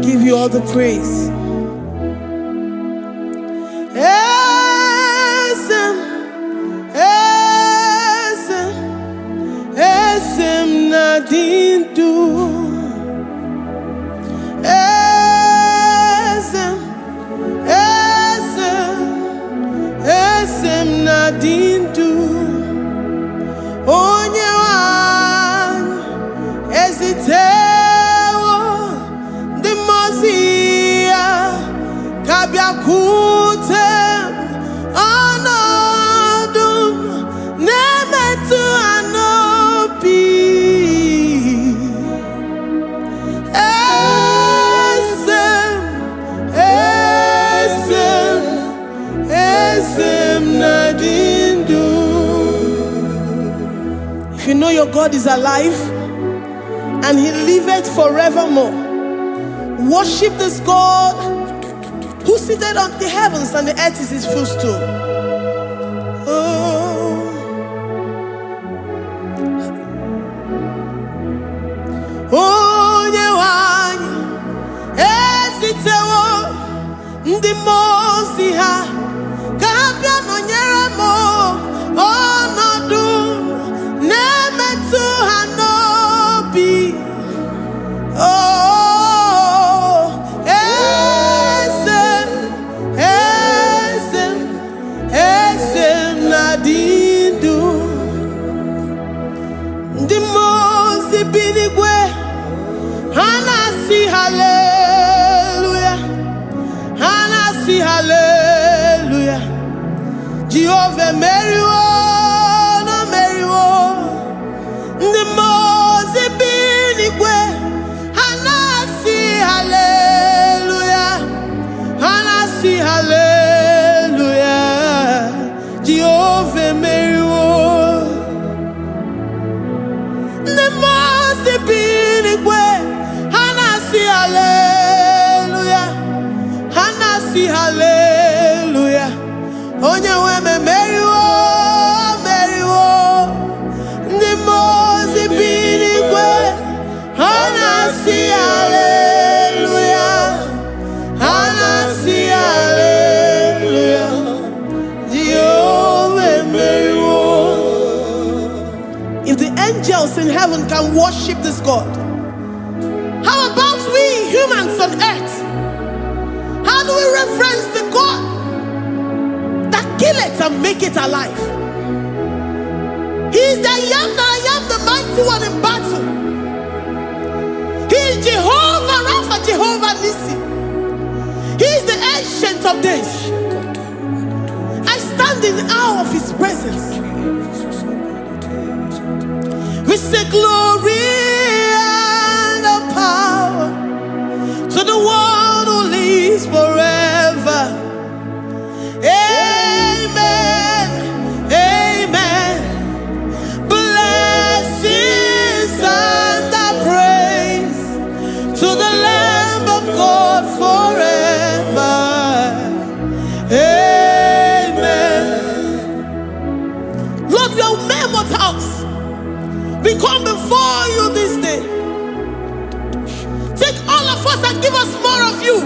give you all the praise. Esem nadindu. Esem nadindu. Onye wan ezitewo di mozia kabia kutem anodum nemetu anopi. Esem nadindu. If you know your God is alive and he liveth forevermore, worship this God who seated on the heavens and the earth is his footstool. Oh, Nyewani, esitewo ndi mosi ha kabia no nyeremo onodu nemetu hanobi. Oh, esem nadindu. Ndi mosi binigwe hanasi hallelujah, hanasi hallelujah. Jehovah Meriwo, no Meriwo. The Mose binigwe hanasi hallelujah, hanasi hallelujah. Jehovah Meriwo. The Mose binigwe hanasi hallelujah, hanasi hallelujah. Onye weme Meriwo, Meriwo. The Mose binigwe hanasi hallelujah, hanasi hallelujah. Jehovah Meriwo. If the angels in heaven can worship this God, how about we humans on earth? How do we reference the God that kill it and make it alive? He is the I am, the mighty one in battle. He is Jehovah Rapha, Jehovah Nissi. He is the ancient of days. I stand in awe of his presence. We say glory and power to the one who lives forever. Amen, amen. Blessings and praise to the Lamb of God forever. Amen. Lord, we are mammoth house. We come before you this day. Take all of us and give us more of you,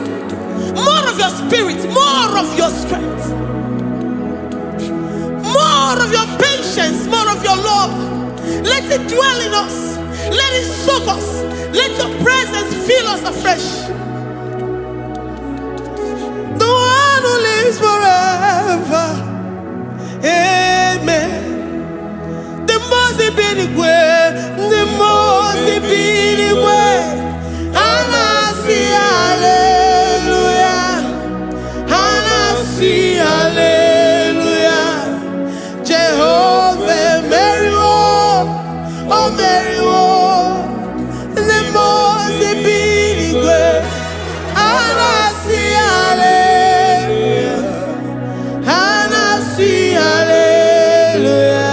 more of your spirit, more of your strength, more of your patience, more of your love. Let it dwell in us. Let it soak us. Let your presence fill us afresh. The one who lives forever. Amen. The Mose binigwe, the Mose binigwe. Hanasi hallelujah, hanasi hallelujah. Jehovah Meriwo, oh Meriwo. The Mose binigwe, hanasi hallelujah, hanasi hallelujah.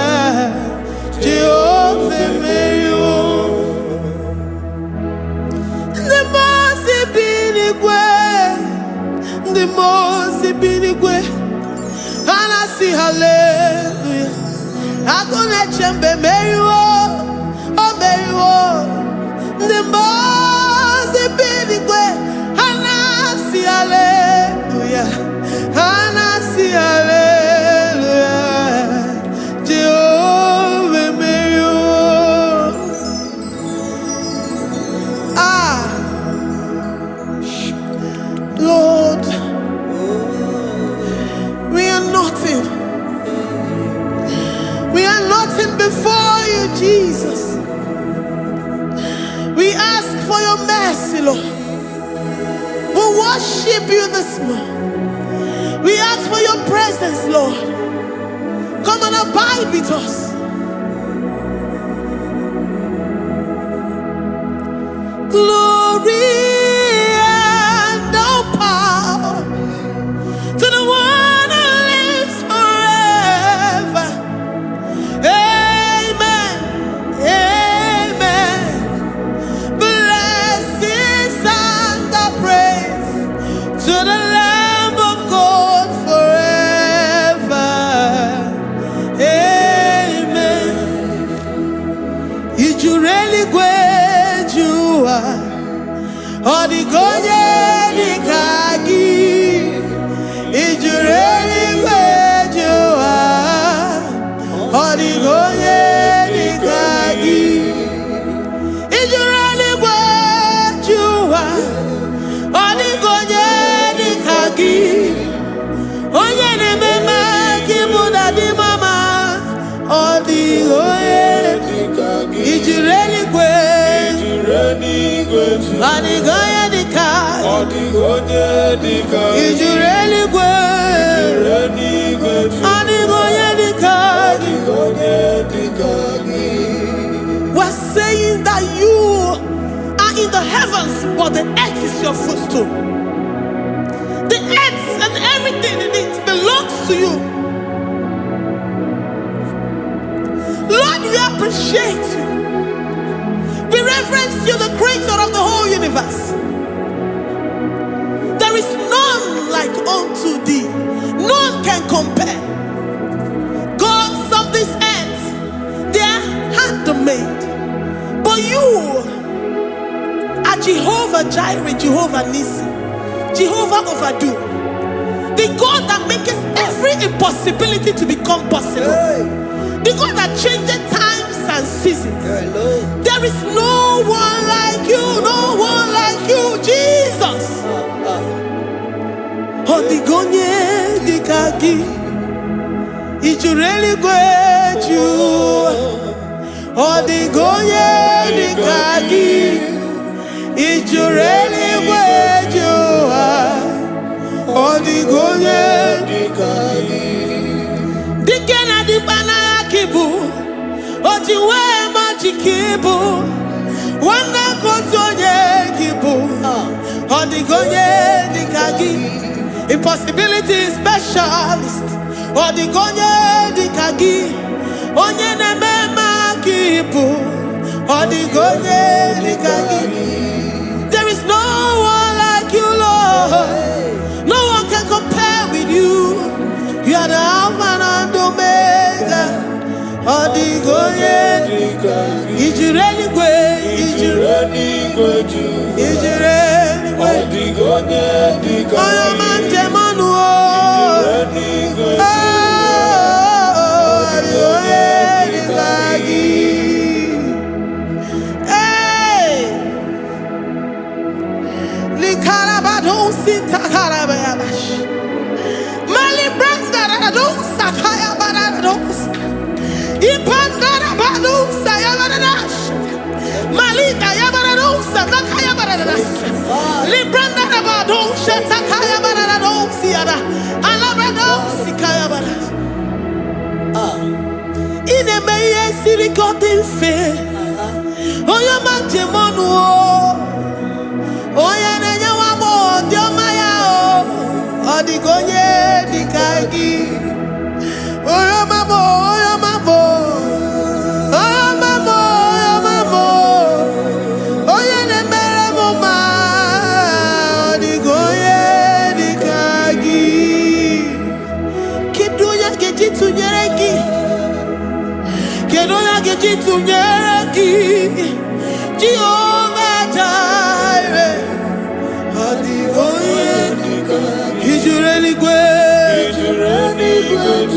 Jehovah Meriwo. The Mose binigwe, hanasi hallelujah. Akone chembe Meriwo, oh Meriwo. The Mose binigwe, for your mercy, Lord. We worship you this morning. We ask for your presence, Lord. Come and abide with us. Glory and all power to the one who lives forever. Amen. Amen. Blessings and the praise to the Lamb of God forever. Amen. You really great you are. Odigonye dikagi. You really great you are. Odigonye dikagi. You really great you are. Odigonye dikagi. Onye ne mema kimuda di mama. Odigonye dikagi. You really great. Odigonye dikagi. Odigonye dikagi. You really great. Odigonye dikagi. We're saying that you are in the heavens, but the earth is your footstool. The earth and everything in it belongs to you. Lord, we appreciate you. We reverence you, the creator of the whole universe. There is none like unto thee. None can compare. Gods of this earth, they are handmade. But you are Jehovah Jireh, Jehovah Nissi, Jehovah Overdo. The God that makes every impossibility to become possible. The God that changes times and seasons. There is no one like you, no one like you, Jesus. Odigonye dikagi. You really great you. Odigonye dikagi. You really great you. Odigonye dikagi. Dikena dibana kibu. Ojiwe majikibu. Wana kotonye kibu. Odigonye dikagi. Impossibility specialist. Odigonye dikagi. Onye nemema kibu. Odigonye dikagi. There is no one like you, Lord. No one can compare with you. You are the Alpha and Omega. Odigonye dikagi. Is you really great? Is you really great? Is you really great? Odigonye dikagi. Oh, man, Jemanu. Odigonye dikagi. Oyo mamo, oyo mamo. Oyo mamo, oyo mamo. Oyo nemere mama. Odigonye dikagi. Kidunya gejitu nyereki. Kidunya gejitu nyereki. Jehovah Jireh. Odigonye dikagi. Is you really great? Is you really great?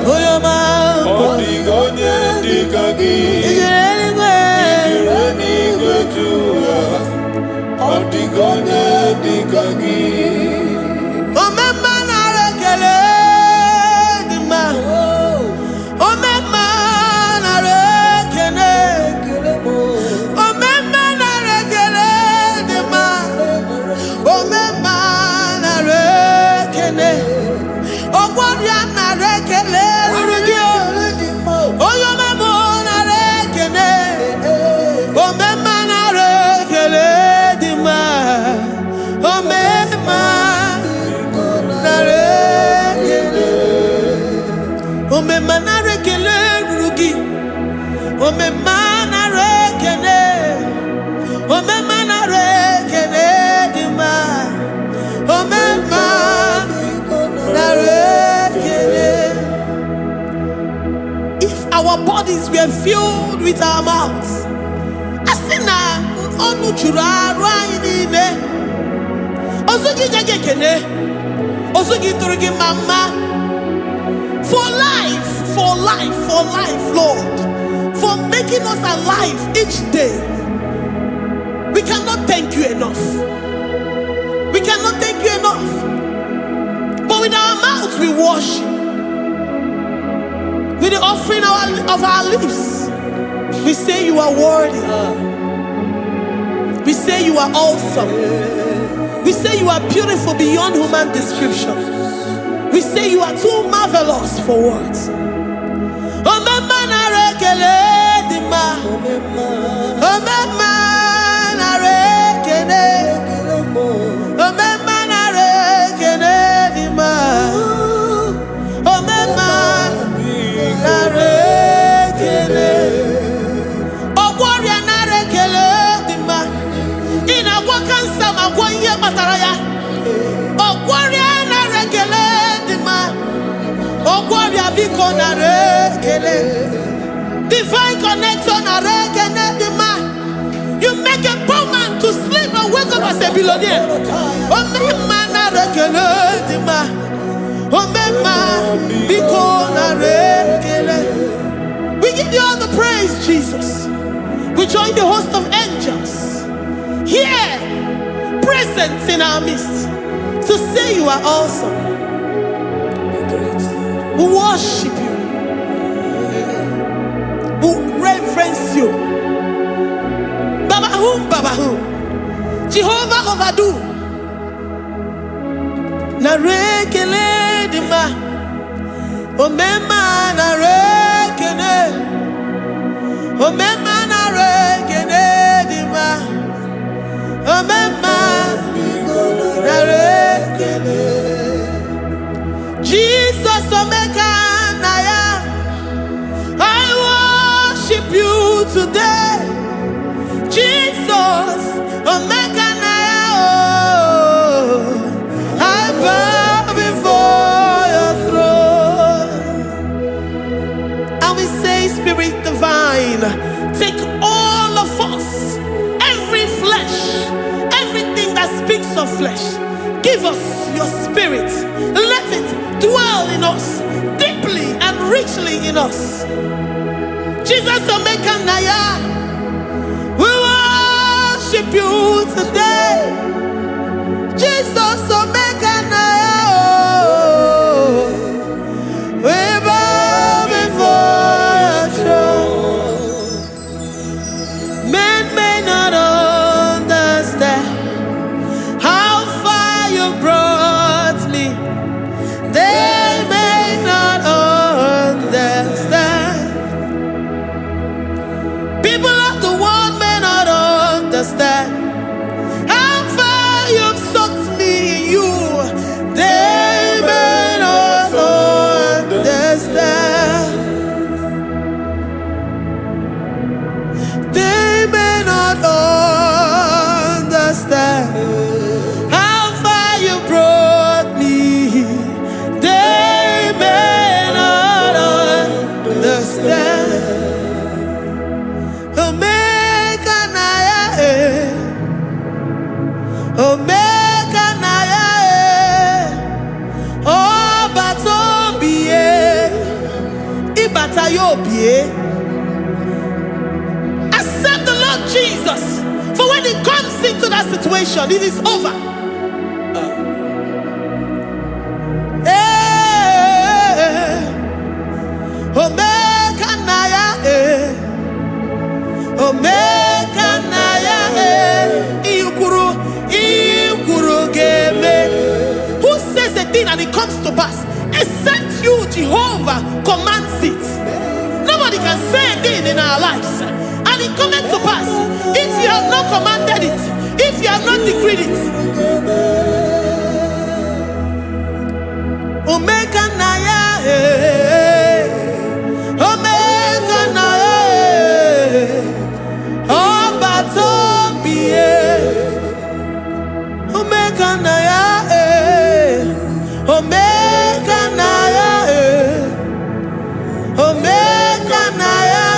Oh, your man. Odigonye dikagi. Is you really great? Is you really great? Odigonye dikagi. Oh, mama na rekele di ma. Oh, mama na rekele. Oh, mama na rekele bodies were filled with our mouths. Asina onu chura rainine. Osugi jagekene. Osugi turigi mama. For life, Lord. For making us alive each day. We cannot thank you enough. We cannot thank you enough. But with our mouths we worship. With the offering of our lips, we say you are worthy. We say you are awesome. We say you are beautiful beyond human description. We say you are too marvelous for words. Divine connection. You make a poor man to sleep and wake up as a billionaire. We give you all the praise, Jesus. We join the host of angels here, present in our midst, to say you are awesome. We worship you. We reverence you. Babahum. Jehovah overdo. Narekele dima. Omema narekene. Omema narekene dima. Omema narekene. Jesus Omega Naya, I worship you today. Jesus Omega Naya, oh, I bow before your throne. And we say, Spirit Divine, take all of us, every flesh, everything that speaks of flesh. Give us your spirit. Let it dwell in us, deeply and richly in us. Jesus Omega Naya, we worship you today. Jesus Omega Naya, oh, we bow before your throne. Men may not understand how far you brought me. They may not understand. People of the world may not understand how far you've sucked me in you. They may not understand. They may not understand how far you brought me. They may not understand. Omega Naya, Omega Naya, oh Batobie, Ibatayobie. Accept the Lord Jesus, for when He comes into that situation, it is over. Omega Naya, Omega Naya, Ikuru Game. Who says a thing and it comes to pass? Except you, Jehovah, commands it. Nobody can say a thing in our lives and it comes to pass if you have not commanded it, if you have not decreed it. Omega Naya, Omega Naya, oh Batobie, Omega Naya, Omega Naya, Omega Naya.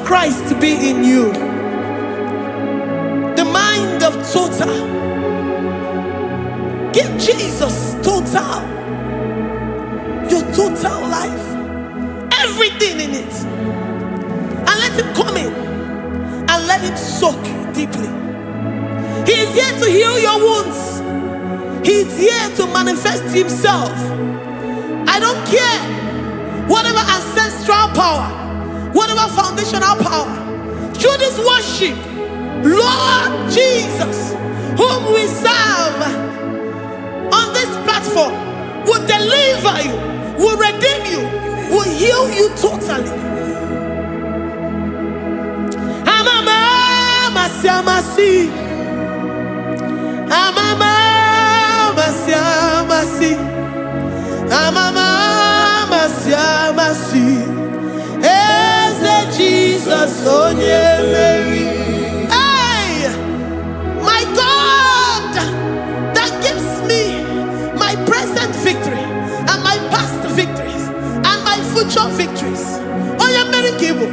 Christ be in you. The mind of total. Give Jesus total. Your total life. Everything in it. And let him come in. And let him soak deeply. He is here to heal your wounds. He is here to manifest himself. I don't care. Whatever ancestral power, whatever foundational power, through this worship, Lord Jesus, whom we serve on this platform, will deliver you, will redeem you, will heal you totally. Jesus, oh yeah, Mary. Hey, my God, that gives me my present victory and my past victories and my future victories. Oh yeah, Mary Igbo.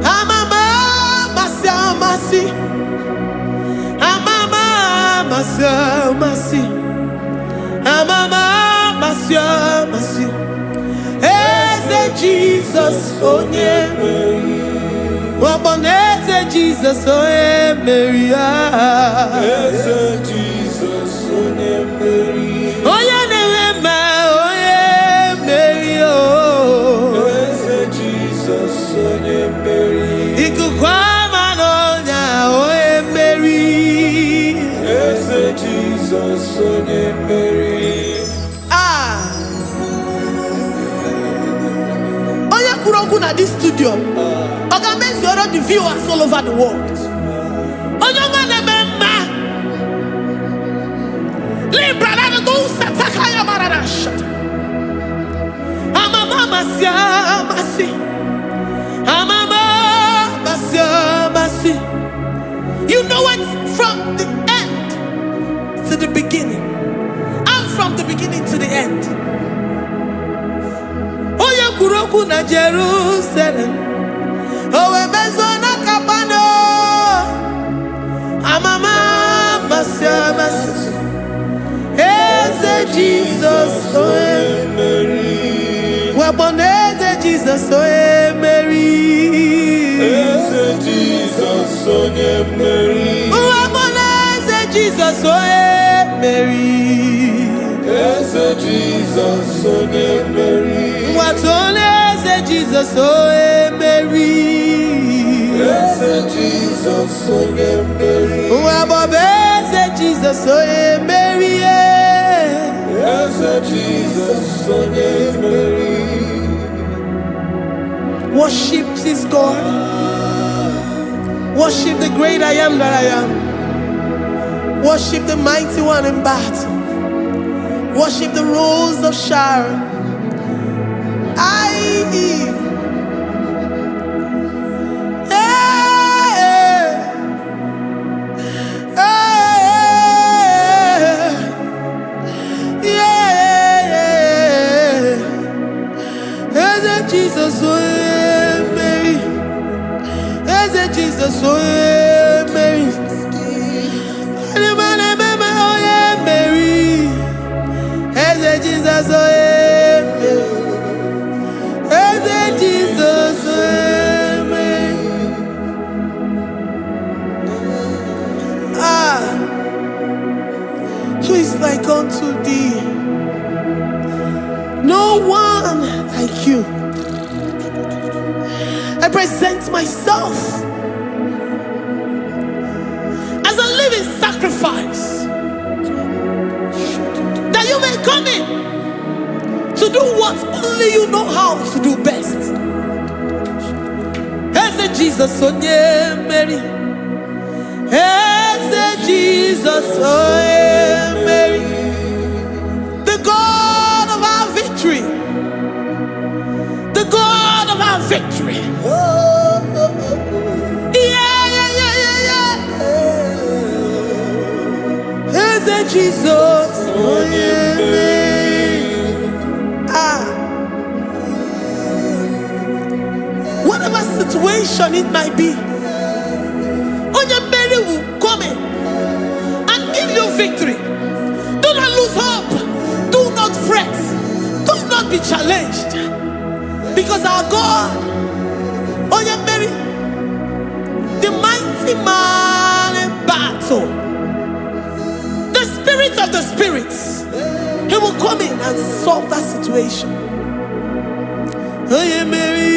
Amama masi, amama masi, amama masi. Jesus, oh yeah, Mary. Waboneze Jesus, oh yeah, Mary. Jesus, oh yeah, Mary. Oh yeah, Mary. Oh, Jesus, oh yeah, Mary. Ikukwama no nya, oh yeah, Mary. Jesus, oh yeah, Mary. At this studio, organize the viewers all over the world. You know it from the end to the beginning, and from the beginning to the end. Kuroku na Jerusalem, oh Bezona Kapano, Amama Masiamas, Eze Jesus, oh Mary, Waboneze Jesus, oh Mary, Eze Jesus, oh Mary, Waboneze Jesus, oh Mary, Eze Jesus, oh Mary. What on is Jesus, oh Mary? Yes, Jesus, oh Mary. What is Jesus, oh Mary? Yes, Jesus, oh Mary. Worship this God. Worship the great I am that I am. Worship the mighty one in battle. Worship the rose of Sharon. Jesus, oh Mary, as Jesus, oh Mary, Mary, as Jesus, oh Jesus, who is like unto thee? No one like you. I present myself as a living sacrifice, that you may come in to do what only you know how to do best. As Jesus, oh yeah, Mary. As Jesus, oh yeah, Mary. The God of our victory. The God of our victory. As Jesus, oh yeah, Mary. situation it might be, Onyemeri will come in and give you victory. Do not lose hope. Do not fret. Do not be challenged. Because our God, Onyemeri, the mighty man in battle, the spirit of the spirits, he will come in and solve that situation. Onyemeri.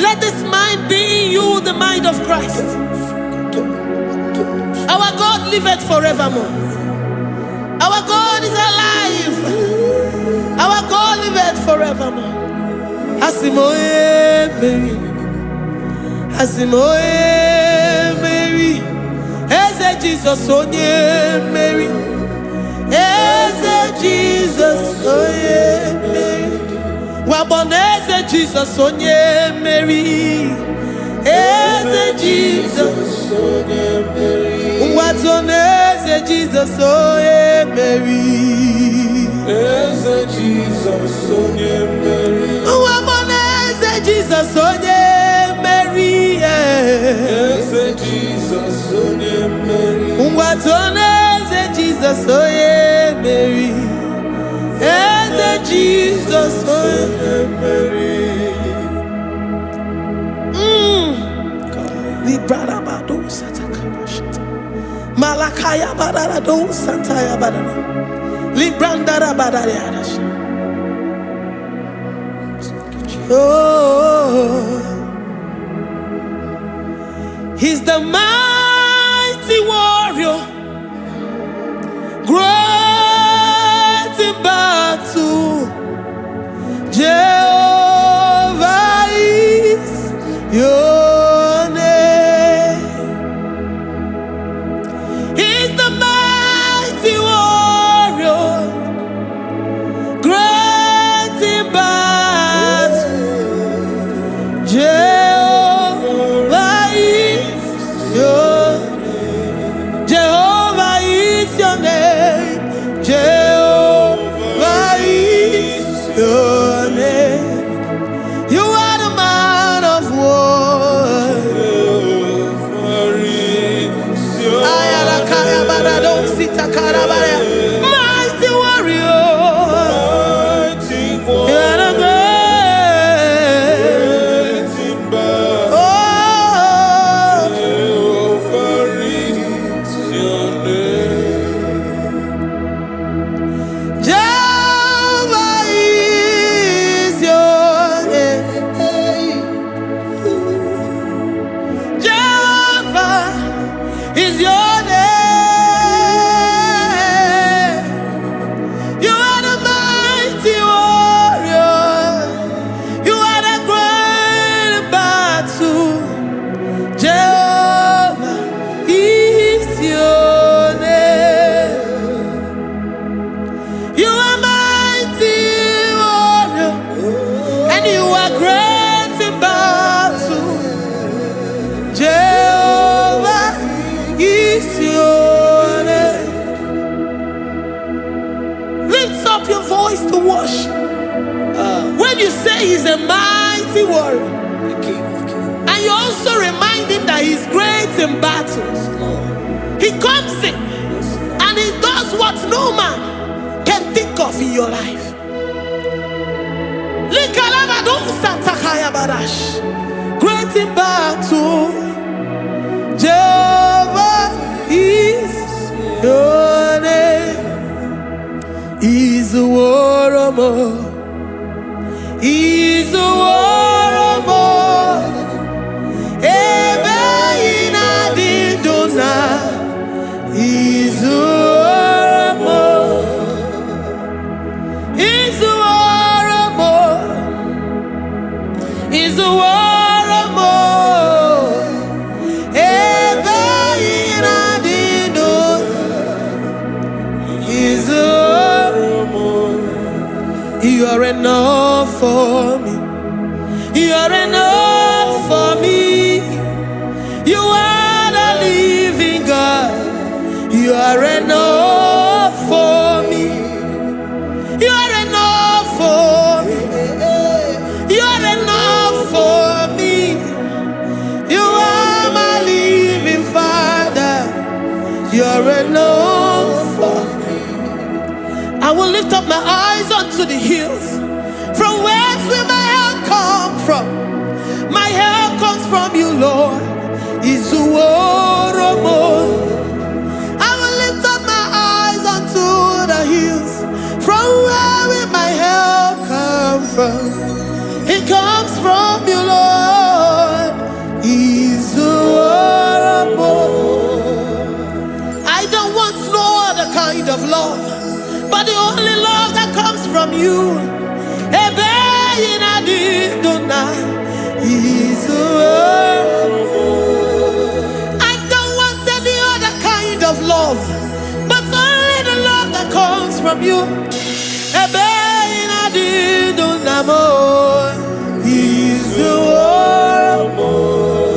Let this mind be in you, the mind of Christ. Our God liveth forevermore. Our God is alive. Our God liveth forevermore. Asimoye Mary. Asimoye Mary. Eze Jesus onye Mary. Eze Jesus onye Mary. Waboneze Jesus onye Mary. Eze Jesus onye Mary. Watoneze Jesus onye Mary. Eze Jesus onye Mary. Waboneze Jesus onye Mary. Eze Jesus onye Mary. Watoneze Jesus onye Mary. Eze Jesus onye Mary. Librada bado satakabashita. Malakaya badara do santaya badara. Librandara badara yadasha. Oh, he's the mighty warrior, great in battle. Jehovah is your name. He's the mighty warrior, great in battle. Jehovah is your name. Jehovah is your name. Jehovah is your name. You are the man of war. Ayarakaya barado sitakarabaya. Mighty warrior. You are the great. Oh, Jehovah is your name. Jehovah is your name. Jehovah is your name. You are the mighty warrior. You are the great battle. Jehovah is your name. You are mighty warrior, and you are great in battle. Jehovah is your name. Lift up your voice to worship. When you say he's a mighty warrior, and you also remind him that he's great in battles, he comes in and he does what no man can think of in your life. Great in battle, Jehovah is your name. He's a warrior. He's a warrior. Ebe ina didona. He's a warrior. He's a warrior. He's a warrior. Ebe ina didona. He's a warrior. You are enough for me. You are enough for me. You are the living God. You are enough for me. You are enough for me. I will lift up my eyes unto the hills. From whence will my help come from? My help comes from you, Lord. Izuoromo. I will lift up my eyes unto the hills. From where will my help come from? It comes from you, Lord. Izuoromo. I don't want no other kind of love, but the only love that comes from you. I don't want any other kind of love, but only the love that comes from you.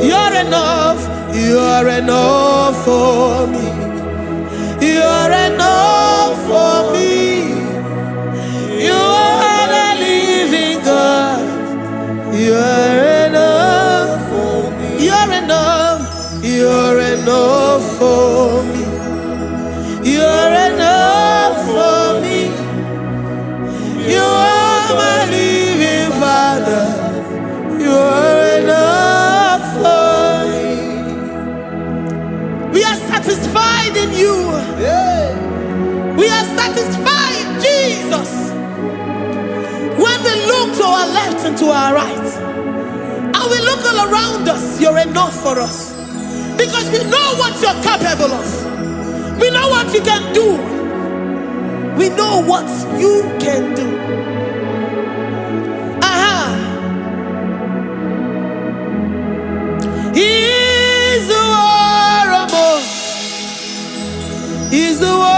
You're enough, you're enough for me. You're enough for me. You are the living God. You're enough for me. You're enough. You're enough for me. You're enough for me. You are my living Father. You're enough for me. We are satisfied in you. We are satisfied, Jesus. When we look to our left and to our right, and we look all around us, you're enough for us. Because we know what you're capable of. We know what you can do. We know what you can do. He's the war. He's the war.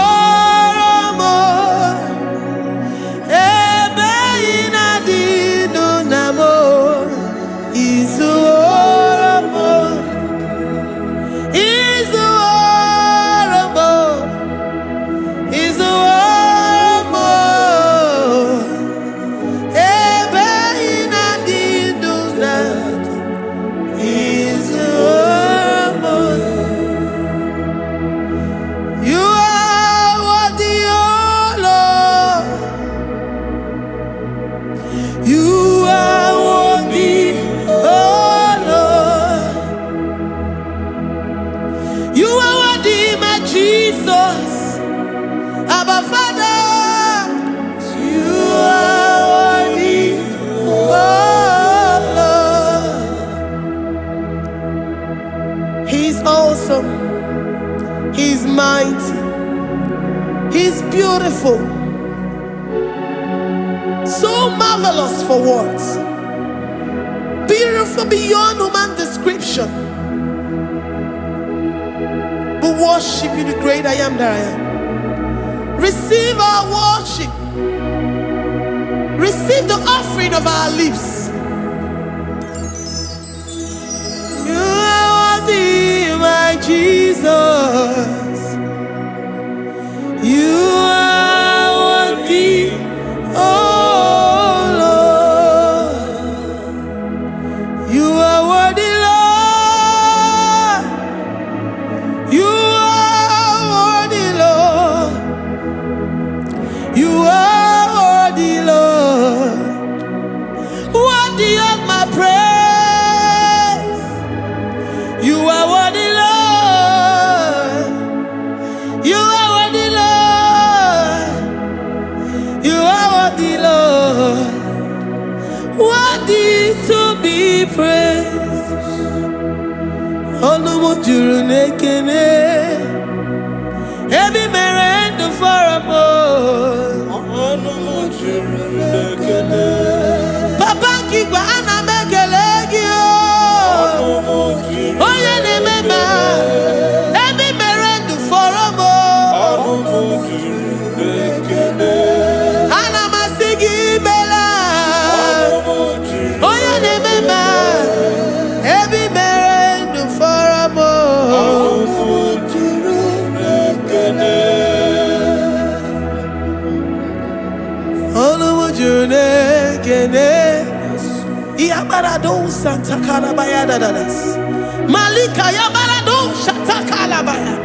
He's mighty. He's beautiful. So marvelous for words. Beautiful beyond human description. We worship you, the great I am that I am. Receive our worship. Receive the offering of our lips. You are worthy, my Jesus. You are worthy, oh Lord. You are worthy, Lord. You are worthy, Lord. You are worthy, Lord. Worthy of my praise. You are worthy, Lord. You are worthy, Lord. You are worthy, Lord. Worthy to be praised. Onumu juru nekene. Every merend for a more. Onumu juru nekene. Papa kigwa ana mekelegio. Onumu juru. Oye ne mema. Every merend for a more. Onumu juru nekene. Ana masigi bela. Onumu juru. Oye ne mema. Every merend for a more. Onumu juru nekene. Onumu juru nekene. Yabarado Santa Calabayada. Malika Yabarado Shata Calabaya.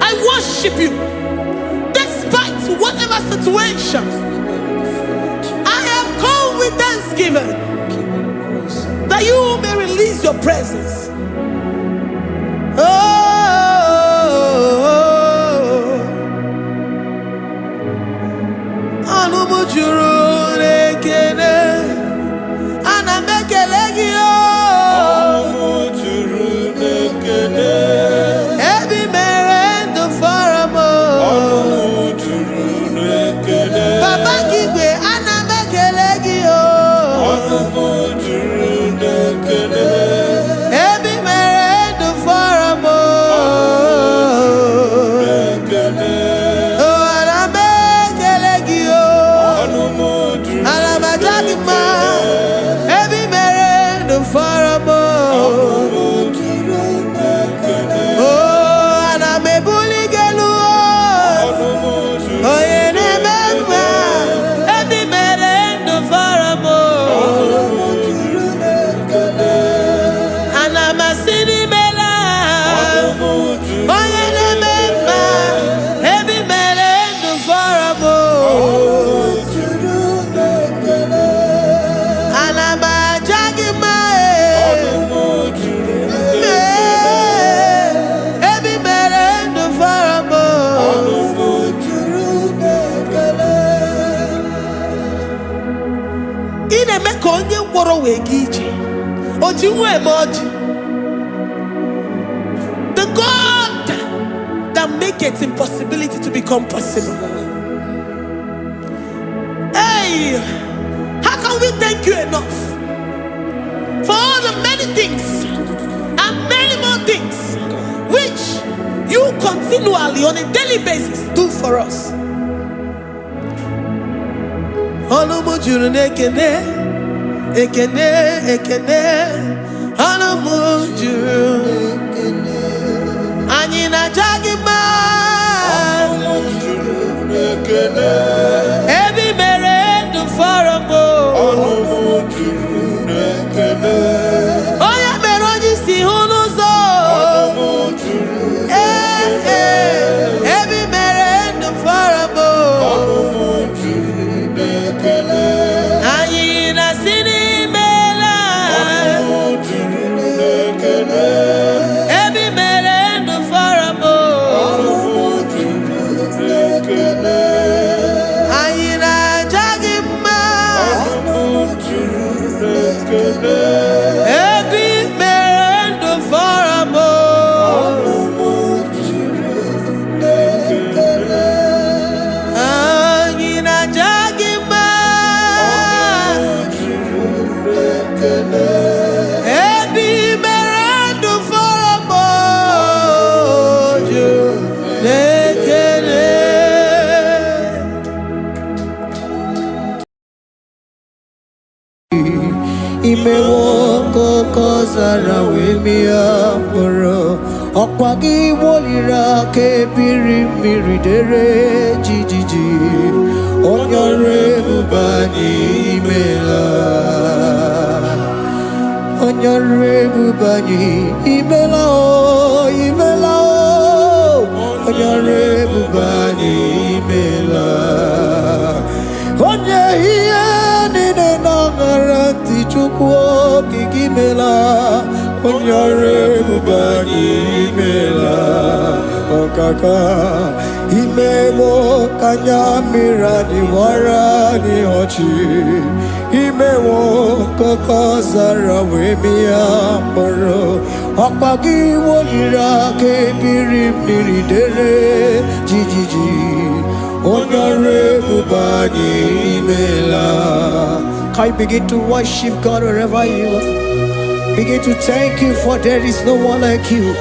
I worship you despite whatever situation. I have come with thanksgiving that you may release your presence. The God that makes impossibility to become possible. Hey, how can we thank you enough for all the many things and many more things which you continually on a daily basis do for us? Ekene Anamujuru Anina Jagima Ebi mere du faramo Oya meroji si hunuzo Ebi mere du faramo Anina sini Imewoko kozara wemia moro Okwagi wolira ke biri miridere jijiji Onyore bubani imela Onyore bubani imela o imela o Onyore bubani imela Onye hiye nine nangaranti chukwo kikimela Onyore bubani imela Okaka Imemo kanyamira ni wara ni hochi Imewo koko zara wemia moro Okpagi wolira ke biri miridere jijiji Onyore bubani imela. Can you begin to worship God wherever you are? Begin to thank Him, for there is no one like you.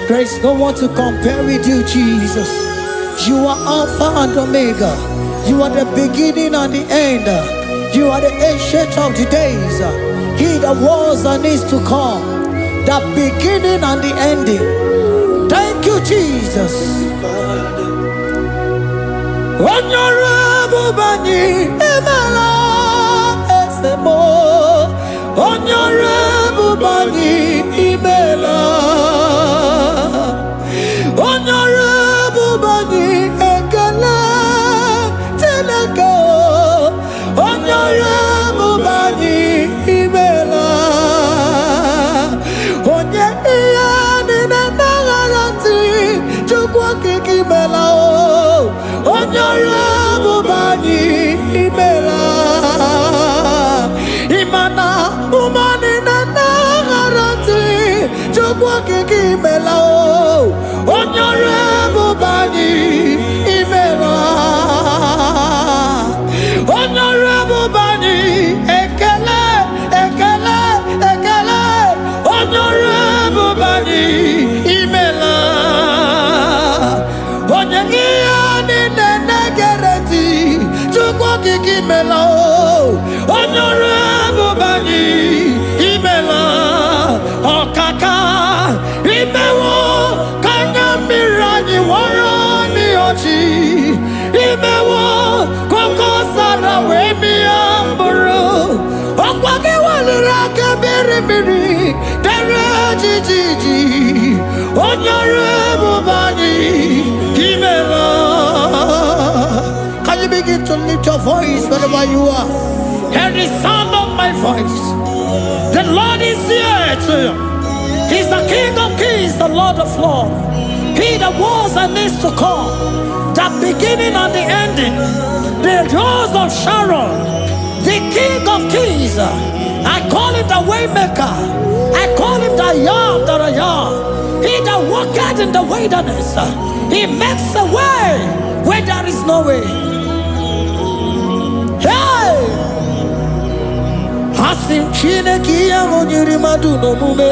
There is no one to compare with you, Jesus. You are Alpha and Omega. You are the beginning and the end. You are the ancient of the days. He that was and is to come. The beginning and the ending. Thank you, Jesus. Honorable Bani Emala Esemo. Honorable Bani Emela. kiki mela onyore bubani imela onyore bubani ekele ekele ekele onyore bubani imela onye ni negereti chukwu kiki mela onyore bubani imela okaka imewo kanya mirani warani ochi imewo koko sara we mi amburu okwake walira kabiri miri dere jijiji onyore bubani imela. Can you begin to lift your voice wherever you are? Hear the sound of my voice. The Lord is here to you. He's the King of Kings, the Lord of Lords. He that was and is to come, the beginning and the ending, the rose of Sharon, the King of Kings. I call him the Waymaker. I call him the Yam that I am. He that walketh in the wilderness, he makes a way where there is no way. Hey! Hasim Chineke ya onyiri madu no mume.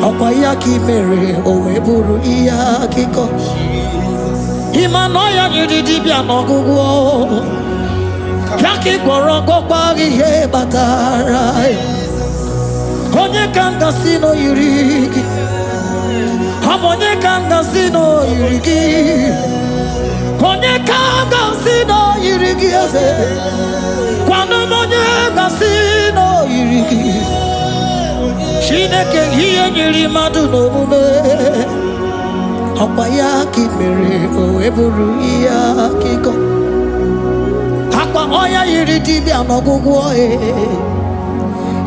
Ọkwa ya ki mere o wee bụrụ ihe akụkọ. Ịma na ya nyiri dibịa n'ọgwụgwọ. Ya ka ị gwọrọ gwọkwa ihe batara. Onye ka m gasị n'oyiri gị. Ọ bụ onye ka m gasị n'oyiri gị. Onye ka m gasị n'oyiri gị eze. Kwanụ m onye gasị n'oyiri gị. Chineke ihe nyiri mmadụ n'omume ọkwa ya ka ị mere o wee bụrụ ihe akụkọ akwa ọya yiri dibịa n'ọgwụgwọ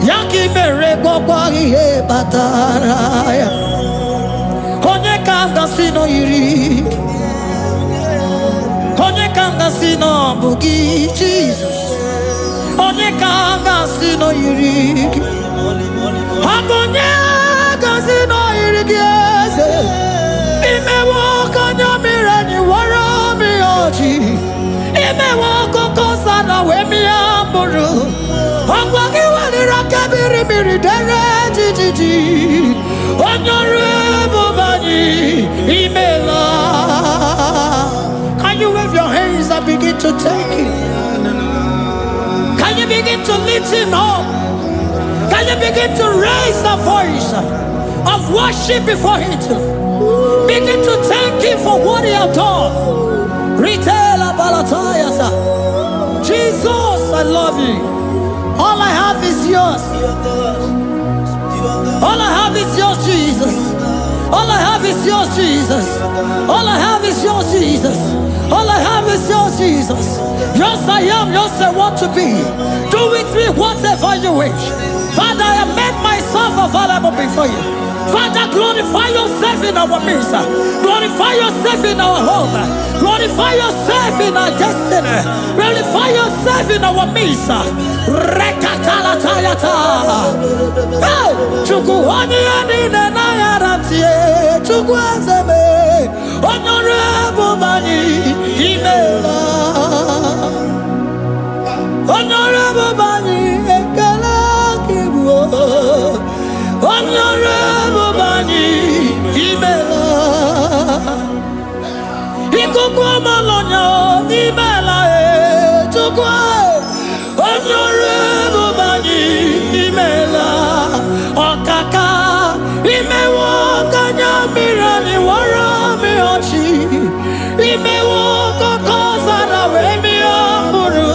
ya ka ị mere gwọkwa ihe batara ya onye ka m gasị nọ yiri onye ka m gasị nọ bụ gị Jizọs onye ka m gasị nọ yiri gị Agonye gazi no irigeze Imewo kanya mirani wara mi oji Imewo koko sana we mi amburu Agwagi wali rakabiri miri dere jijiji Onyore bubani imela. Can you wave your hands and begin to take it? Can you begin to lift him up? Can you begin to raise the voice of worship before him? Begin to thank him for what he has done. Retailer Balatayasa. Jesus, I love you. All I have is yours. All I have is yours, Jesus. All I have is yours, Jesus. All I have is yours, Jesus. All I have is yours, Jesus. Yours I am, yours I want to be. Do with me whatever you wish. Father, I have made myself available before you. Father, glorify yourself in our midst. Glorify yourself in our home. Glorify yourself in our destiny. Glorify yourself in our midst. Rekatalatayata. Hey! Chukwani anine na yaratie. Chukwazeme. Honorable Bani Imela. Honorable Bani Ekala. Honorable Bani Imela Ikukwa Malonya Imela Chukwa Honorable Bani Imela Okaka Imewo Kanya Mirani Warami Ochi Imewo Koko Sara Wemi Amburu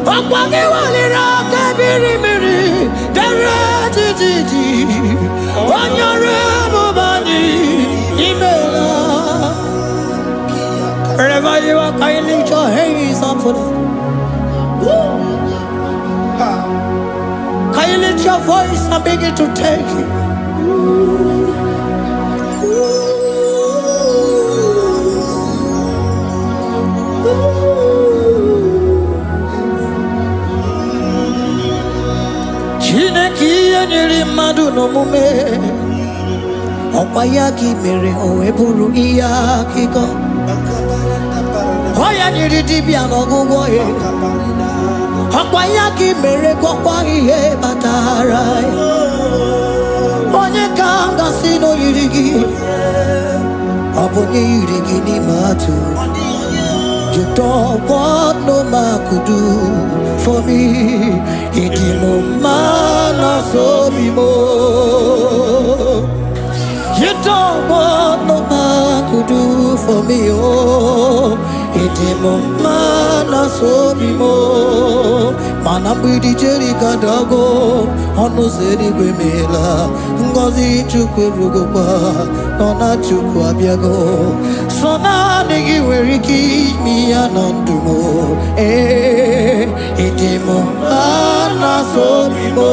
Okwage Walira Kabiri Miri Dere Jiji Honorable Bani Imela. Wherever you are, can you lift your hands up for them? Can you lift your voice and begin to take it? Chineke nyiri mmadụ n'omume Okwayaki mere oeburu iya kiko. Oya niridi no gugo ye. Okwayaki mere kokwa ihe batara. Onye kanga sino yirigi. Obonye yirigi ni matu. You don't want no man could do for me. It is no man so be more. You don't want no man could do for me. Oh, it is no man so be more. Manambi di Jerica Dago, Ono Zeri Gwemela, Ngozi Chukwerugopa, Nona Chukwabiago, Sona Nigi Weriki, mi Anandumo, Idimo, Ana Sobimo.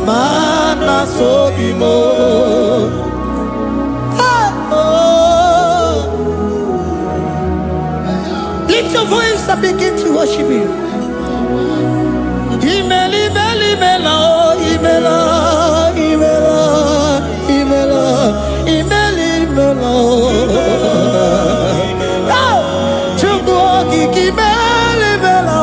Mana so bimo. Lift your voice and begin to worship Him. Imeli meli mela, imela, imela, imela, imeli mela. Chukwuoki kimeli mela.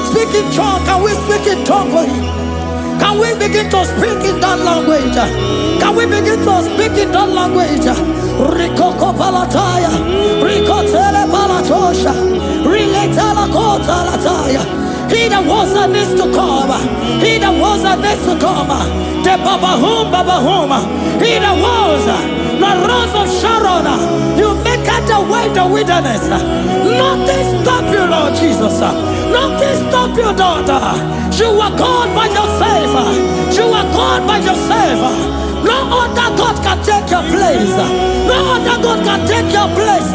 Speak in tongue. Can we speak in tongue for Him? Can we begin to speak in that language? Can we begin to speak in that language? Rikoko palataya, rikotele palatosha, riletala kota lataya. He that was and is to come. He that was and is to come. The Babahum. He that was the rose of Sharon. You make out the way the wilderness. Nothing stop you, Lord Jesus. Nothing stop you, daughter. You are God by yourself. You are God by yourself. No other God can take your place. No other God can take your place.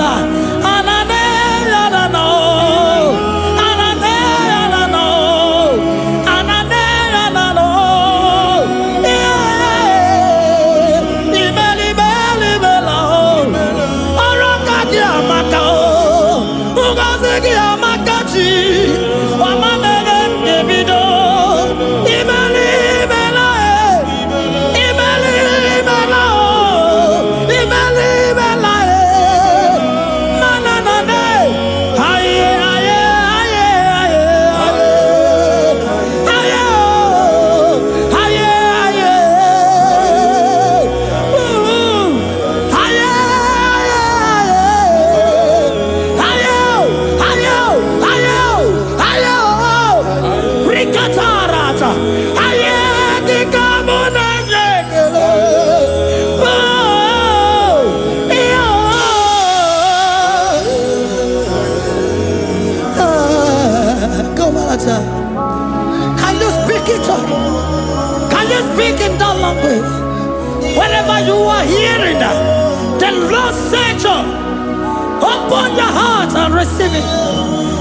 The Lord said, open your heart and receive it.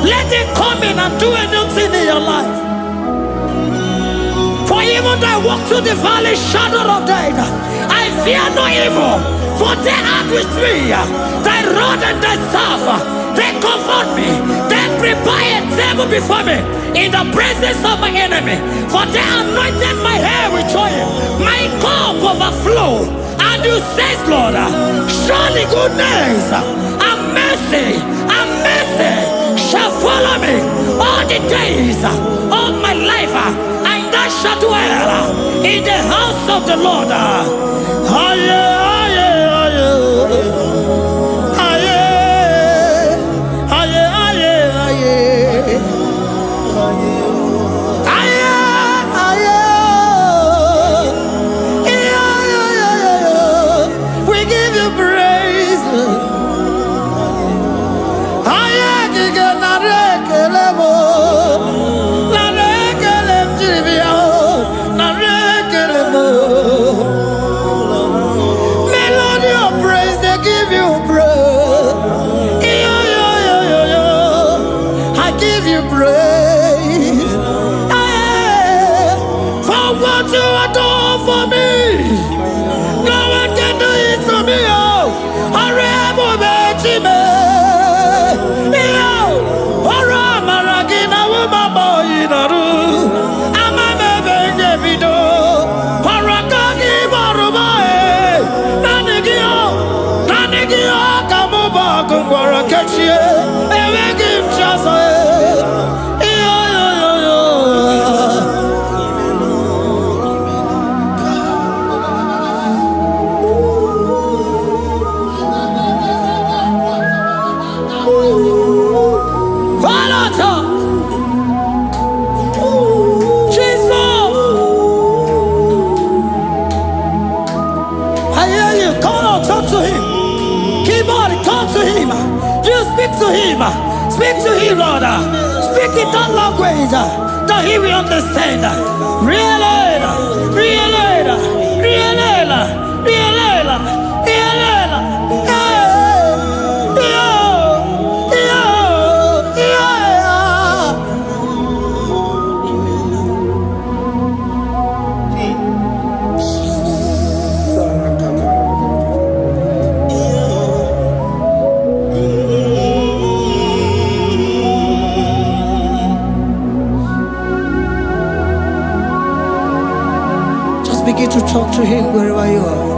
Let it come in and do a new thing in your life. For even though I walk through the valley shadow of death, I fear no evil. For they are with me. Thy rod and thy staff, they comfort me. They prepare a table before me in the presence of my enemy. For they anointed my hair with oil. My cup overflow. And you say, Lord, surely goodness and mercy shall follow me all the days of my life. And I shall dwell in the house of the Lord. We give you praise. Melody of praise, they give you praise. I give you praise. For what you have done for me, no one can do it for me. Speak to him, Lord. Speak in that language that he will understand. Begin to talk to him wherever you are.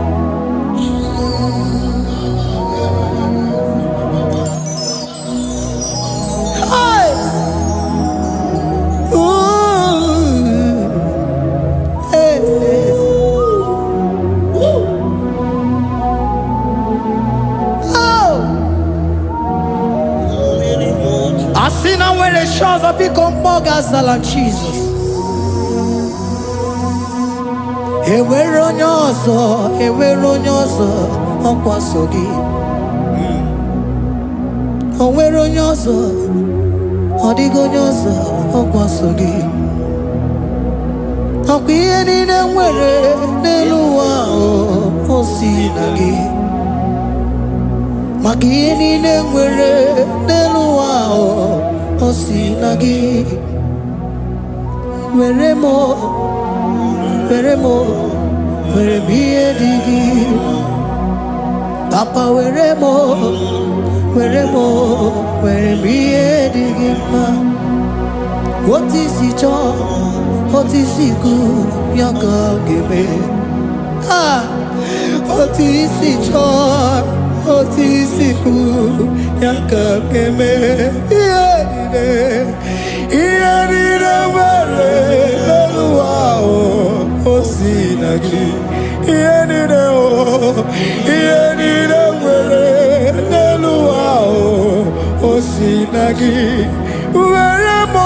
Hi. Ooh. Hey. Oh. I see now where the shores have become more than Jesus. Enwere onye ọzọ ọkwa so gị. O nwere onye ọzọ, ọ dịghị onye ọzọ ọkwa so gị. Ọkwa ihe niile nwere n'elu ụwa o si na gị. Maka ihe niile nwere n'elu ụwa o si na gị. Were m ihe dị gị. Papa were m ihe dị gị mma. Otu isi chọọ, otu isi kwu ya ka ọ ga-eme. Otu isi chọọ, otu isi kwu ya ka ọ ga-eme. Ihe niile nwere n'elu ụwa o si na gị. Ihe niile nwere n'elu ụwa o si na gị. Were m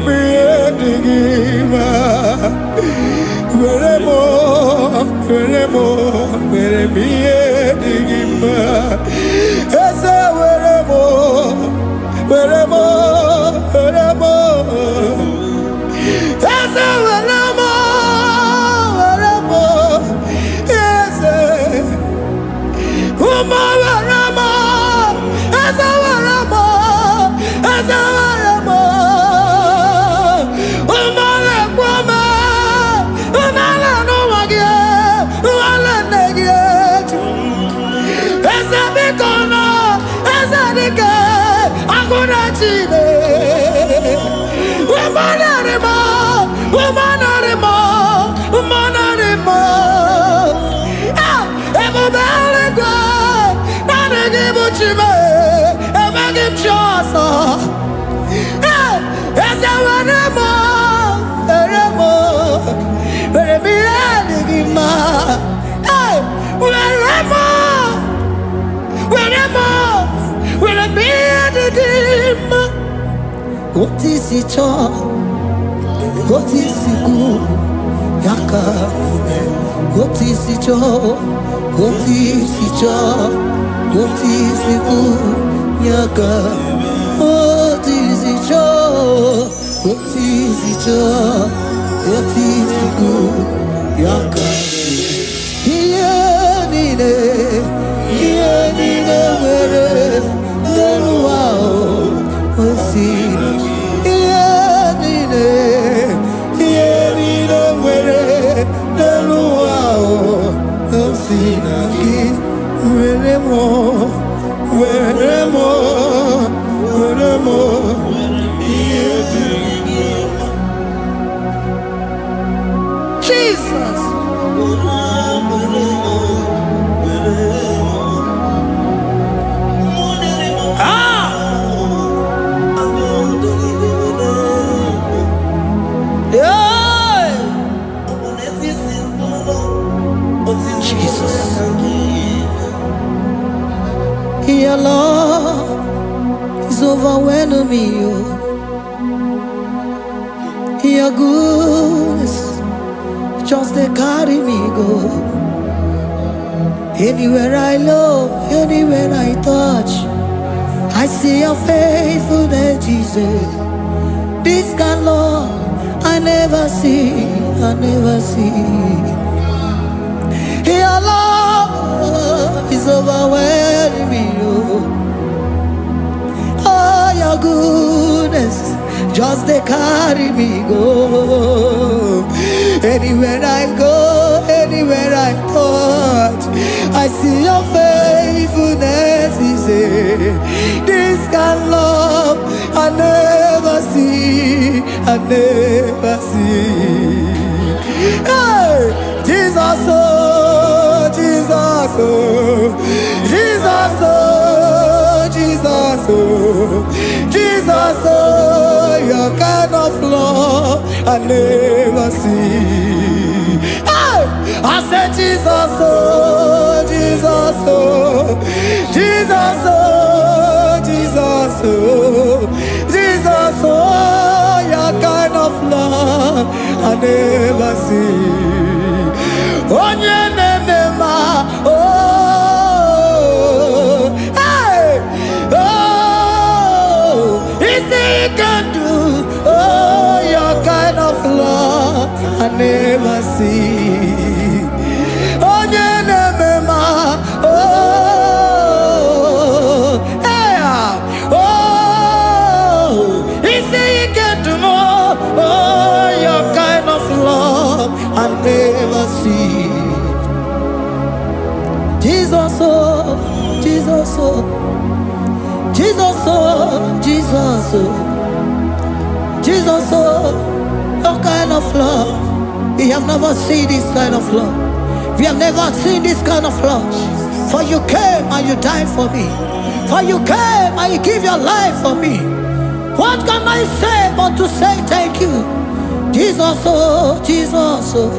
ihe dị gị mma. Were m ihe dị gị mma. Eze were m Eze were m Adike, Agunachine. Womanarimo, womanarimo, womanarimo. Ah, Ebubelegwe, Nanegibuchime, Emagimchosa. Ah, Esawanemo, Eremo, Eremiadigima. Ah, Weremo, Weremo, Weremiadigima. What is it all? What is it good? Yaka. What is it all? What is it all? What is it good? Yaka. What is it all? What is it all? What is it good? Yaka. Here nine, where the luau was seen. Jesus. Your love is overwhelming me. Your goodness just they carry me go. Anywhere I look, anywhere I touch, I see your faithfulness, Jesus. This kind of love I never see, I never see. Your love is overwhelming me. Oh, your goodness just they carry me go. Anywhere I go, anywhere I touch, I see your faithfulness. This kind of love I never see, I never see. Hey, Jesus, oh, Jesus, oh, Jesus, oh, Jesus, oh, Jesus, oh, your kind of love I never see. Hey, I said Jesus, oh, Jesus, oh, Jesus, oh, Jesus, oh, Jesus, oh, your kind of love I never see. Onye nemema, oh, hey, oh, easy you can do, oh, your kind of love I never see. Onye nemema, oh, hey, oh, easy you can do more, oh, your kind of love I never see. Jesus, oh, Jesus, oh, Jesus, oh, Jesus, oh, Jesus, oh, your kind of love. We have never seen this kind of love. We have never seen this kind of love. For you came and you died for me. For you came and you give your life for me. What can I say but to say thank you? Jesus, oh, Jesus, oh,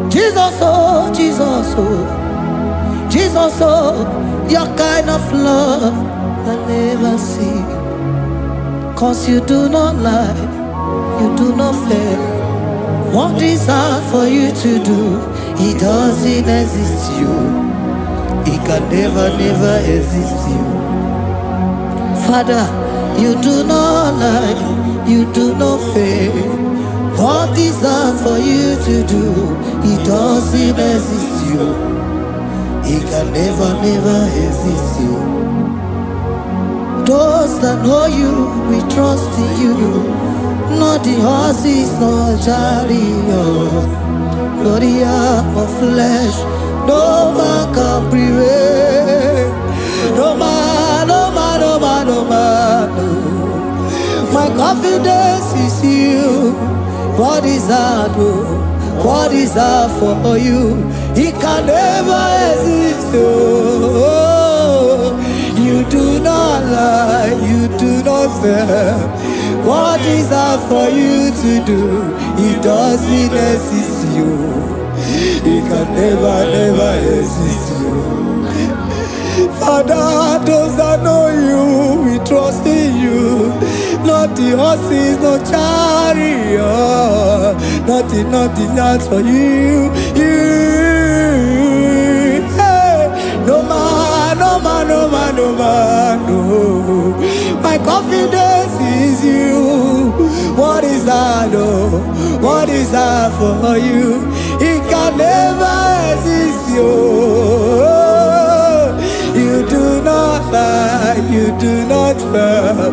Jesus, oh, Jesus, oh, Jesus, oh, your kind of love I never see. 'Cause you do not lie, you do not fail. What is hard for you to do, it doesn't exist you. It can never, never exist you. Father, you do not lie, you do not fail. What is hard for you to do, it doesn't exist you. It can never, never exist you. Those that know you, we trust in you. Not the horses, nor chariot, nor the arm of flesh. No man can prevail. No man, no man. What is hard? What is hard for you? It can never exist. Oh, you do not lie, you do not fail. What is hard for you to do? It doesn't exist. You. It can never exist. You. Father, those that know you, we trust in you. Not the horses, no chariot. Nothing else for you. Hey, no man, no. My confidence is you. What is that? Oh, what is that for you? It can never exist. You do not lie, you do not fail.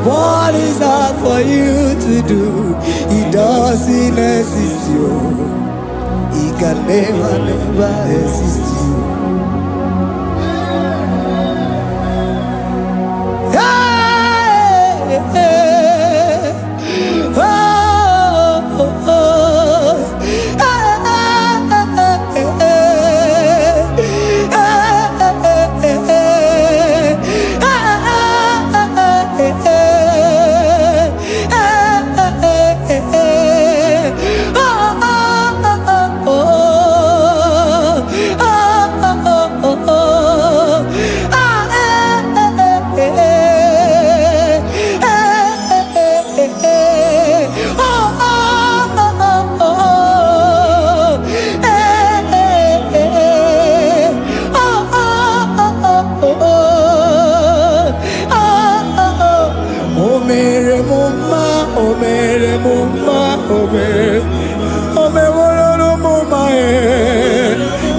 What is that for you to do? It doesn't exist. It can never exist.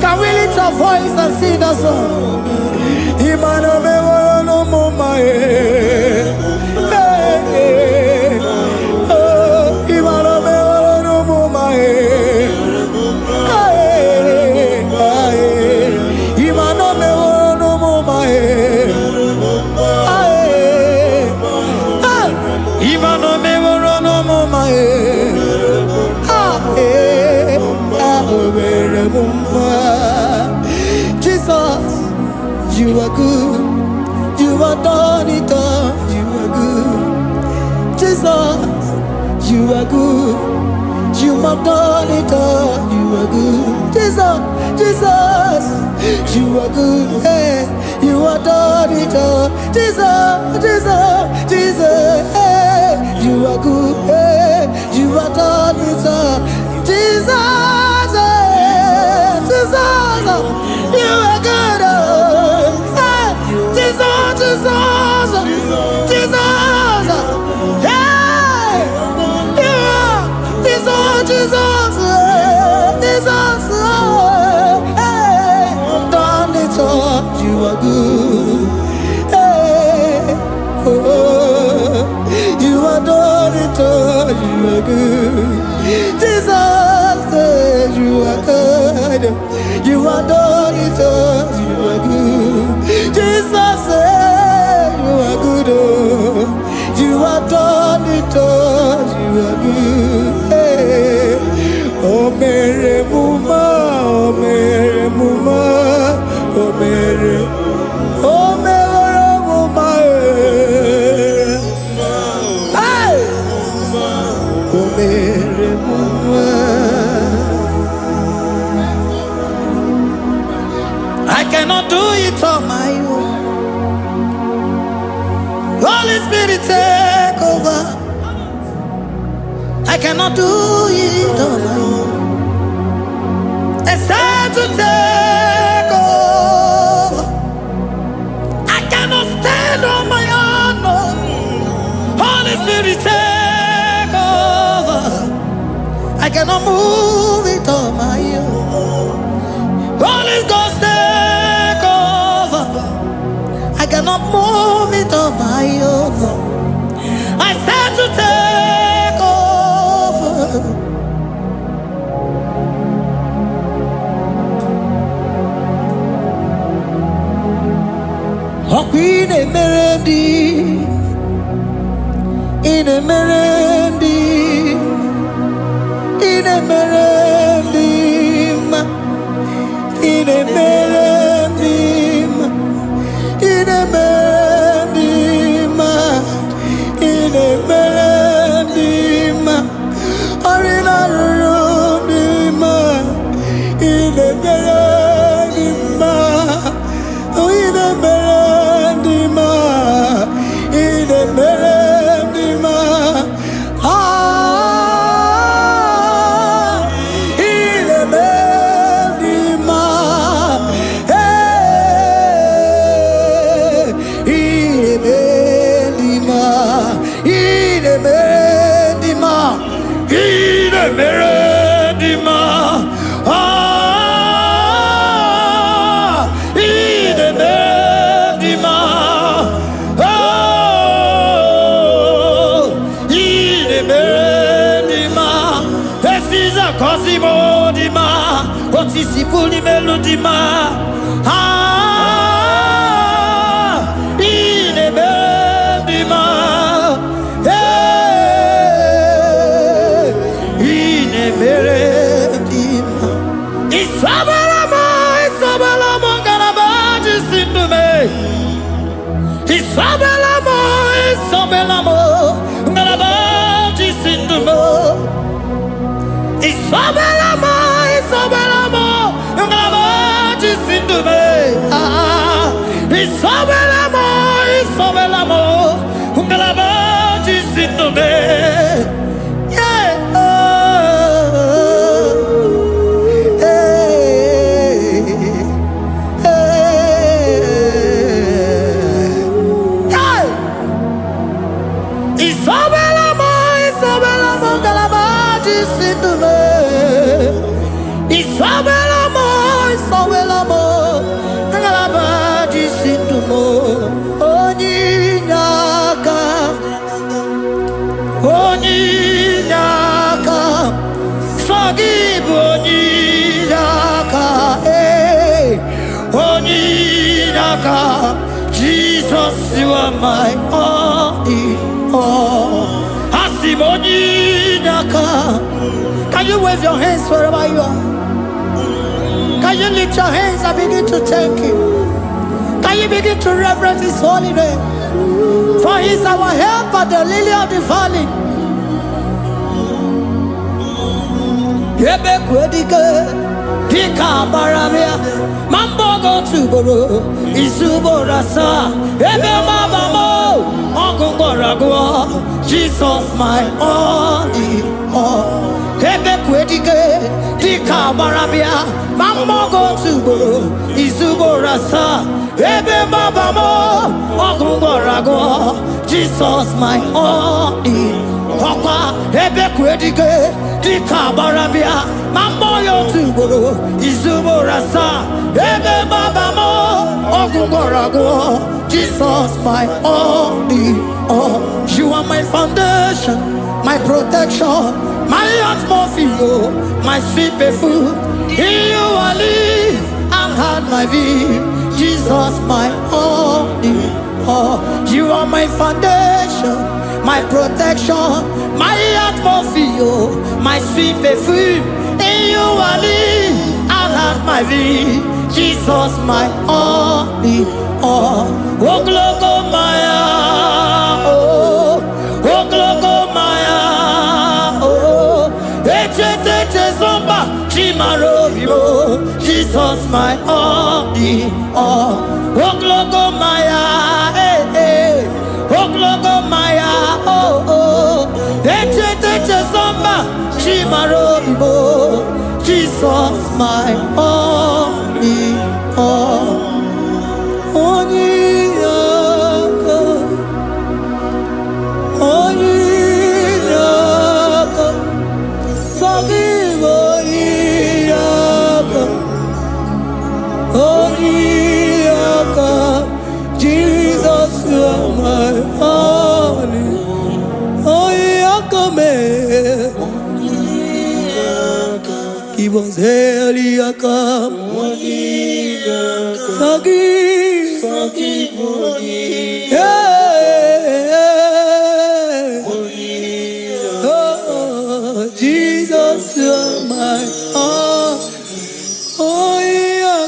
Can we lift our voice and sing that song? Imano me no mama Imano me no mama Imano me no mama Imano me no mama Jesus, you are good. You are done it all. You are good. Jesus, you are good. You have done it all. You are good. Jesus, you are good. Hey, you are done it all. Jesus, hey, you are good. Hey, you are done it all. Jesus, you are good. Hey, Jesus, hey, you are Jesus, hey, done it all. You are good. Hey, oh, you are done it all. You are good. Jesus, you are good. You are done it all. You are good. Jesus, you are good. Oh, you are done it all. You are good. Hey. Oh, Mary Muma, oh, Mary Muma, oh, Mary, oh, Mary Muma, hey, oh, Mary Muma. I cannot do it on my own. Holy Spirit, take over. I cannot do it on my own. It's time to take over. I cannot stand on my own. No. Holy Spirit, take over. I cannot move it on my own. Holy Ghost, take over. I cannot move it on my own. I said to take over. In a merendi, in a merendim, in a merendim, in a merendim, or in a room, in a merendim, in a merendim, in a merendim, Cosimo di ma, otisipuli melodima, ine bendima, ine merendima. Isabelamo, garabaji sindume. Isabelamo, garabaji sindume. Isabelamo, ngalabaji sindume. Isabelamo, ngalabaji sindume. Yeah. Isabelamo, ngalabaji sindume. Isabelamo, ngalabaji sindumo. Onyinaka, forgive Onyinaka, Onyinaka. Jesus, you are my all in all. Asim Onyinaka. Can you wave your hands wherever you are? Can you lift your hands and begin to thank Him? Can you begin to reverence His holy name? For He is our helper, the lily of the valley. Yebe kwedike, dika baramia, mambo go tuboro, isuborasa, ebe mabamo, okungorago, Jesus my only all. Ebe kwedike, dika baramia, mambo go tuboro, isuborasa, ebe mabamo, okungorago, Jesus my only all. Ebe kwedike, dika barabia, mambo yo tuboro, izuborasa, ebe mabamo, ogungorago, Jesus my only all. You are my foundation, my protection, my atmosphere, my sweet perfume. In you I live and had my vie, Jesus my only all. You are my foundation, my protection, my atmosphere, my sweet perfume. In you I live and have my vie, Jesus my only all. Oh glogo maya, oh glogo maya, oh eche zomba chimarovio, Jesus my only all. Oh glogo maya, oh glogo maya, oh eche zomba chimarovio, Jesus my only all. Jesus, you are my only. Give us Eliaka. Forgive. Oh, Jesus, you are my all. Oh, yeah.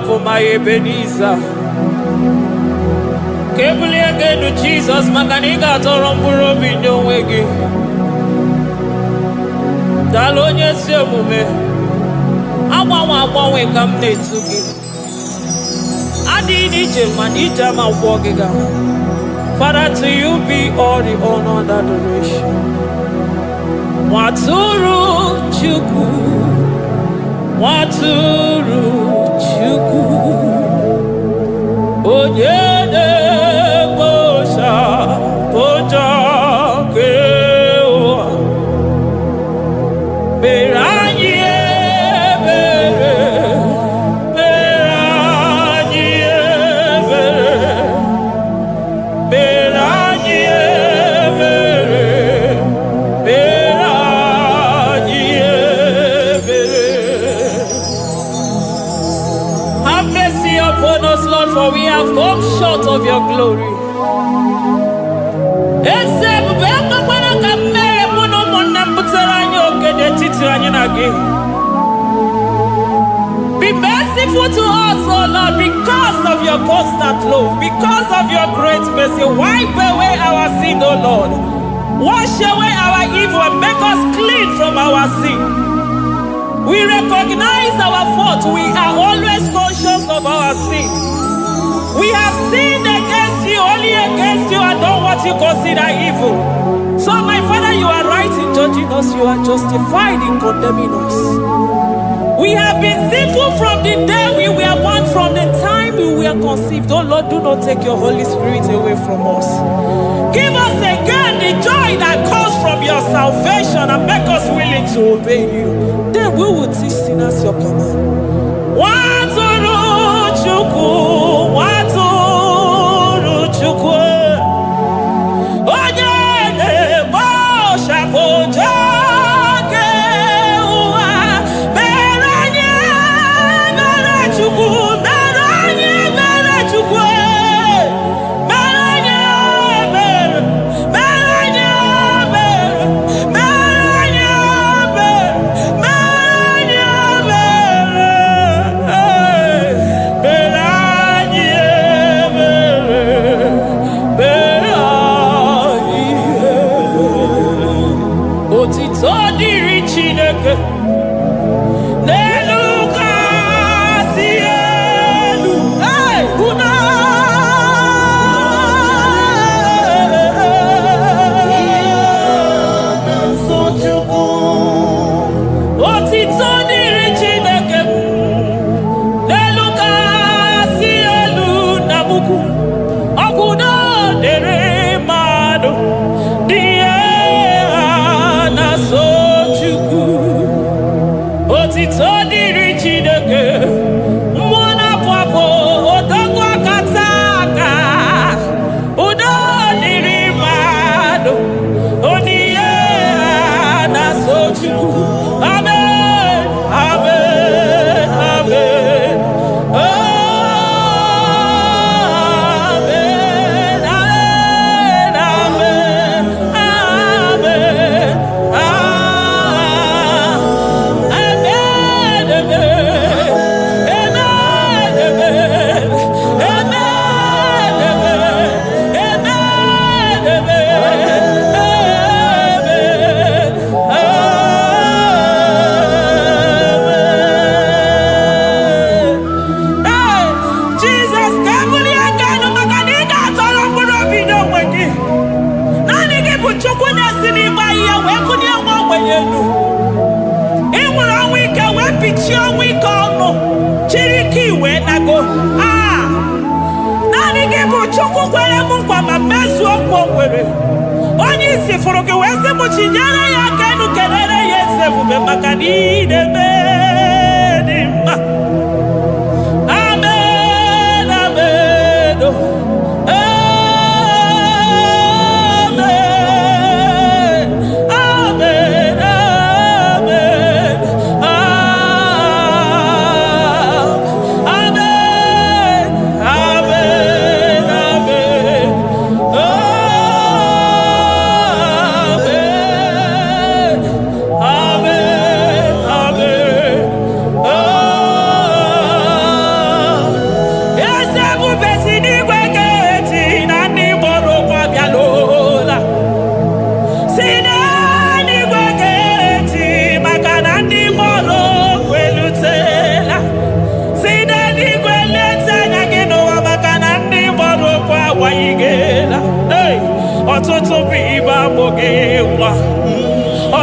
for my Ebenezer. Kebuli again to Jesus, Makaniga Toromburo Bindo Wegi. Dalonya Semume. I want to come near to you. I did it, man, each time I walk again. Father, to you be all the honor and adoration. Waturu Chuku, Waturu Chuku, Onyene Bosha, Boja Kewa, Beranye Bere, Beranye for we have come short of your glory. Be merciful to us, O Lord, because of your constant love, because of your great mercy. Wipe away our sin, O Lord. Wash away our evil and make us clean from our sin. We recognize our fault. We are always conscious of our sin. We have sinned against you, only against you, and done what you consider evil. So, my Father, you are right in judging us. You are justified in condemning us. We have been sinful from the day we were born, from the time we were conceived. Oh Lord, do not take your Holy Spirit away from us. Give us again the joy that comes from your salvation and make us willing to obey you. Then we will teach sinners your command. Waturu Chuku, Waturu Chuku, Onyene Bosha Boja Kewa, Beranye Bere Chuku, Beranye Bere Chuku, Beranye Bere, Beranye Bere, Beranye Bere, Beranye Amen.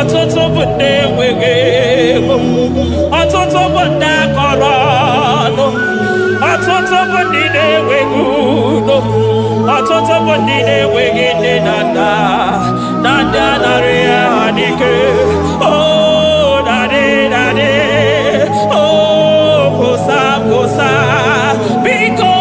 ọtụtụ bụ ndị enweghị ego, ọtụtụ bụ ndị akọrọ ọnụ, ọtụtụ bụ ndị na-enweghị udo, ọtụtụ bụ ndị na-enweghị nne na nna, na ndị anarị ya n'ike. Oh, daddy, daddy, oh, gosa, gosa, biko.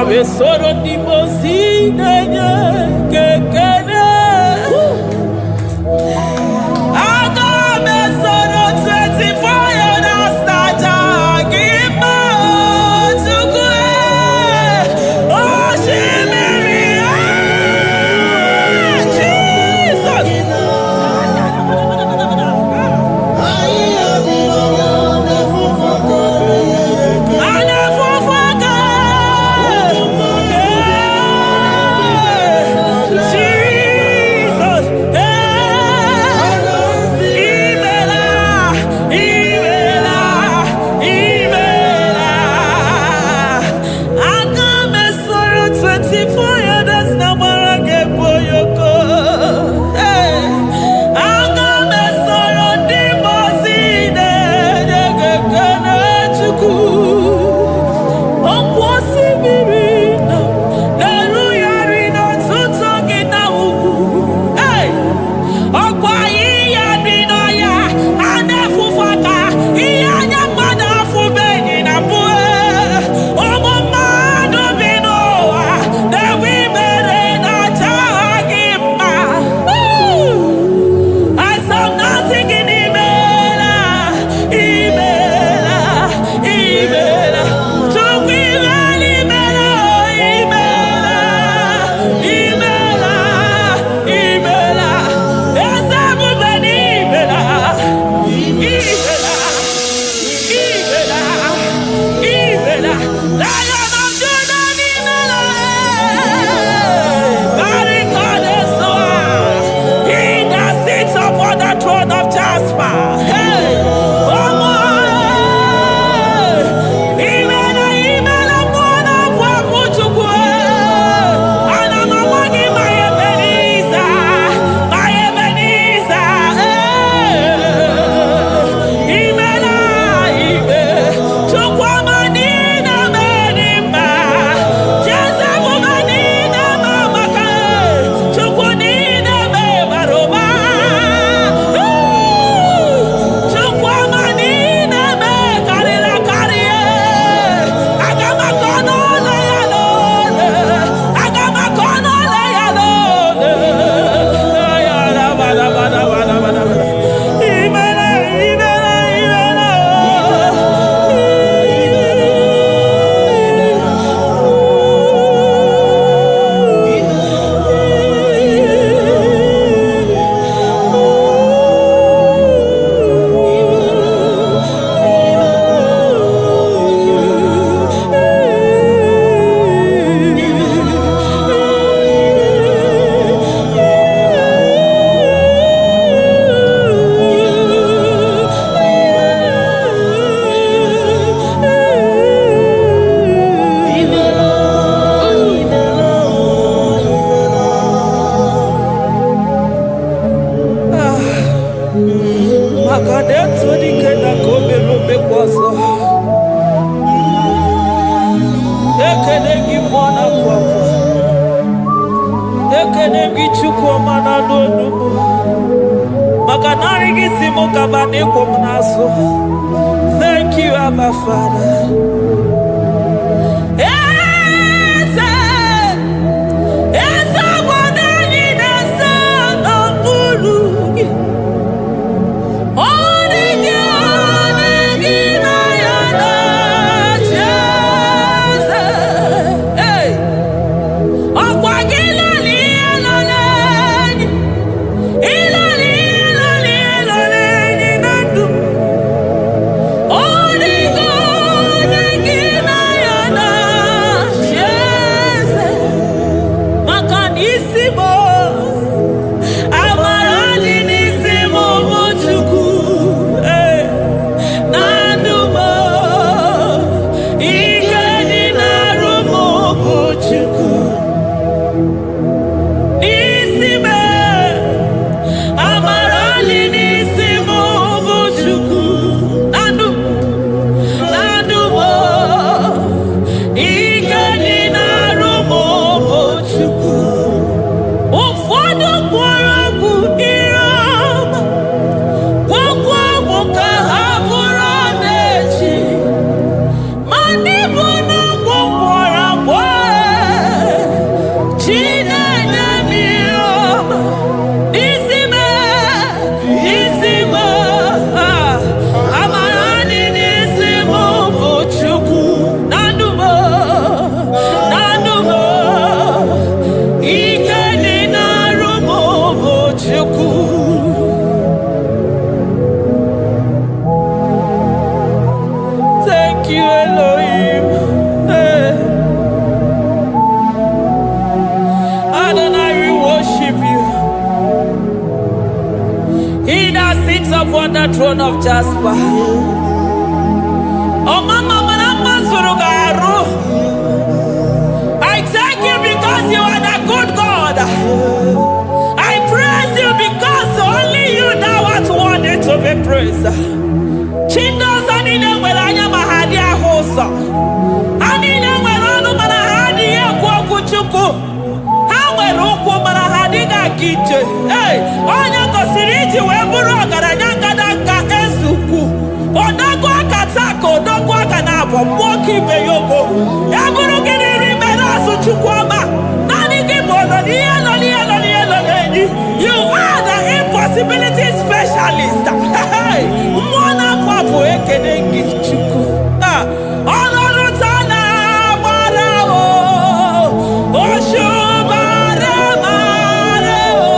aga m esoro ndị mozi na-enye kekele. Aga m esoro 24 elders na-aja gị mma Chukwu. Osimiri Jesus. Thank you, Abba Father. the throne of Jasper. Oh, Mama, I thank you because you are the good God. I praise you because only you thou art worthy to be praised. Chindos anine nwere anya ma ha dị ahụ ụzọ. Anine nwere ọnụ mana ha adịghị ekwu okwu Chukwu. Ha nwere ụkwụ mana ha adịghị aga ije. Onye gosiri iji wee bụrụ ọgaranya ngadanga ezukwu. Odogwu aka taa ka odogwu aka na-abụ mmụọ ka ibe ya ogo. Ya bụrụ gịnị rime n'azụ Chukwu ọma. Naanị gị bụ ọnọdụ ihe nọ n'ihe nọ n'ihe nọ n'enyi. You are the impossibility specialist. Mmụọ na-akwa bụ ekele gị Chukwu. Ọnọdụ taa na-agbara o. Oshubara mara o.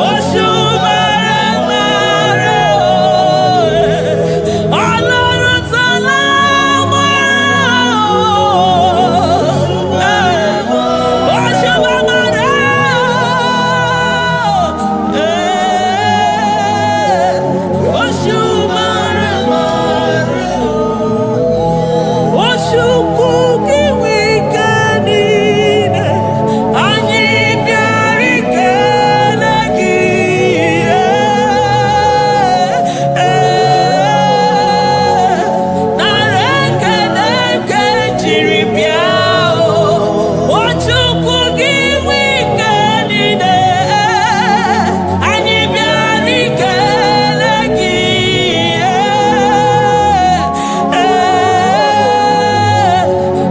Oshubara mara o. Ọnọdụ taa na-agbara o. Oshubara mara o. Oshubara mara o. Oshukwu gị wike niile, anyị bịara ikele gị. Nara ekele nke jiri bịa o. Ochukwu gị wike niile, anyị bịara ikele gị.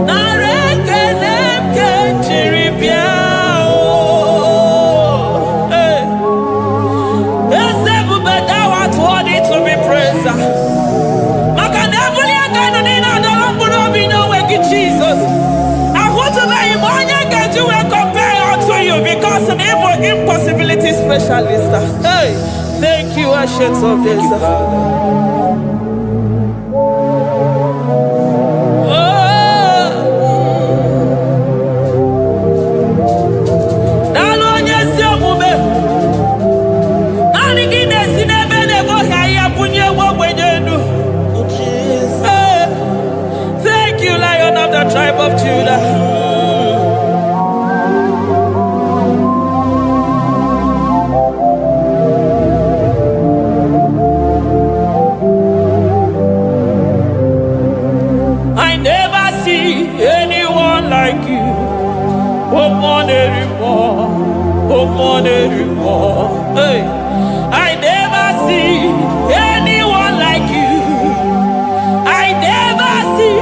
Nara ekele nke jiri bịa o. Eze ebube thou art worthy to be praised. Maka na ebuli aka enu niile adọrọ mkpụrụ obi n'onwe gị Jizọs. Ahụtụbeghị m onye ga-eji wee compare unto you because na ị bụ impossibility specialist. Thank you, ancient of days. Daalụ onye ezi omume. Naanị gị na-esi n'ebe na-egboghị ahịhịa bunye ewu ogbenye elu. Thank you, Lion of the tribe of Judah. I never see anyone like you. Oh, more anymore. Oh, more anymore. I never see anyone like you. I never see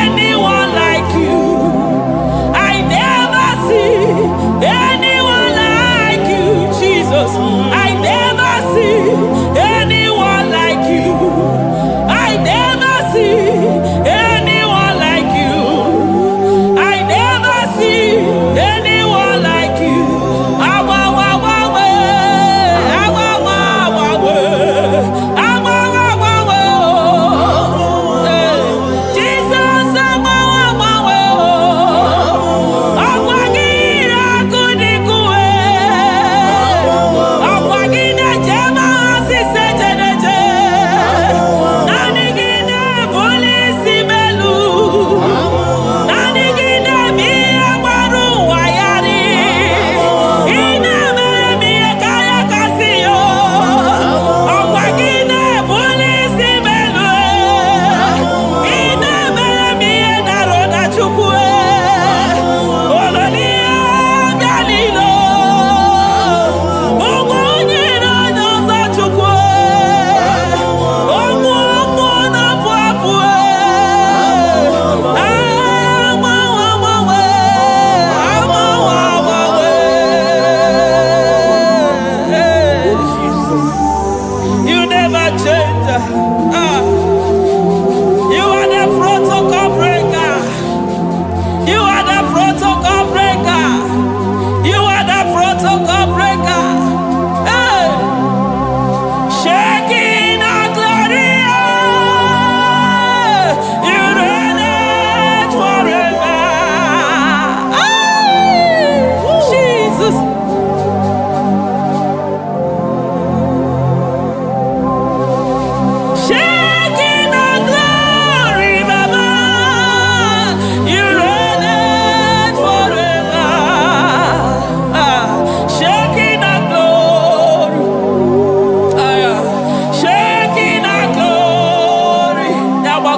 anyone like you. I never see anyone like you, Jesus. I never see anyone like you. I never see anyone like you. I never see anyone like you.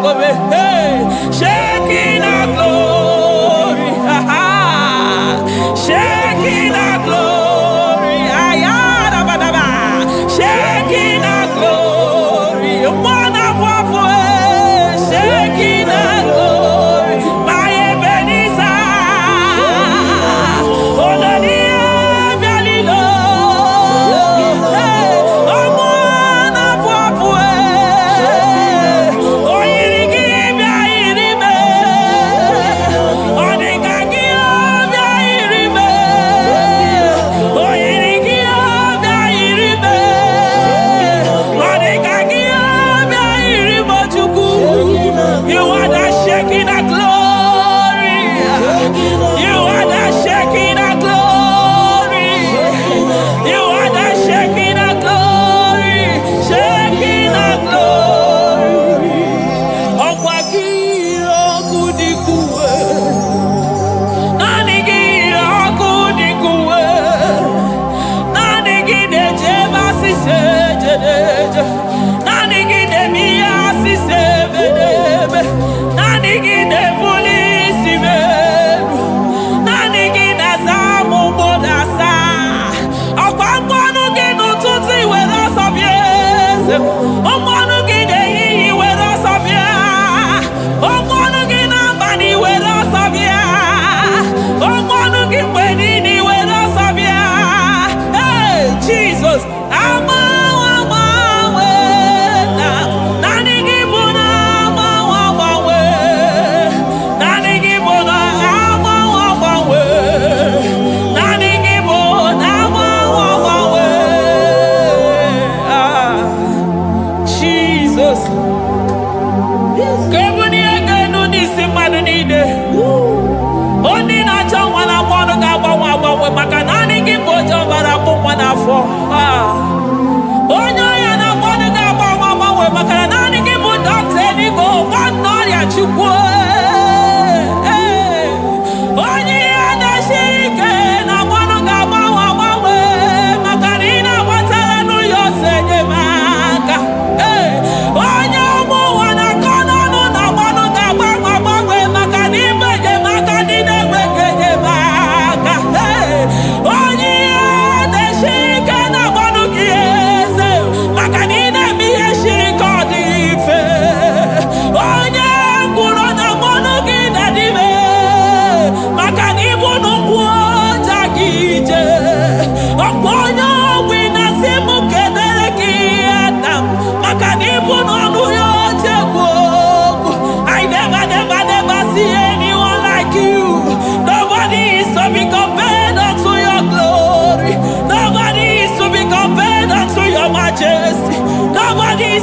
Hey, shaking our glory. Shaking our glory. Shaking our glory. One of our voice. Shaking our glory. My Ebenezer.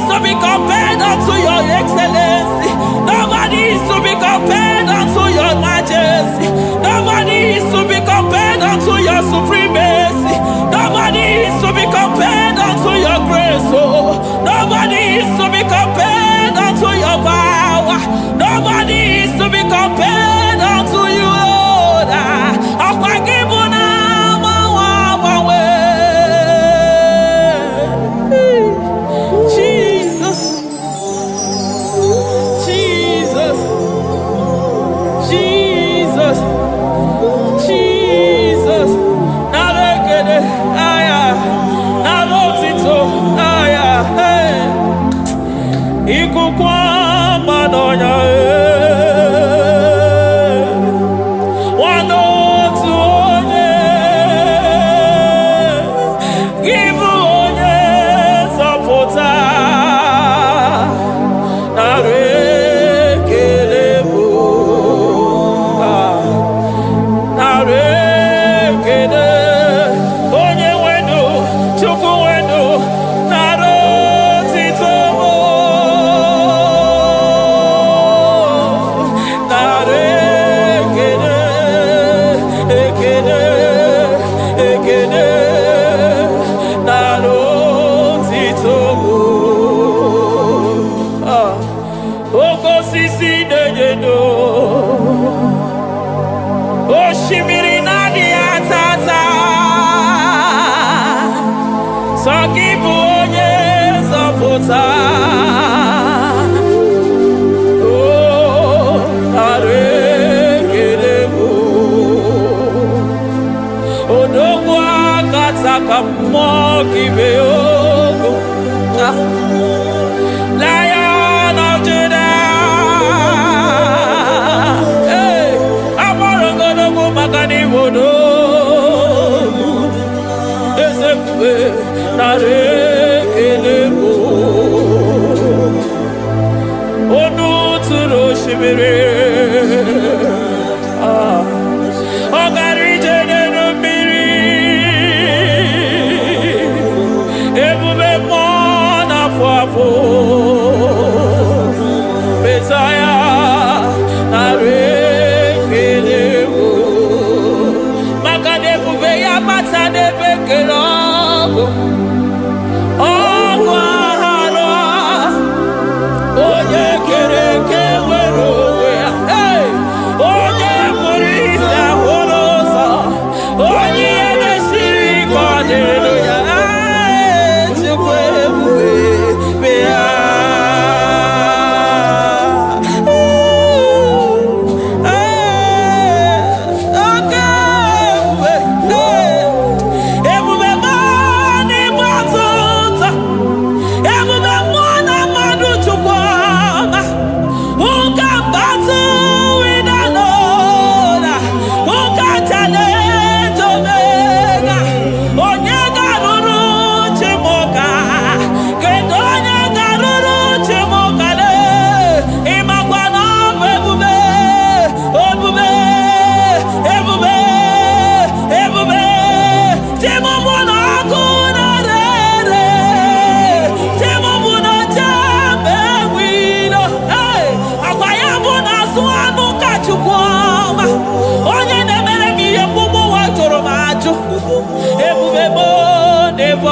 To be compared unto your excellency. Nobody is to be compared unto your majesty. Nobody is to be compared unto your supremacy. Nobody is to be compared unto your grace. Oh, nobody is to be compared unto your power. Nobody is to be compared unto you, Lord. osimiri ọ gara ije n'elu mmiri ebube mmụọ na-afụ afụ Mesaya narị ekele maka na ebube ya bata n'ebe kere ọgụ aghara onye kere eke nwere onwe ya onye pụrụ isi ahụrụ ụzọ onye ihe na-esiri ike ọ dịrị ya Chukwu ebube bịa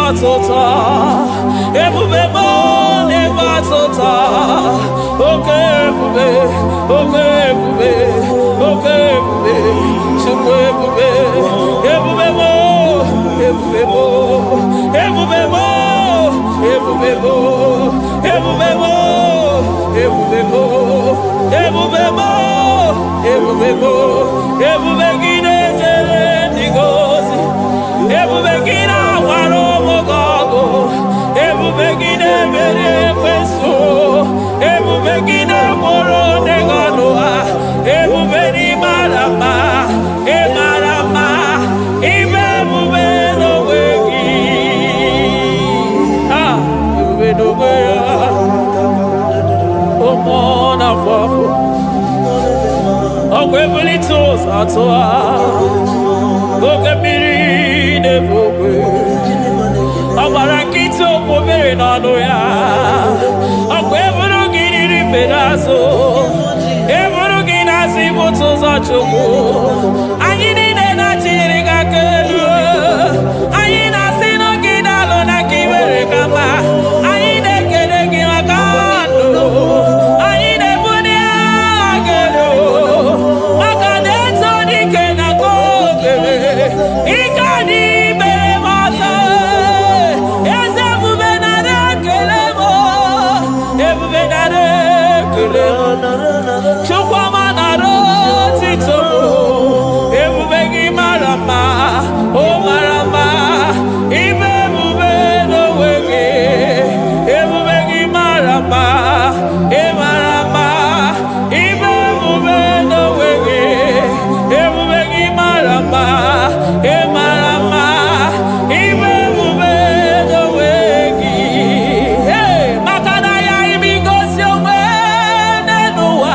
ọtụtụ ebube mo n'ebe ọtụtụ oke ebube oke ebube oke ebube Chukwu ebube ebube mo ebube mo ebube mo ebube mo ebube mo ebube mo ebube mo ebube mo ebube gị na-ejere ndị gozi ebube gị na-agwara ebube gị na-emere ekwensu ebube gị na-akpọrọ ndị ọnụ ha ebube n'ịmara mma ịmara mma ime ebube n'onwe gị ebube n'onwe ya ụmụ na-afụ afụ ọgwụ ebulite ụzọ atụ ha oke mmiri na-ebu ogwe ọ gbara nkịtị okwu mere n'ọnụ ya ọkwa eburu gị riri mbere azụ eburu gị na-azụ ibute ụzọ Chukwu anyị niile na-achịrị gị aka elu anyị na-asị n'oge na-alụ na ka iwere ka mma anyị na-ekele gị maka ndụ anyị na-ebuli agha elu maka na eto dike na ka ogere ike adị mere m ọzọ ebube nara ekele Chukwu ọma nara otito ebube gị mara mma o mara mma ime ebube n'onwe gị ebube gị mara mma ị mara mma ime ebube n'onwe gị ebube gị mara mma ị mara mma ime ebube n'onwe gị maka na ya ime igosi onwe n'ụwa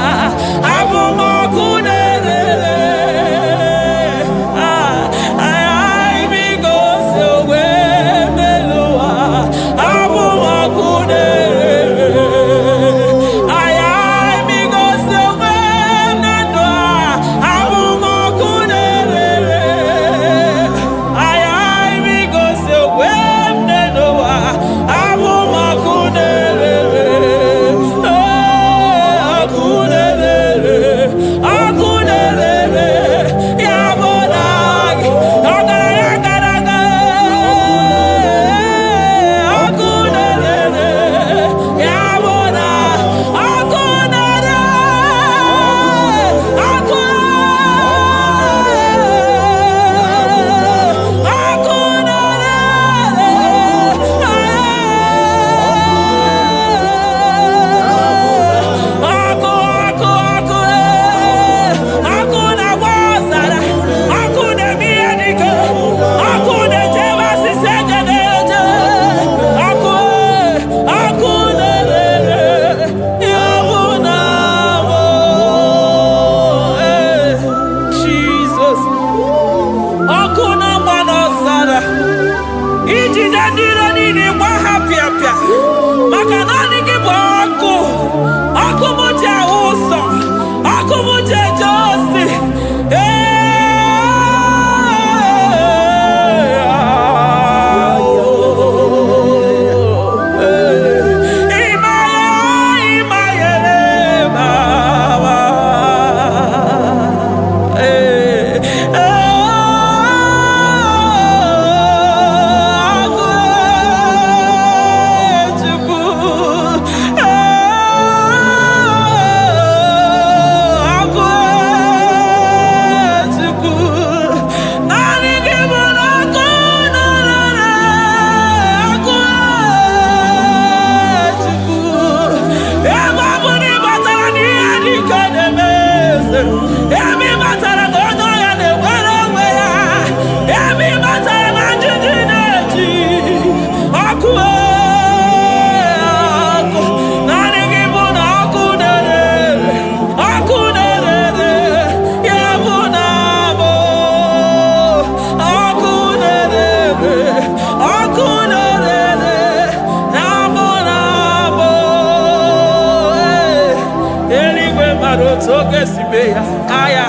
maroto gesibeya. Aya.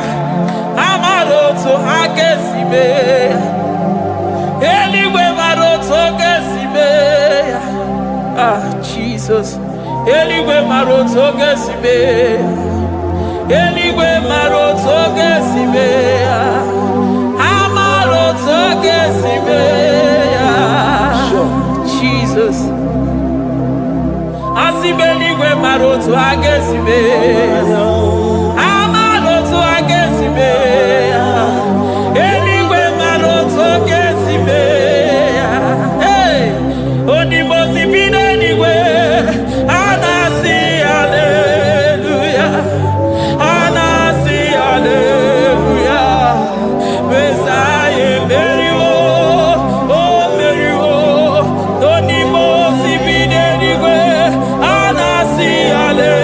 Amaroto agesibeya. Eligwe maroto gesibeya. Ah, Jesus. Eligwe maroto gesibeya. Eligwe maroto gesibeya. Amaroto gesibeya. Jesus. Asibeligwe maroto agesibeya. Amaroto agesibeya. Eligwe maroto gesibeya. Hey, onimosi bine eligwe. Anasi hallelujah. Anasi hallelujah. Messiah Meriwo, oh Meriwo. Onimosi bine eligwe. Anasi hallelujah.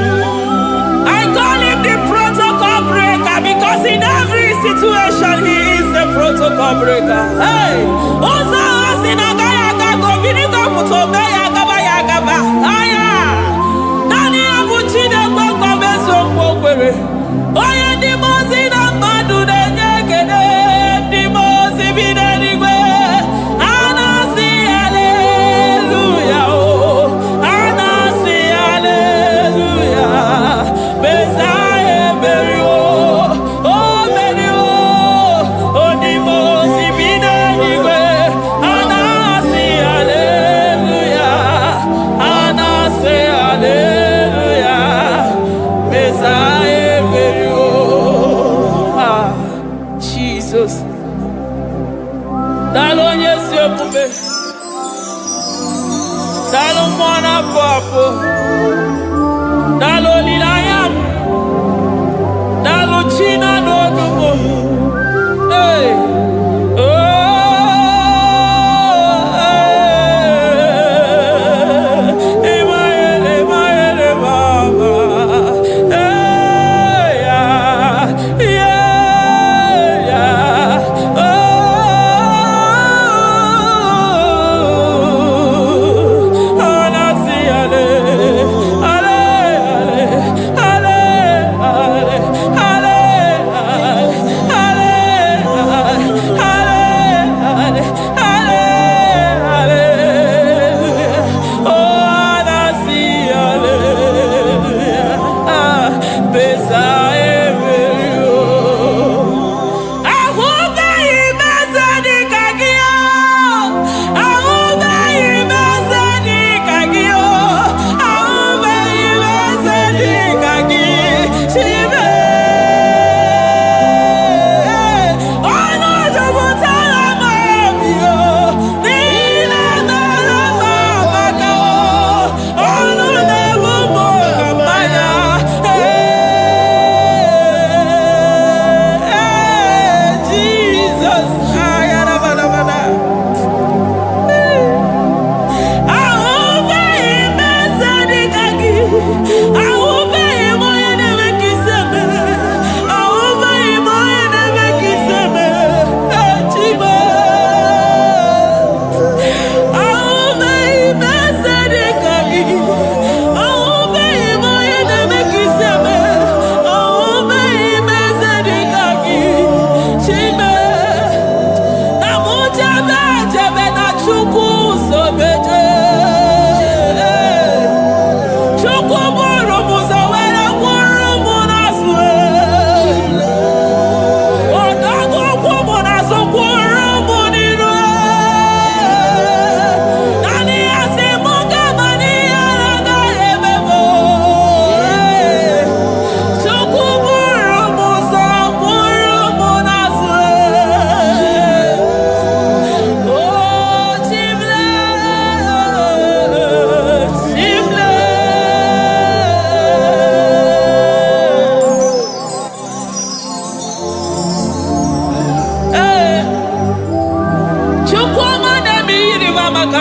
I call him the protocol breaker because in every situation he is the protocol breaker. Hey, Osa Osinagaya Gago Viniga Mutobe Yagaba Yagaba. Aya, Nani Abuchina Boko Beso Pokwere. Oya Dimozina Madu de Negede, Dimozi Videnigwe. Anasi hallelujah. Anasi hallelujah. Messiah Meriwo, oh Meriwo, oh Dimozi Videnigwe. Anasi hallelujah. Anasi hallelujah. Messiah Meriwo. Ah, Jesus. Dalo nyesi okube. Dalo mwana papo. Dalo lilayam. Dalo china dogumo. Hey. Oh. Emaele, emaele, baba. Hey, yeah, yeah, yeah. Oh. Anasi hallelujah.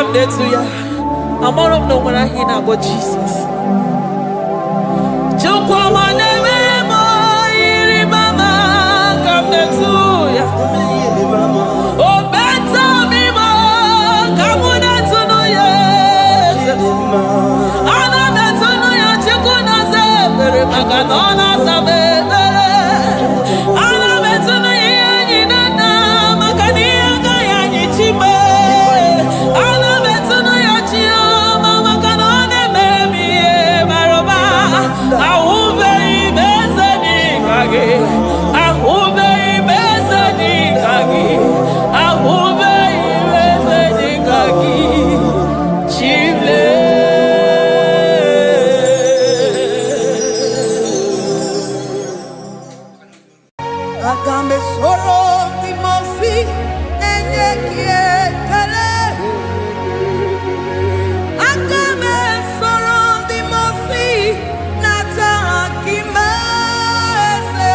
come there to ya. I'm all of no when I hear about Jesus. Chukwama neme mo iri mama come there to ya. Oh better me mo come on to know ya. Ana better know ya chukuna se bere maganona se bere. Ana better know ya ni nana makani aga ya ni chime. Ana better know ya chia mama kanone baby maroba. Ahube ibezeni kage. Ahube ibezeni kage. Ahube ibezeni kage. Chile. Agambe soro timosi enye kietele. Agambe soro timosi nata kimese.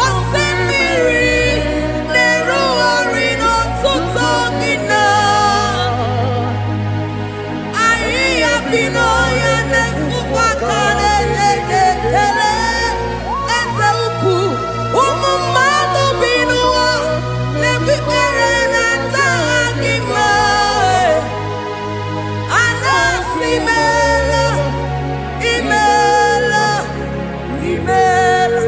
Osemiri neru arino tutogina. Ayi abino ya nefufakane neketele. Eze uku umumado binua nebikere natagima. Anasimela imela imela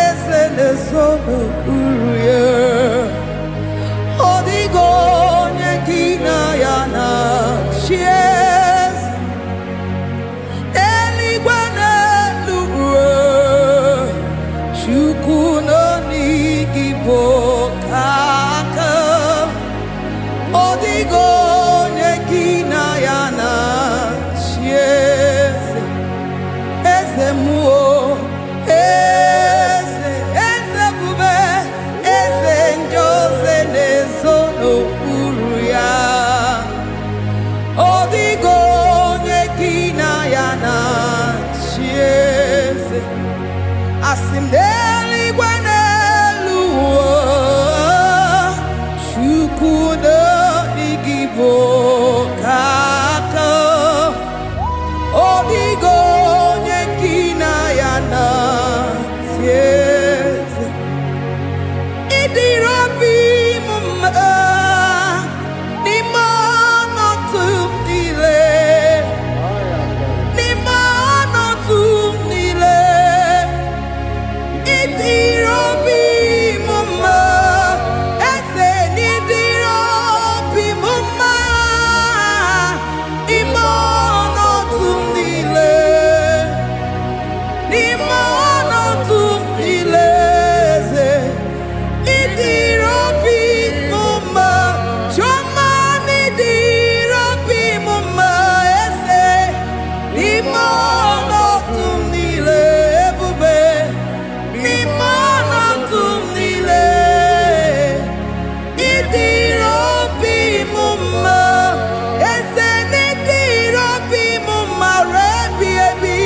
eze nesono uruye. Odigo nyekina yana chies eligwana luwe chukuno nigibo kaka. Odigo nyekina yana chies eze muo eze bube eze njoze nezono uruya. Odigo nyekina yana chiese asimdeli gwaneluo chukuno nigibo kaka. Odigo nyekina yana chiese idirobi mumma nimano tumdile. Nimano tumdile idirobi mumma ese nidirobi mumma imano tumdile. Nimano tumdile ese idirobi mumma choma nidirobi mumma ese nimano tumdile bube nimano tumdile idirobi mumma ese nidirobi mumma rebi ebi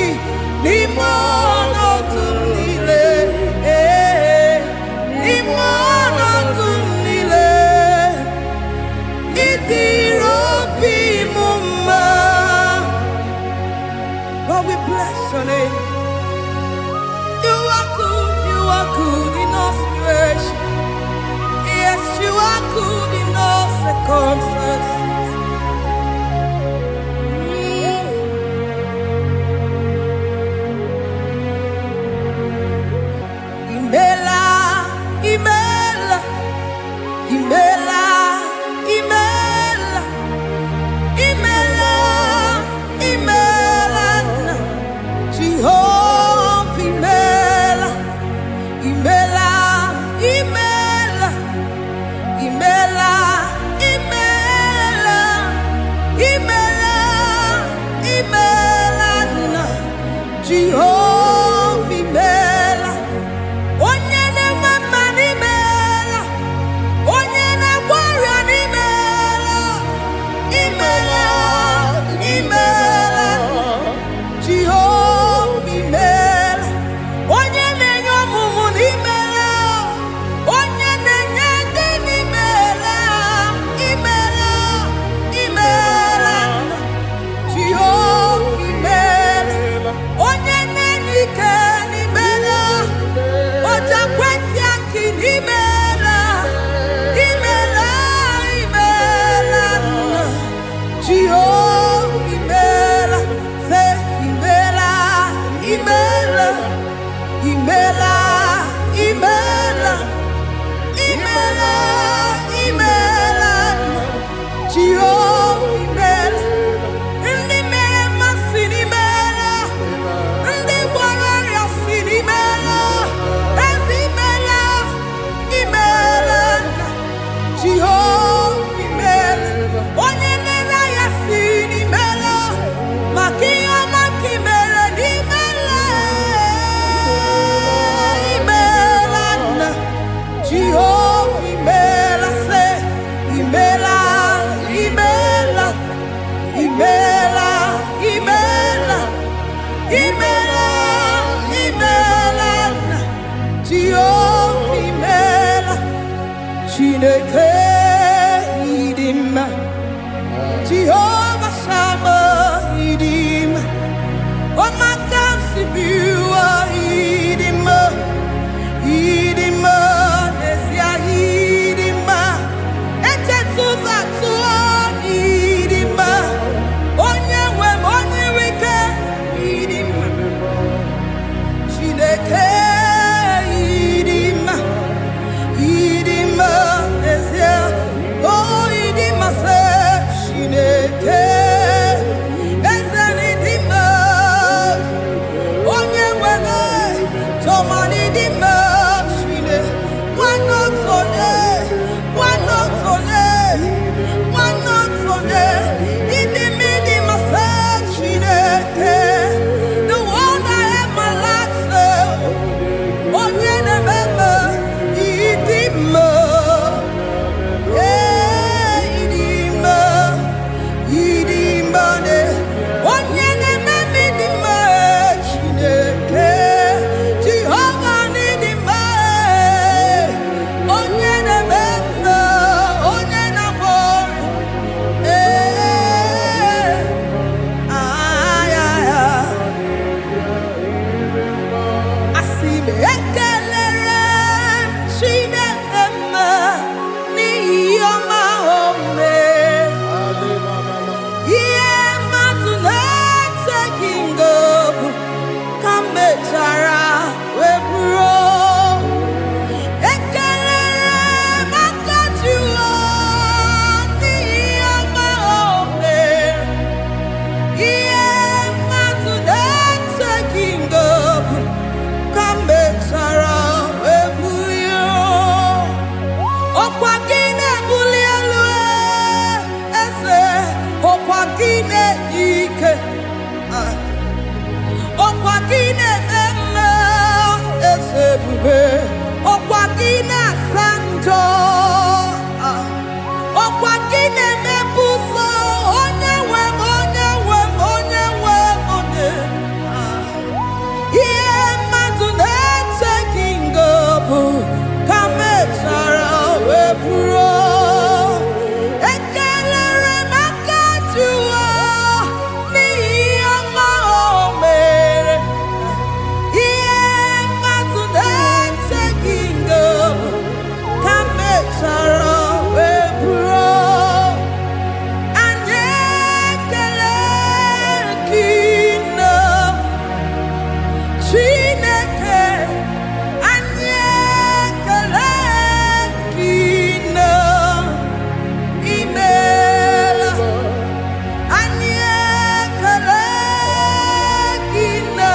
nimano tumdile nimano tumdile idirobi mumma. Lord, we bless your name. You are good in all situations. Yes, you are good in all circumstances. Imela, imela, imela, imela, imela, imela, Jehovah, imela, imela, imela, imela, imela, imela, imela, Jehovah, imela. Onye na-mama n'imela, onye na-agwara n'imela, imela, imela, Jehovah imela. Onye na-enye ọmụmụ n'imela, onye na-enye ndị Chineke idima, Jehovah Shammah idima, Omakansibua idima, idima, Nesia idima, Etetuza tua idima, Onyewe Onirike idima, Chineke idima, idima, Nesia, oh idima se Chineke, Ezenidima, Onyewe Tomani dima, Chine, one not the one I have my life, onye na-ememe idima, idima ne, onye na-ememe idima, Chineke, Jehovah n'idima, onye na-ememe, onye na-abọrị, asị m ekelere m Chineke mma n'ihi ọma o mere. Ihe mmadụ na-eteghị ngọpụ ka m mechara wee bụrụ. Ekelere m aka Jehova n'ihi ọma o mere. Ihe mmadụ na-eteghị ngọpụ ka m mechara wee bulie. Ọkwa gị na-ebuli elu eze, ọkwa gị na-enye ike, ọkwa gị na-eme mma eze ebube, ọkwa gị na-asa njọ, ọkwa gị na-emepe ụzọ, onye nwe m, onye nwe m, onye nwe m, onye ihe mmadụ na-eteghị ngọpụ ka m mechara wee bụrụ. Ekelere m aka Jehova n'ihi ọma o mere. Ihe mmadụ na-eteghị ngọpụ ka m mechara wee bụrụ. Anyị ekele gị nna Chineke, anyị ekele gị nna, imeela. Anyị ekele gị nna,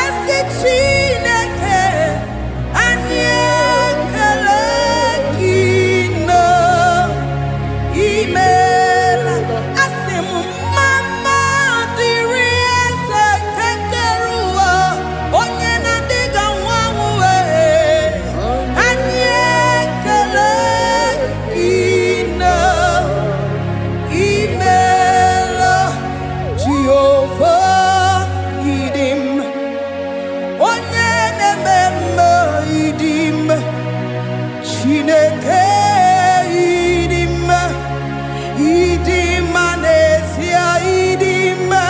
ezi Chineke, anyị ekele gị nna, imeela. Asị m mma dịrị eze nke kere ụwa, onye na-adịghị anwụ anwụ wee. Anyị ekele gị nna, imeela. Jehova ịdị mma, onye na-eme mma ịdị mma, Chineke ịdị mma, ịdị mma n'ezie, ịdị mma,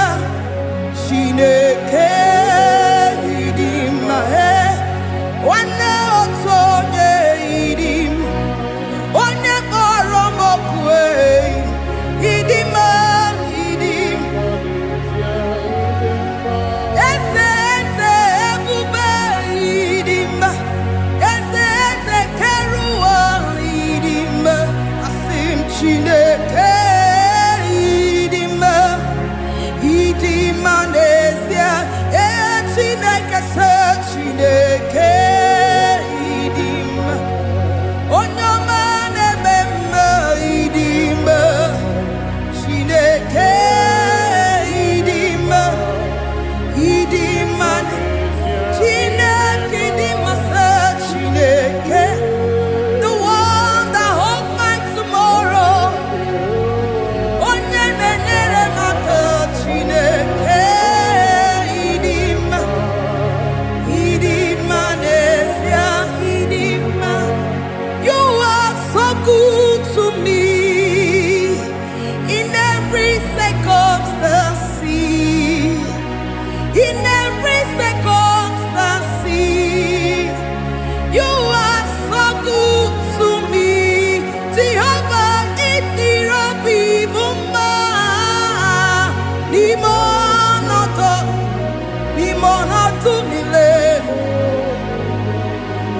Chineke ịdị mma, nwanne otu onye ịdị mma, onye kpọrọ m oku, ịdị mma, ịdị mma, eze eze ebube ịdị mma, eze eze kere ụwa ịdị good to me in every circumstance. In every circumstance, you are so good to me. Jehovah, it be bumba, limonato mile.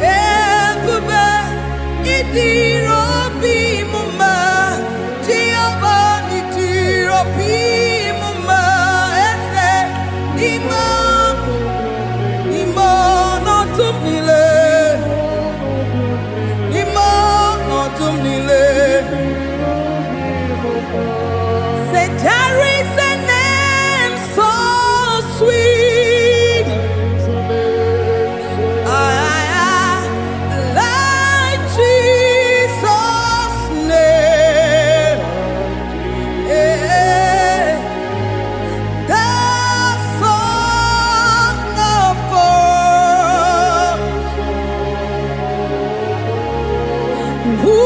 Ebube, it be mumba. Jehovah, it be mumba. Say there is a name so sweet, like Jesus' name. The Son of God, who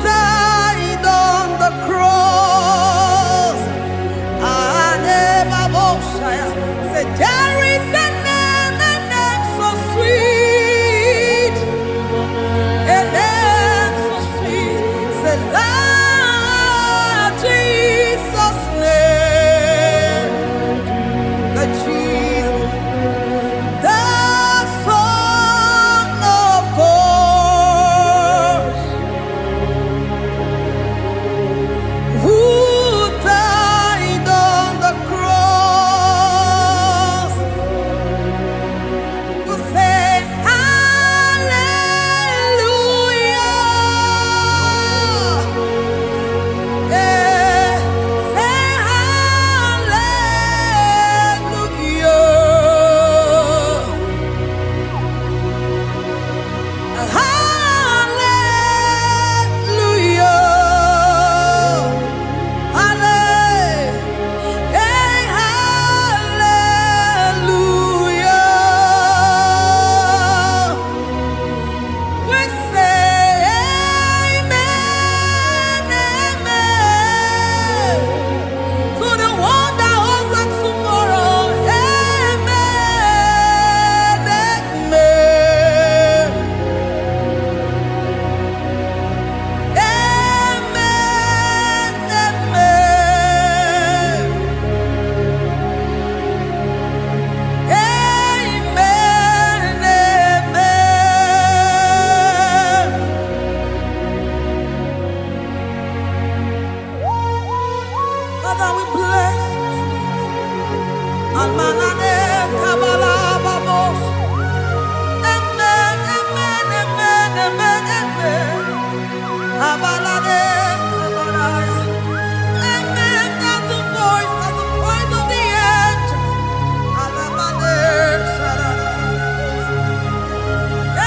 died on the cross. Say there is a name so sweet, a name so sweet. Say Lord Jesus' name, the Jesus, the Son of God, who died on the cross. We say hallelujah. Say hallelujah. Hallelujah. We say amen, amen. To the one that holds us tomorrow. Amen, amen. Amen, amen. Amen, amen. Father, we bless you. Almanane kabala babos. Amen, amen, amen, amen, amen. Abalade kabalaya. Amen. That's the voice of the angels. Alabade sarara.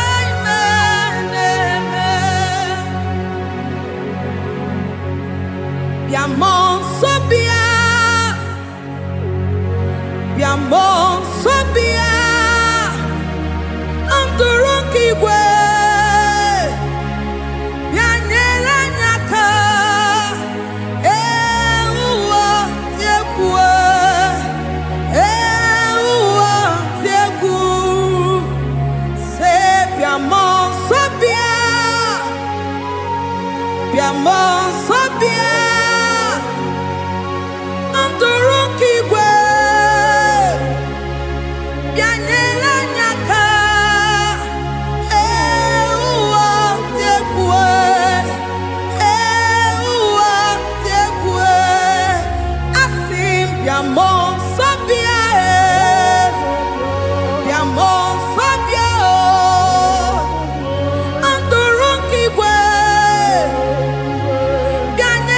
Amen, amen. Biamon sobia, biamon sobia, anturuki gwe, bianyela nyaka, ewa tiekwe, ewa tieku, se biamon sobia, biamon sobia. Anturuki gwe, bianyela nyaka, ewa tiekwe, asim biamon sabia, biamon sabia, Anturuki gwe, bianyela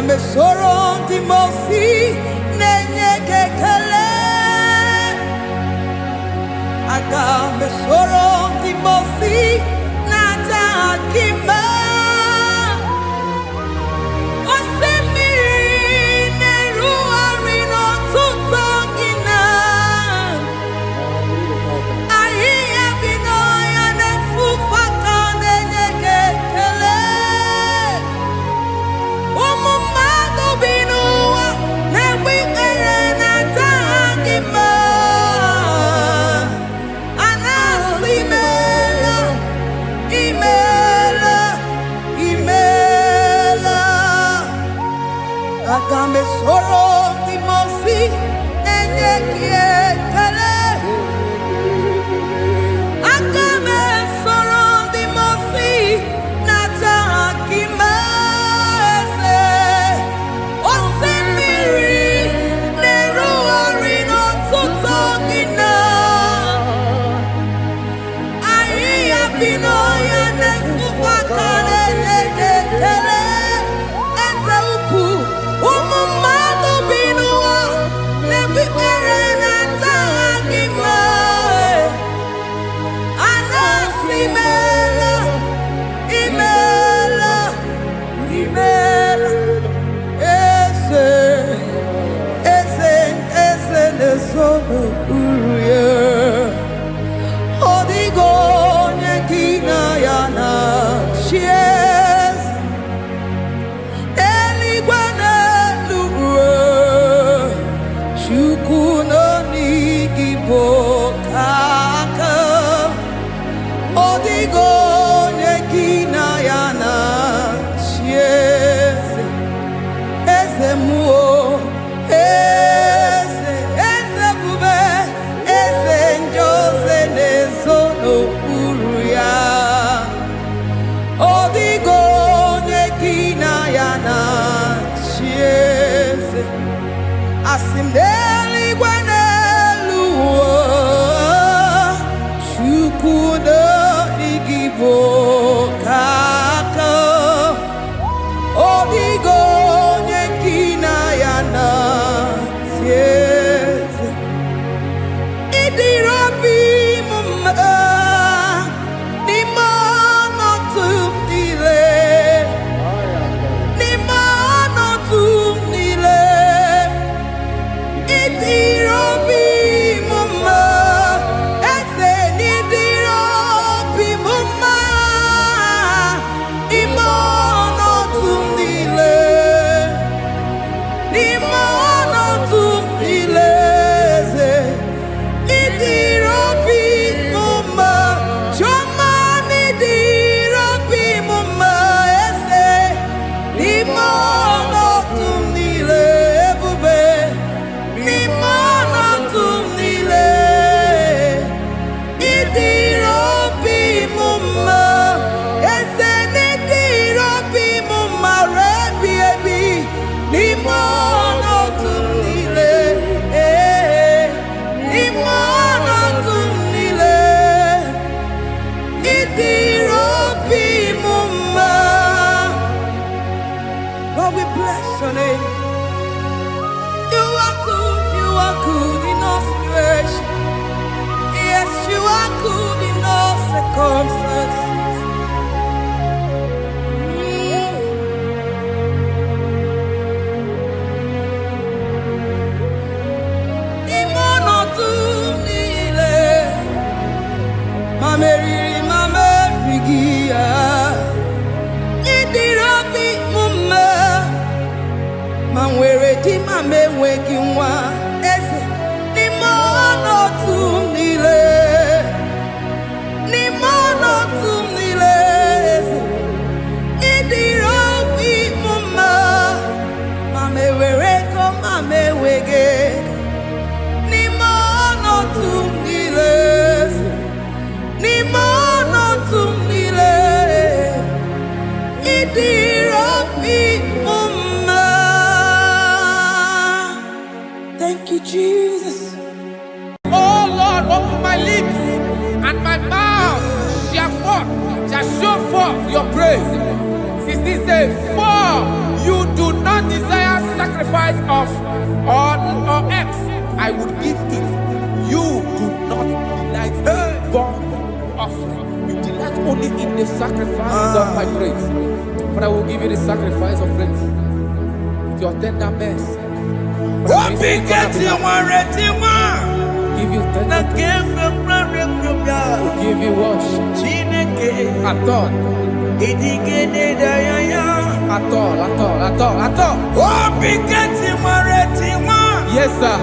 me soro ndị mosi na-enye gị ekele. Aga me soro ndị mosi na-aja gị mma. Osimiri na-erugharị n'ọtụtụ gị na ahịhịa bi n'ọhịa na-efufe aka na-enye gị ekele. Ụmụ mmadụ bi n'ụwa na-egbe ikpere na-aja gị mma. A na-asị imeela, imeela, imeela. Aga m esoro ndị mosi na-enye gị ekele. Aga m esoro ndị mosi na-aja gị mma. Eze osimiri na-erugharị n'ọtụtụ gị na ahịhịa bi n'ọhịa na-efufe aka na-enye gị ekele. Eze ukwu, ụmụ mmadụ bi n'ụwa na-egbe ikpere na-aja gị mma. A na-asị imeela, imeela, imeela. Eze, eze, eze na-eso n'okpuru ya. Ọ dịghị onye gị na ya na-achị eze. Eluigwe n'elu ruo, Chukwu nọ n'igi bụ oke aka. Ọ dịghị onye gị na ya na-achị eze. Eze mmụọ, eze, eze ebube, eze ndị ozi na-ezo n'okpuru ya. Ọ dịghị onye gị na ya na-achị eze. Asị m n'eluigwe n'elu ụwa, Chukwu n'igwe bụ oke aka. Ọ dịghị onye gị na ya na-achị eze. Ịdịrị obi m mma n'ime ọnọdụ m niile. N'ime ọnọdụ m niile, ịdịrị obi m mma. Eze n'ịdịrị obi m mma n'ime ọnọdụ m niile. N'ime ọnọdụ m niile, eze ịdịrị obi m mma. Chiọma n'ịdịrị obi m mma. Eze n'ime ọnọdụ m niile. Ebube n'ime ọnọdụ m niile, ịdịrị obi m mma. Eze n'ịdịrị obi m mma ruo ebi ebi. N'ime ọnọdụ m niile, n'ime ọnọdụ m niile, ịdịrị obi m mma. Lord, we bless your name. You are good in all situations. Yes, you are good in all circumstances. N'ime ọnọdụ m niile, ma meriri ma merighị ya, ịdịrị obi m mma. Ma nwere di ma m enweghị nwa. Eze n'ime ọnọdụ m niile, n'ime ọnọdụ m niile, eze ịdịrị obi m mma. Ma m ewere ego ma m enweghị. N'ime ọnọdụ m niile, eze n'ime ọnọdụ m niile, ịdịrị obi m mma. Thank you, Jesus. Oh Lord, open my lips and my mouth shall show forth your praise. 16 says, for you do not deserve of or X, I would give it. You do not delight in burnt offering. You delight only in the sacrifice of my praise. But I will give you the sacrifice of praise. With your tender mercy. Give you tender will give you worship. At all. At all. Yes, sir.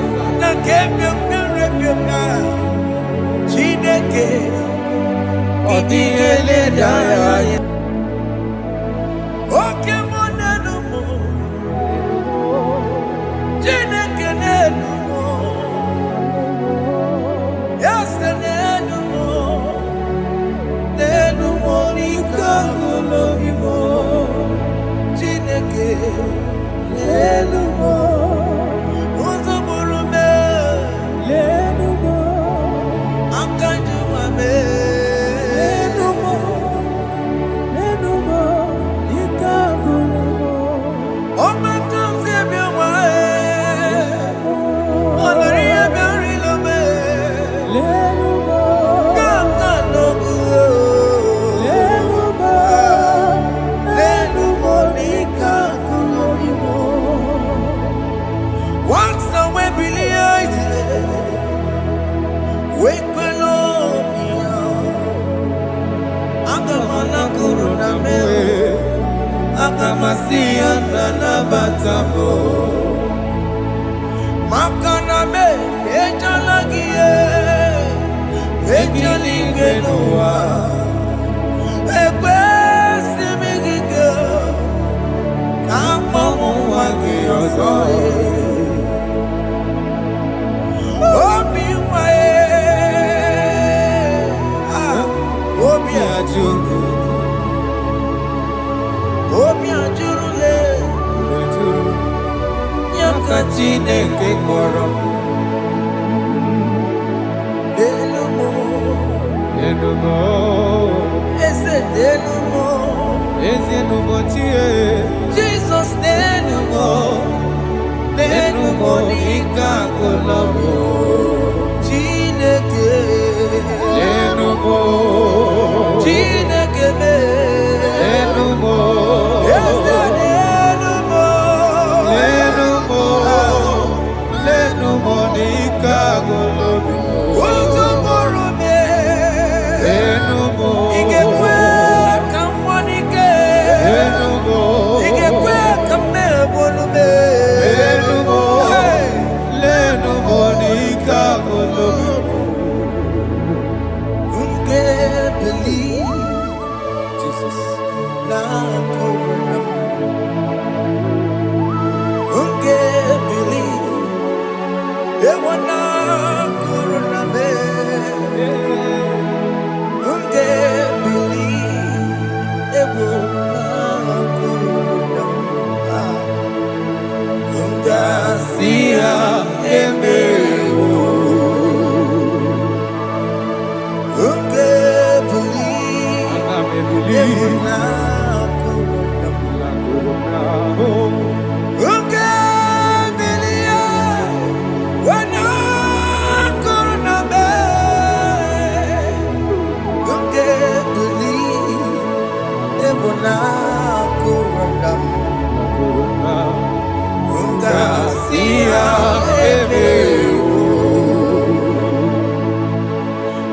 Jesus,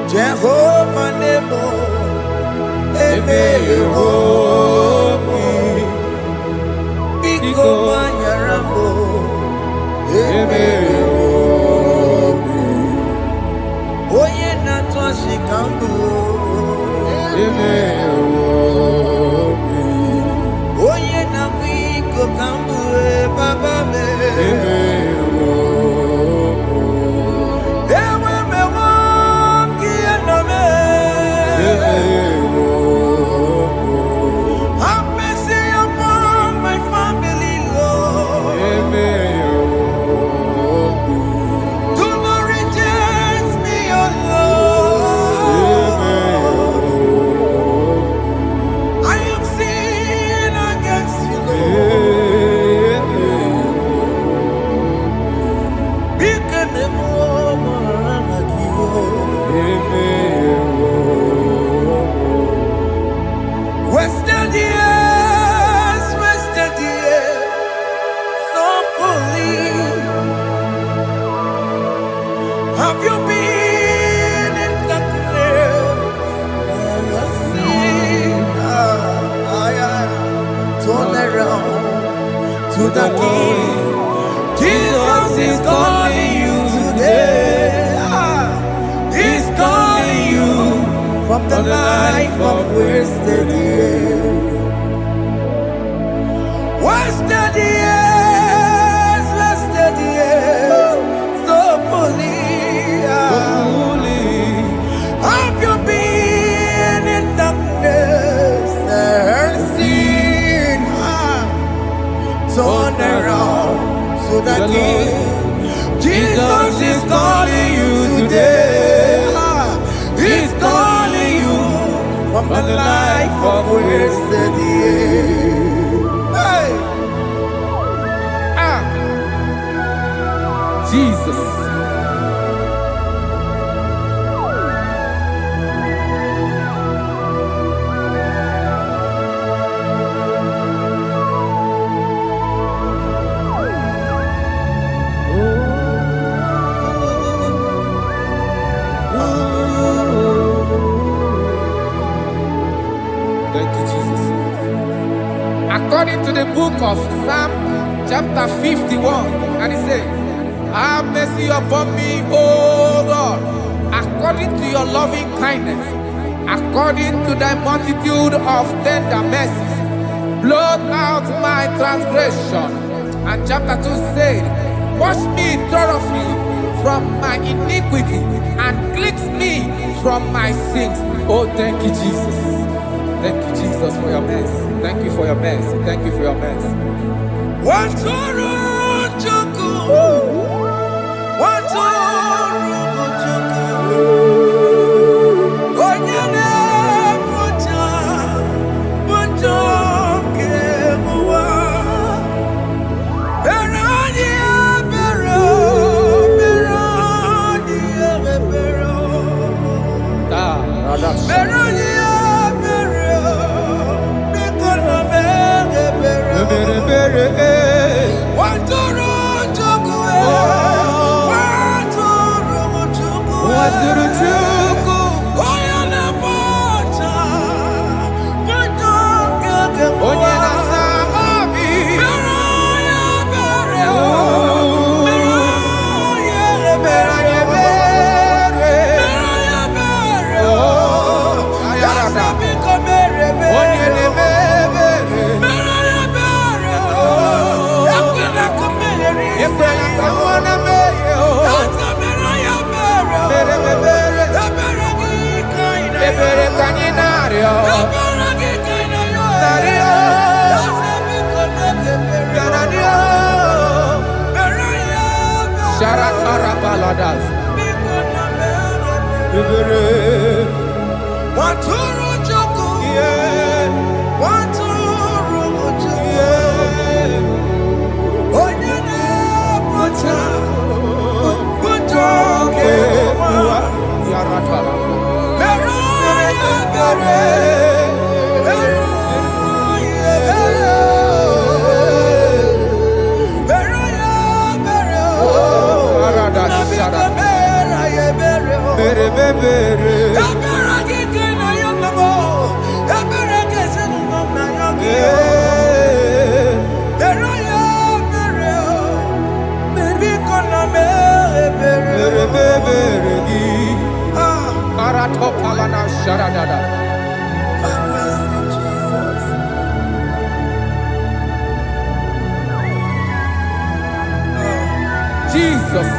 Jehovah Nebo, Biko Manyarambo, Oye Natwa Shikambu, Oye Nabiko Kambu, Baba me. Wasted years, so fully. Have you been in the place? Turn around to the King. Jesus is calling you today. He's calling you from the life of wasted years. Wasted years, so fully. Have you been in darkness and seen? Turn around to the King. Jesus is calling you today. He's calling you from the life of wasted years. Hey. Jesus. Thank you, Jesus. According to the book of Psalm, chapter 51, and it says, have mercy upon me, O Lord, according to your loving kindness, according to thy multitude of tender mercies, blot out my transgression. And chapter 2 said, wash me thoroughly from my iniquity and cleanse me from my sins. Oh, thank you, Jesus. Thank you, Jesus, for your mercy. Thank you for your mercy. Thank you for your mercy. Jesus.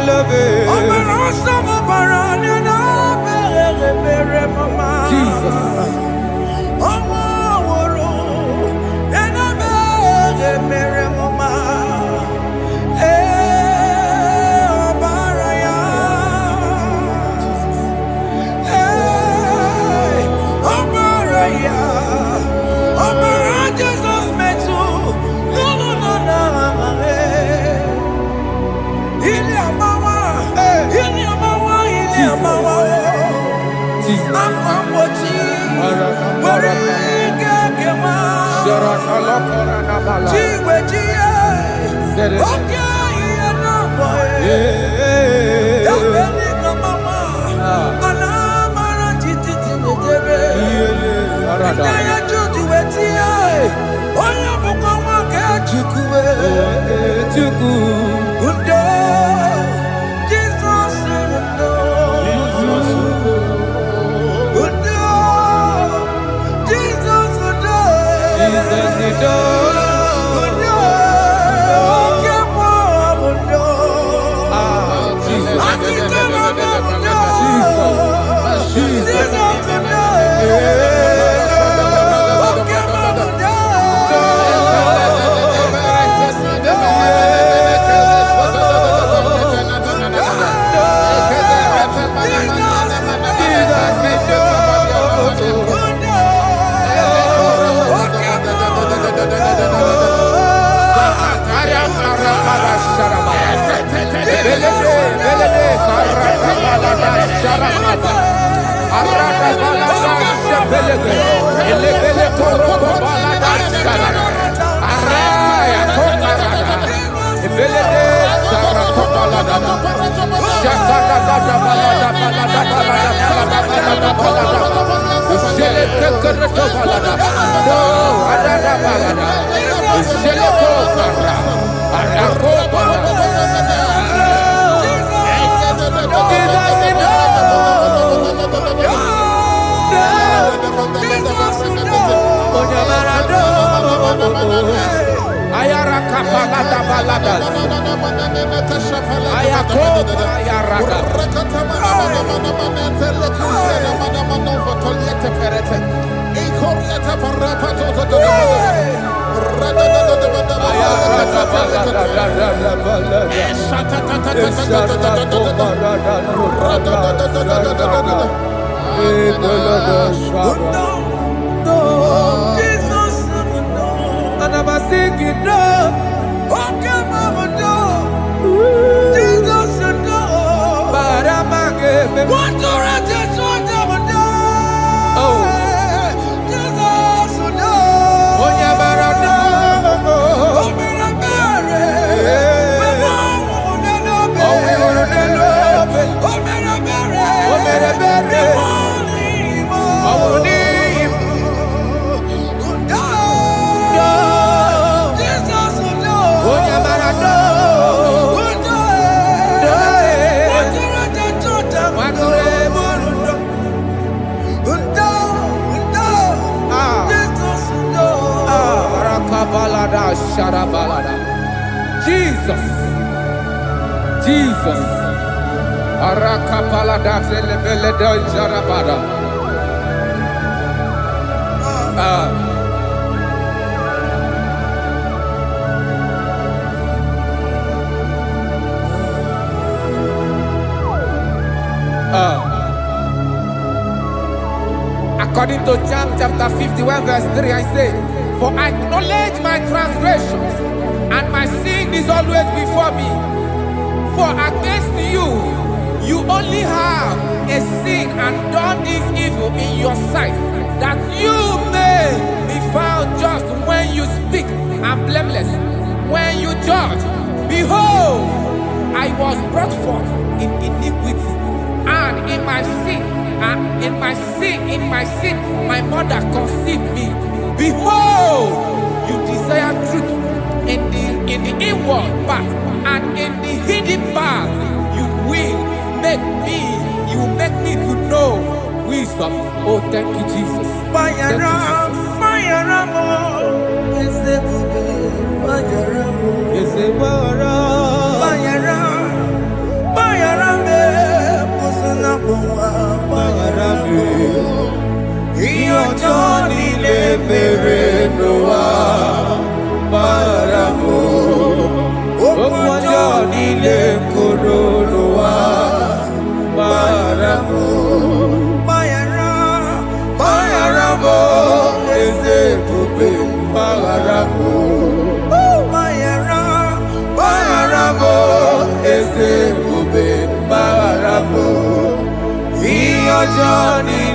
Love it. Jesus. According to John chapter 51 verse 3, I say, for I acknowledge my transgressions, and my sin is always before me. For against you, you only have a sin and done this evil in your sight, that you may be found just when you speak, and blameless when you judge. Behold, I was brought forth in iniquity, and in my sin, my mother conceived me. Behold, you desire truth in the inward part, and in the hidden part, you will make me to know wisdom. Oh, thank you, Jesus. Thank you.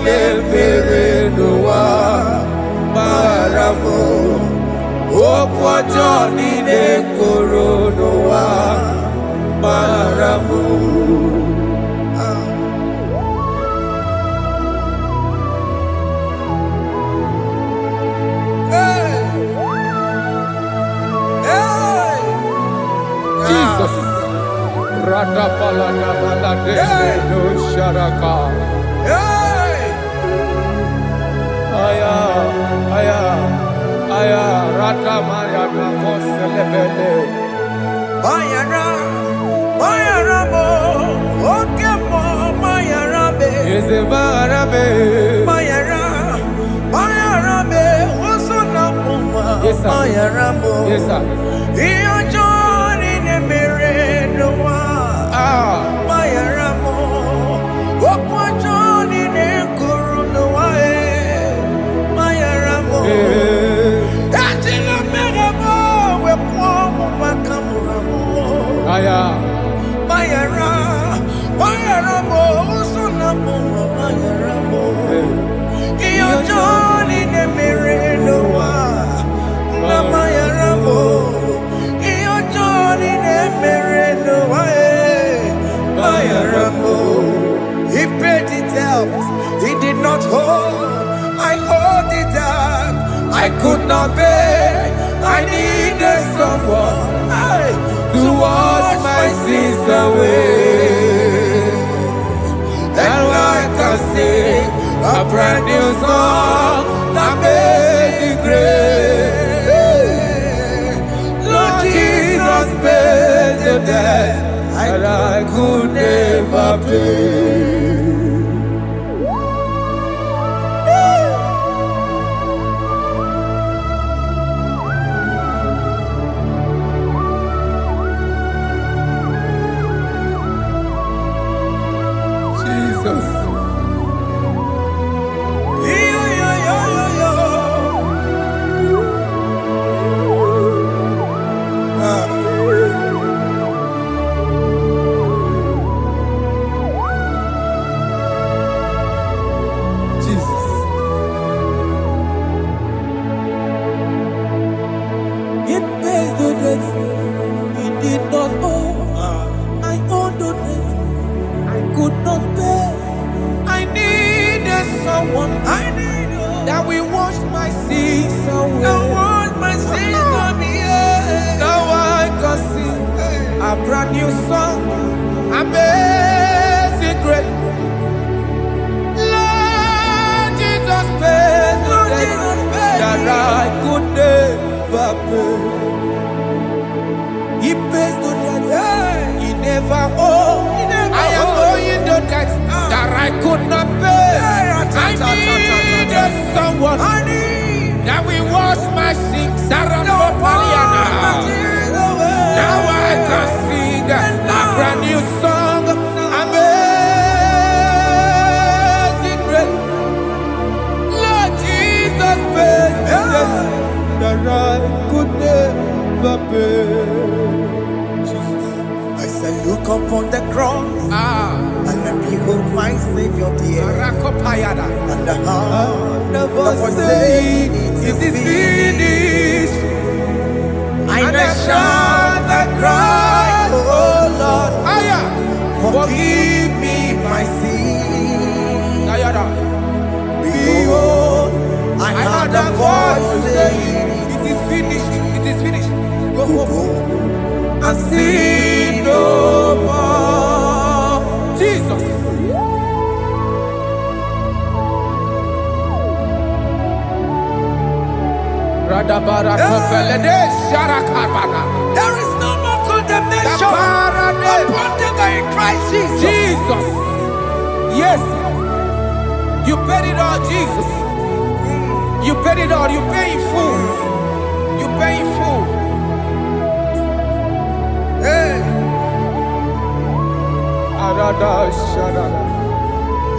na-emere n'ụwa gbaghara m okwu ọjọọ niile kwuru n'ụwa gbaghara m. Jesus. Radapaladabaladeno sharaka. Aya, aya, aya, ratamaya nakoselebele. Bayara, bayara mo, oke mo, bayara be. Eze bayara be. Bayara, bayara be, osuna muma. Yes, sir. Bayara mo. Yes, sir. Iyo joni ne mere noa. Bayara mo, okwa joni ne kuru noa. Bayara mo. Ajila mere mo, we kwa mo makamura mo. Aya. Bayara, bayara mo, usuna mo, bayara mo. Iyo joni ne mere noa. Na bayara mo. Iyo joni ne mere noa. Bayara mo. He paid it out. He did not hold. I hold it out. I could not bear. I needed someone to wash my sins away. And I can sing a brand new song that made me great. Lord Jesus paid the debt that I could never pay. Jesus. Jesus. It pays the debt he did not owe. I owed the debt I could not pay. I needed someone. That will wash my sins away. Now I can sing a brand new song. Amazing grace. Lord Jesus paid the debt that I could never pay. He pays the debt he never owed. I am owing the debt that I could not pay. I needed someone that will wash my sins. Now I can sing a brand new song. Amazing grace. Lord Jesus paid the debt that I could never pay. Jesus. I said, look upon the cross and then behold my Savior dear. And the heart The voice saying, it is finished. And I shout and cry, oh Lord, forgive me my sin. Behold, I heard a voice saying, it is finished, it is finished. Go home and sin no more. Jesus. There is no more condemnation upon them that in Christ Jesus. Jesus. Yes. You paid it all, Jesus. You paid it all. You pay in full. You pay in full. Hey,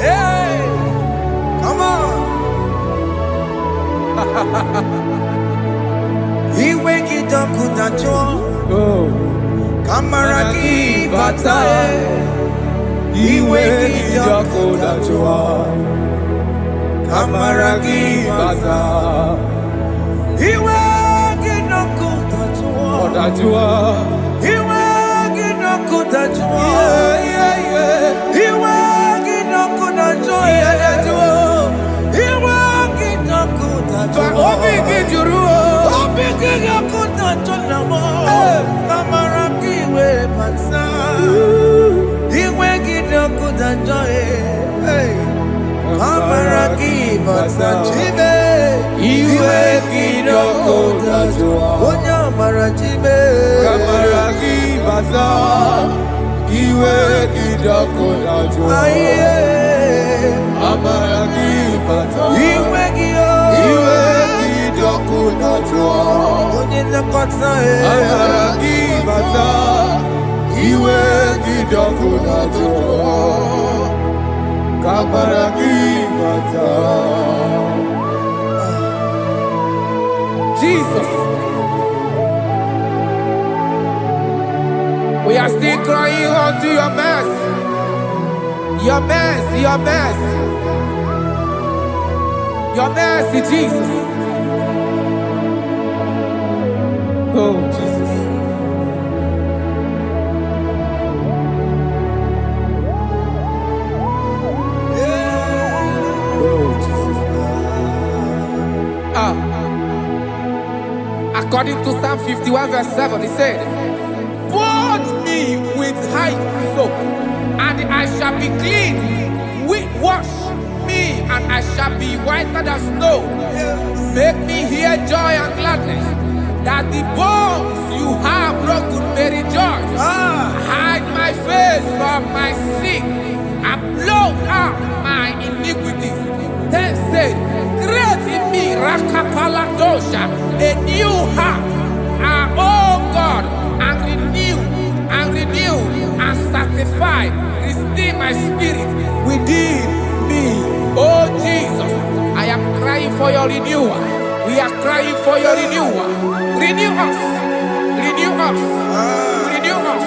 hey, come on. He wake it up, kutacho. Kamaraki batae. He wake it up, kutacho. Kamaragi bata. Iwe ginoko tajua. Odajua. Iwe ginoko tajua. Iwe ginoko tajua. Iwe ginoko tajua. Obi gijuru. Obi ginoko tajua. Kamaragi we mansa. Iwe ginoko tajua. Kamaragi bata chibe. Iwe gidoko tajua. Onya marachibe. Kamaragi bata. Iwe gidoko tajua. Aye. Kamaragi bata. Iwe gio. Iwe gidoko tajua. Onye nakota e. Kamaragi bata. Iwe gidoko tajua. Kamaragi bata. Jesus. We are still crying unto your mercy. Your mercy, your mercy. Your mercy, Jesus. Oh, Jesus. Oh, Jesus. According to Psalm 51 verse 7, he said, "Purge me with hyssop, and I shall be clean. Wash me, and I shall be whiter than snow. Make me hear joy and gladness, that the bones you have broken may rejoice. Hide my face from my sin, and blot out my iniquities." Then said, "Create in me Rakapaladosha, a new heart, oh God, and renew, and sanctify, restore my spirit within me." Oh Jesus, I am crying for your renewal. We are crying for your renewal. Renew us, renew us, renew us.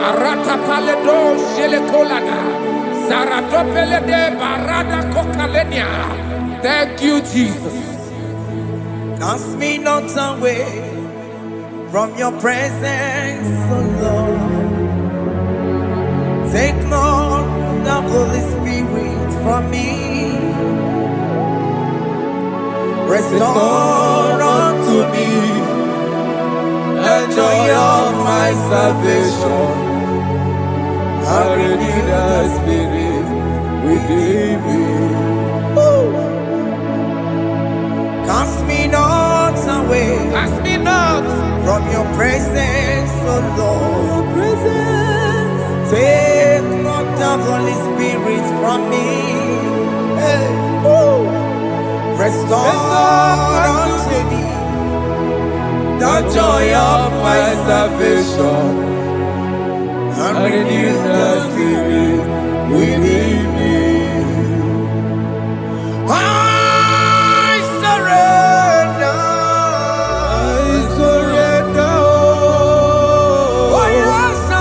Aratapaledo shelekolada, zaratopelede barada kokalenia. Thank you, Jesus. Cast me not away from your presence, oh Lord. Take not the Holy Spirit from me. Restore unto me the joy of my salvation. And renew the spirit within me. Cast me not away Cast me not from your presence, oh Lord. Take not the Holy Spirit from me. Hey. Restore unto me the joy of my salvation, and renew the spirit within me. I surrender. I surrender. Oh yes, I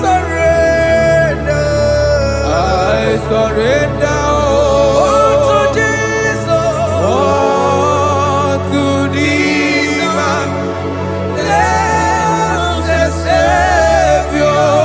surrender. I surrender. Savior.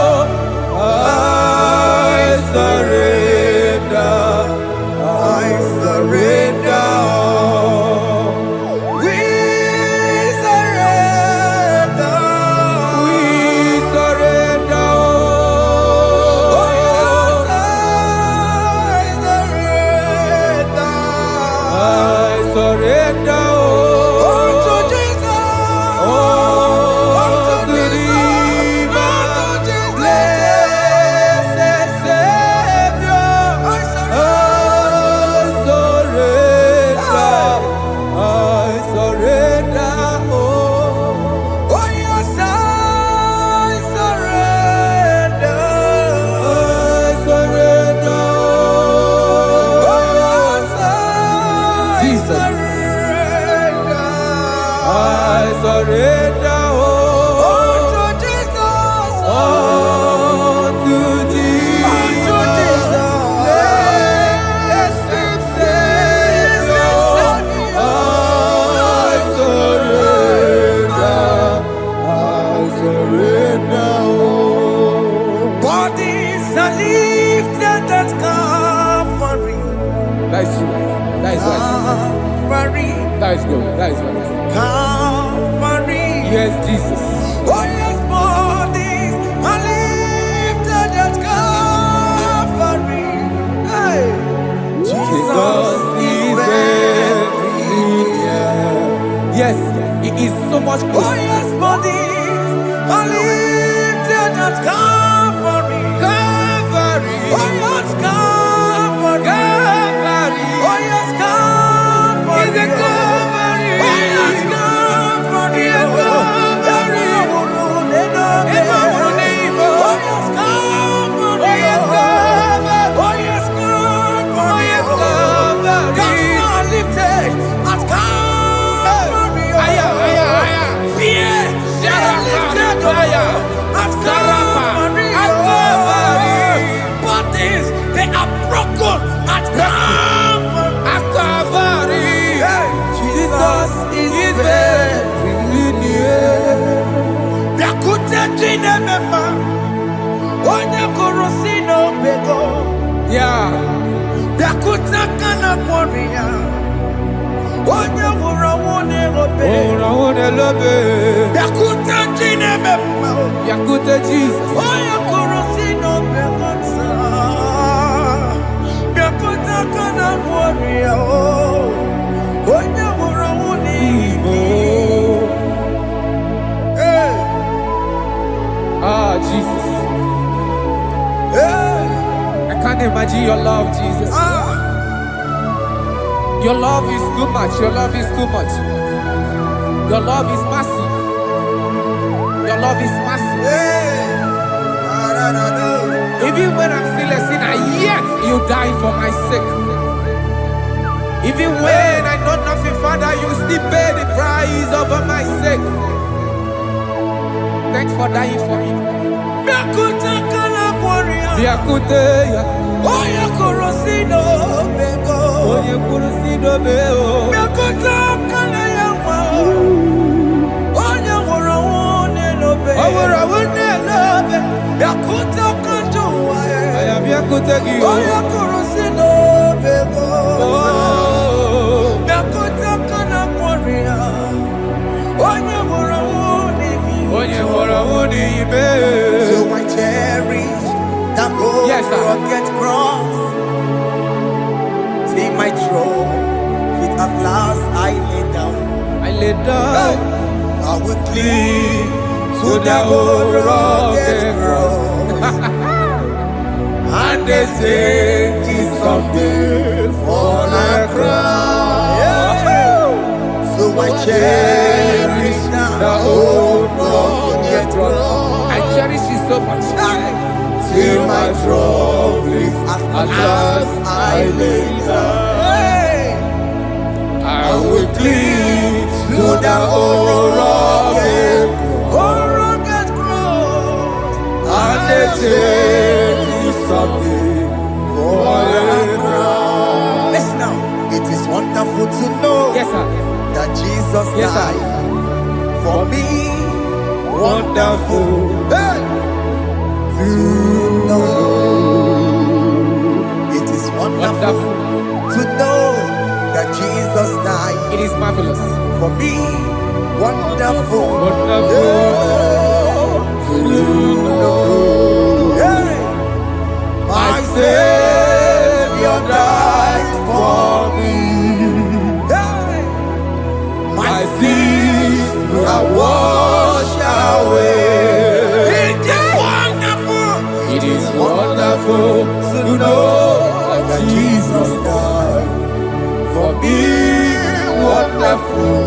are lifted at Calvary. That is true. That is right. Calvary. That is good. That is right. Calvary. Yes, Jesus. Oh yes, bodies are lifted at Calvary. Hey. Jesus is very near. Yes, He is so much Oh closer. yes, bodies are lifted at Calvary. Calvary. Oh yes, Calvary. Calvary. Oh yes, Calvary. Is a Calvary. Oh yes, Calvary. Is a Calvary. Oh yes, Calvary. Oh yes, Calvary. Oh yes, Calvary. Oh yes, Calvary. Gods are lifted at Calvary. Aya, aya, aya. Fear lifted Aya. at Sarapa. Calvary. At Calvary. Bodies, they are broken at Calvary. At Calvary. Jesus is very near. Biakute jine mema, onye kụrụ si n'obego. Yeah. Biakute kana kwori ya, onye nwụrụ ọnwụ n'erobe. Biakute jine mema, Yakute Jesus. onye kụrụ si n'obego taa. Biakute kana kwori ya, onye nwụrụ ọnwụ n'igwe. Hey, Ah, Jesus. hey, I can't imagine your love, Jesus. ah. Your love is too much. Your love is too much. Your love is massive. Your love is massive. Even when I'm still a sinner, yet you die for my sake. Even when I know nothing, Father, you still pay the price over my sake. Thanks for dying for me. Biakute kana kwori ya, Biakute ya. onye kụrụ si n'obego. Onye kwuru si dobe o. Biakute kana ya nwa, onye nwụrụ ọnwụ n'elobe. O nwere ọnwụ n'elobe. Biakute kanja ụwa ya, Aya biakute gị o. onye kụrụ si n'obego. Oh. Biakute kana kwori ya, onye nwụrụ ọnwụ n'imi. Onye nwụrụ ọnwụ n'ime. So I cherish that old Yes, sir. rugged cross. See my throne, feet at last I lay down. I lay down I will cling to the old rugged cross. and they say it's someday for a crown. So I cherish The old rugged cross. I cherish it so much. till my trophies at last I lay down. I will cling To the old rugged cross, and they say it's someday for a crown. listen now, it is wonderful to know Yes, sir. that Jesus Yes, sir. died for me. Wonderful. Hey! To know, it is wonderful Wonderful. to know that Jesus died It is marvelous. for me. Wonderful, Wonderful. to know. Hey! My Savior died for me. Hey! My sins are washed away. It is wonderful It is wonderful to know that Jesus died for me. Wonderful.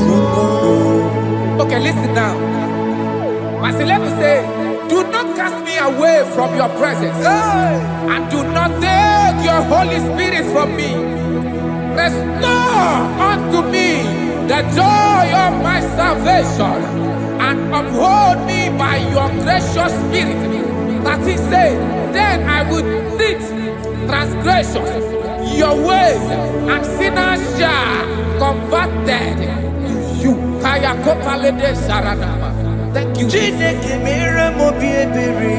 to know. Okay, listen now. As the level say, do not cast me away from your presence, Hey! and do not take your Holy Spirit from me. Restore unto me the joy of my salvation, and uphold me by your gracious spirit. That he said, then I would teach transgressions your ways, and sinners shall converted to you. Kaya kopalede sharanama. Thank you. Chineke mere m mo bi ebere.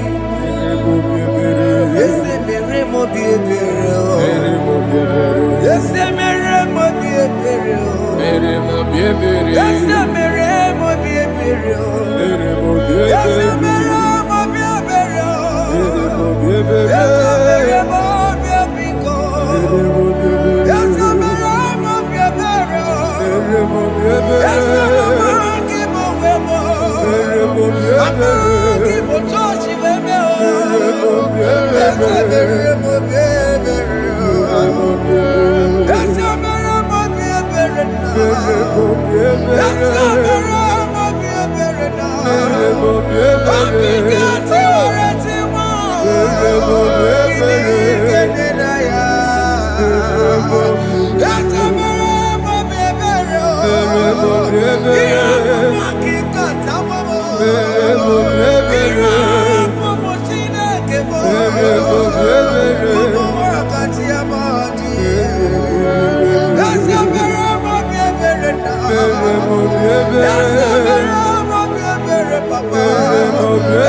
Ese mere mo bi ebere. Ese mere mo bi ebere. Ese mere mo bi ebere. Ese mere mo bi ebere. Ese mere mo bi ebiko. Ese mere mo bi ebere. Ese mere ki mo wemo. Ama ki mo touch wemo. Ese mere mo bi ebere. Ese mere mo bi ebere na. Ese mere mo bi ebere na. Abi gati oreti mo. Kini kene na ya. Ese mere mo bi ebere. Iya mo ki kata mo. Iya mo chine ke mo. Mo wakati ya mati. Ese mere mo bi ebere na. Ese mere mo bi ebere papa.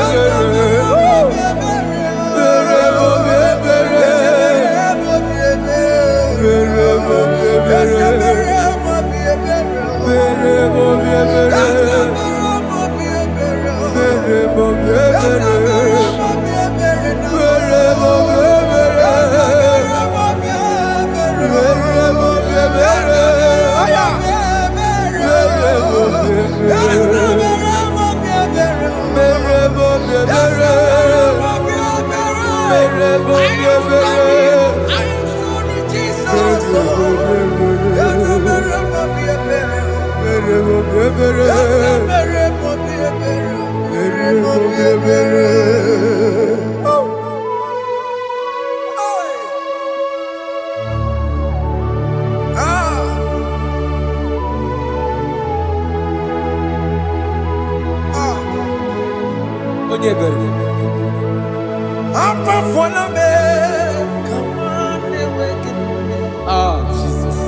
Ese mere mo bi ebere. Ese mere mo bi ebere. Ese mere mo bi ebere. Jesus.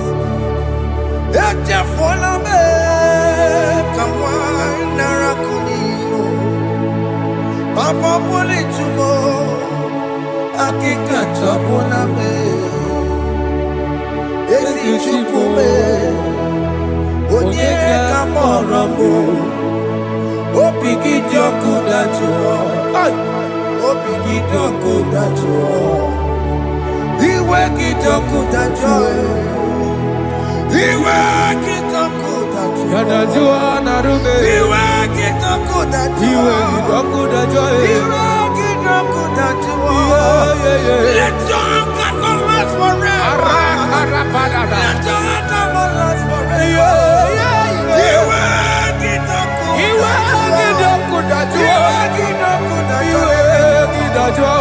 Papa pole chumo, akika chapona me. Esi chupume, onye kamorambo. Opiki joku dachuo, opiki joku dachuo. Iwe kijoku dachuo, iwe kijoku dachuo. Yanajua narume. Iwe kijoku dachuo, Iwe kijoku dachuo. Iwe kijoku dachuo. Let your anger not last forever. Let your anger not last forever. Iwe kijoku. Iwe kijoku dachuo. Iwe kijoku dachuo. Iwe kidachuo.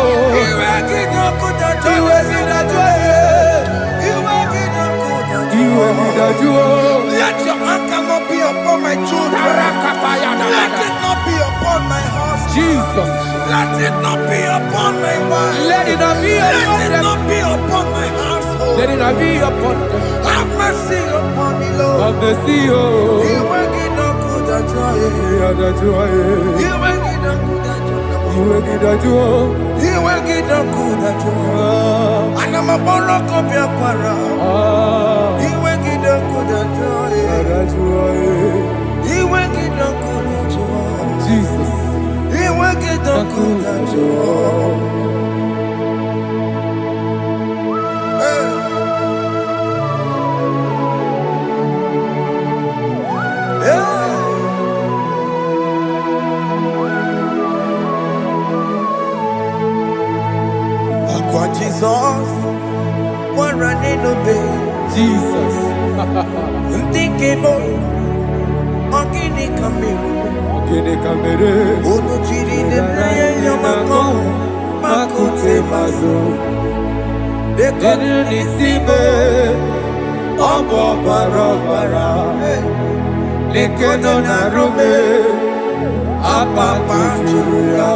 Iwe kijoku dachuo. Iwe kidachuo. Iwe kidachuo. Let your anger not be upon my children. Let it not be upon my husband. Jesus. Let it not be upon my wife. Let it not be Let upon it them. not be upon my household. Let it not be upon them. Have mercy upon me, Lord. Of the CEO. Iwe kidoku dajoye. Iwe kidoku dajoye. Iwe kidachuo. Iwe kidoku dajoye. Anamaboro kopya kwara. Iwe kidoku dajoye. Iwe kidoku dajoye. Jesus. Iwe kidoku dajoye. Aqua Jesus, one running obey. Jesus. Ntikemo, ogini kamiru. Kene kamere. Ono chiri nene yamako, makute mazo. Denu nisime. Obo barabara. Lekeno narume. Apa tuya.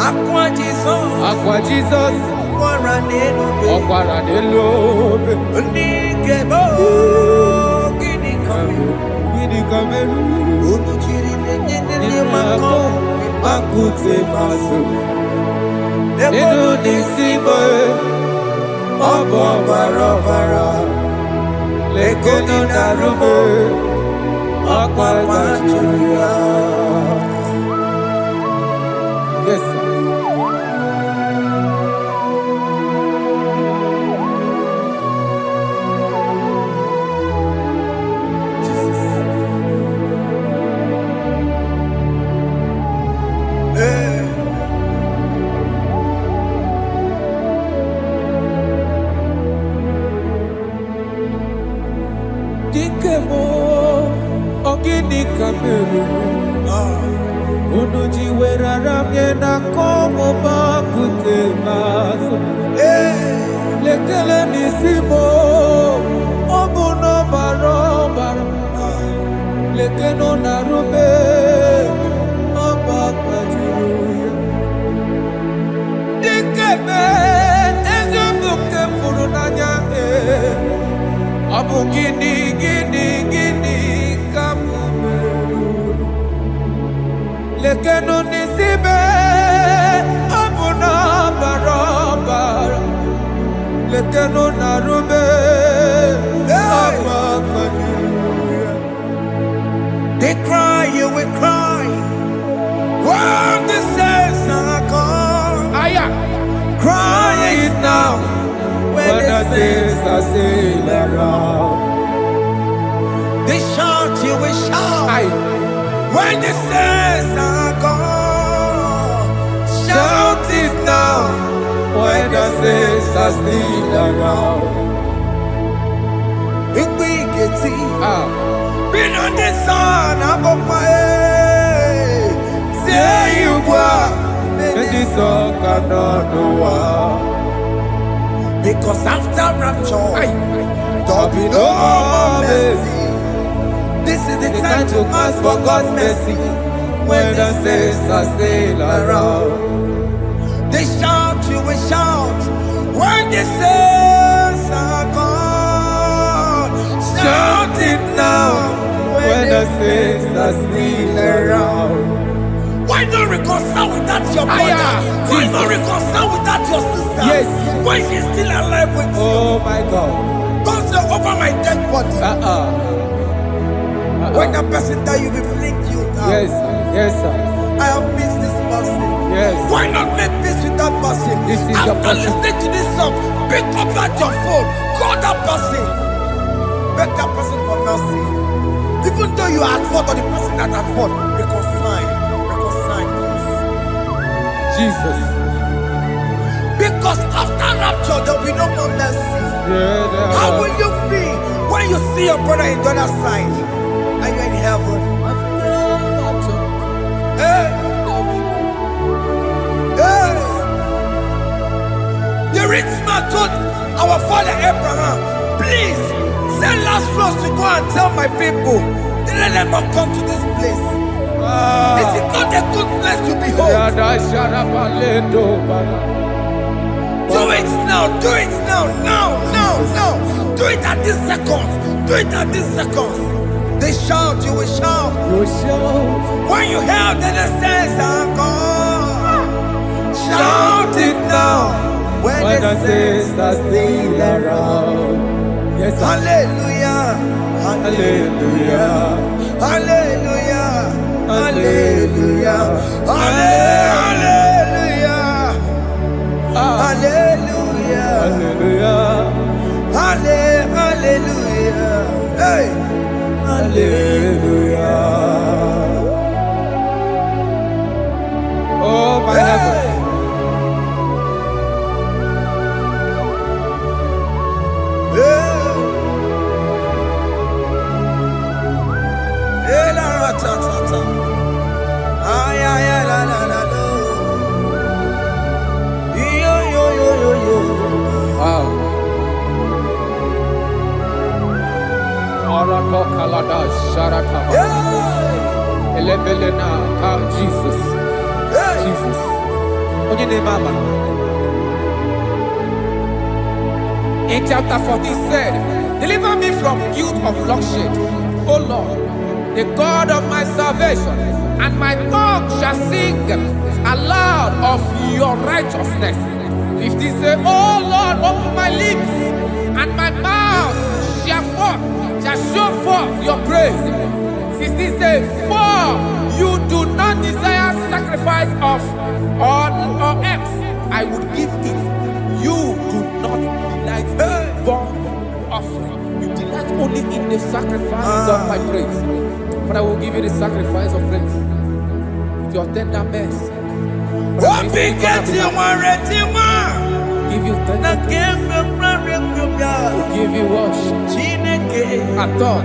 Aqua Jesus, Aqua Jesus. one running obey. Ọ̀pára nílò. Ntikemo, ogini kamiru. Gidi kamere. Ono chiri nene yamako, bute maso. Lekenu nisimo obo barabara. Lekenu narume akwa machuya. Yes, sir. Dikemo ogini kameru unuji weraramye na komo bakute maso lekele nisimo obuno barobara lekeno narube abakwajiruya dikeme ezebuke furunanya Abu gini kamumeru lekenu nisibe abu na barabara lekenu narube abakwajiruya. They cry, you will cry. When the saints are gone, cry it now. When the saints are still around, They shout, you will shout. When the saints are gone, shout it now. When the saints are still around, Big big it's been on the sun, I'm on my head. Say you were, and this song cannot know why. because after rapture, There'll be no more mercy. This is the It's time to ask for God's mercy. when the saints are still around. They shout, you will shout. When the saints are gone, Shout it now when the saints are still around. Why not reconcile with that your brother? Why not reconcile with that your sister? Yes. When she's still alive with you? Oh my God. Don't say over my dead body. When that person die, you will fling you down. Yes, sir. I have missed this person. Yes. Why not make peace with that person? This is the After person. listening to this song, pick up at your phone, call that person, beg that person for mercy. Even though you are at fault or the person that at fault, reconcile, please. Jesus. Because after rapture, there will be no more mercy. Yeah, How will you feel when you see your brother in the other side? Are you in heaven? Hey. Hey. The rich man told our father Abraham, please send Lazarus to go and tell my people, let them not come to this place. This is not a good place to behold. Do it now, do it now, now. Do it at this second. Do it at this second. They shout, you will shout. When you hear that the saints are gone, shout it now. When the saints are still around. Yes, sir. Hallelujah. Hallelujah. Hallelujah. Hallelujah. Hallelujah. Hallelujah. Hallelujah. Hallelujah. Hey. Hallelujah. Oh, my heavens. Hey, la, ra, ta, ta, ta. Ay, ay, ay, la, la, la, lo. Yo, yo, yo, yo, yo. Wow. Arato kalada sharataba. Yeah. Elebelena ka Jesus. Hey. Jesus. Onye ne mama. In chapter 14 said, deliver me from guilt of bloodshed, O Lord, the God of my salvation. and my tongue shall sing aloud of your righteousness. 15 say, oh Lord, open my lips, and my mouth shall show forth your praise. 16 say, for you do not desire sacrifice of or eggs, I would give it. You do not delight in burnt offering. You delight only in the sacrifice of my praise. But I will give you the sacrifice of praise with your tender mercy. Give you tender praise. We'll give you worship. At all.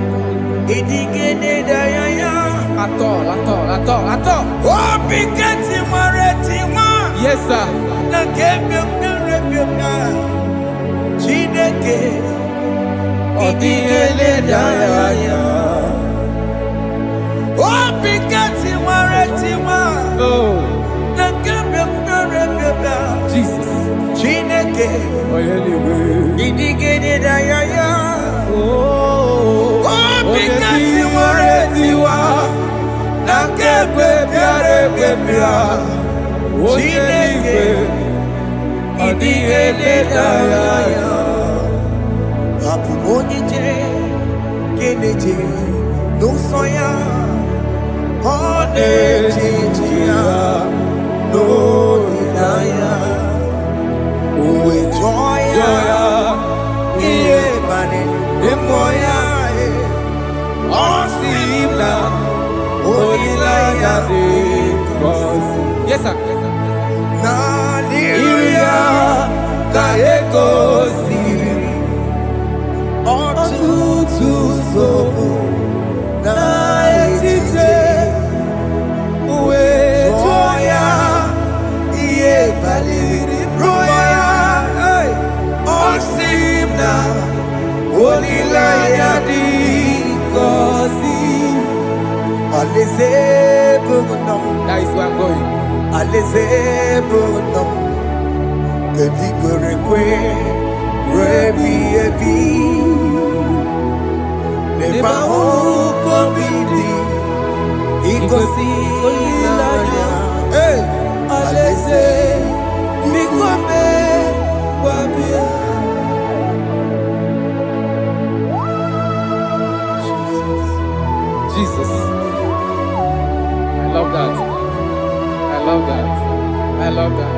Yes, sir. Jesus. Yes, sir. That is where I'm going. Jesus. I love that. I love that. I love that.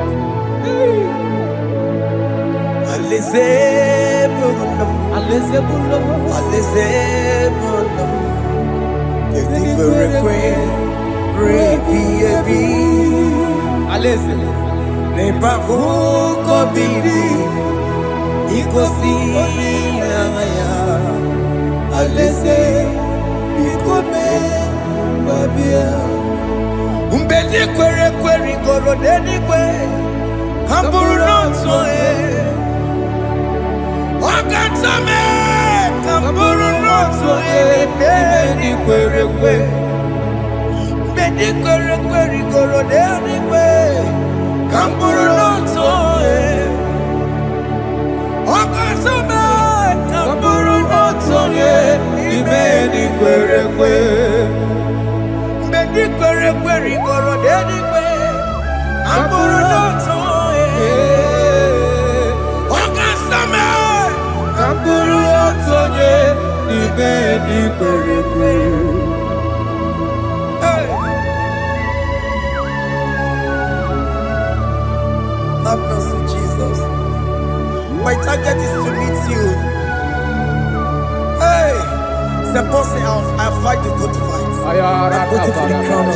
Have mercy, Jesus. My target is to meet you. Hey, suppose I fight the good fight. I'm waiting for the crown of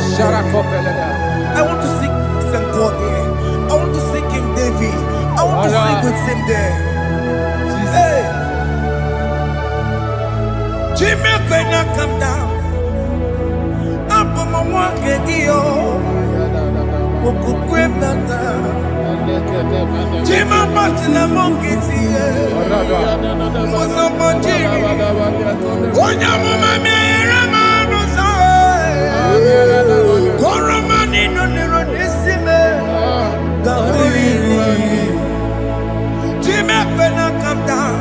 I want to seek St. God here. I want to seek King David. I want to sing with him there. Hey, Jimmy, when I come down, I'm on my walk again. Jima Batila Monkey, was a Monkey. Onya Mama Ramanosa, Goramani no Neronissime, Jimmy, when I come down,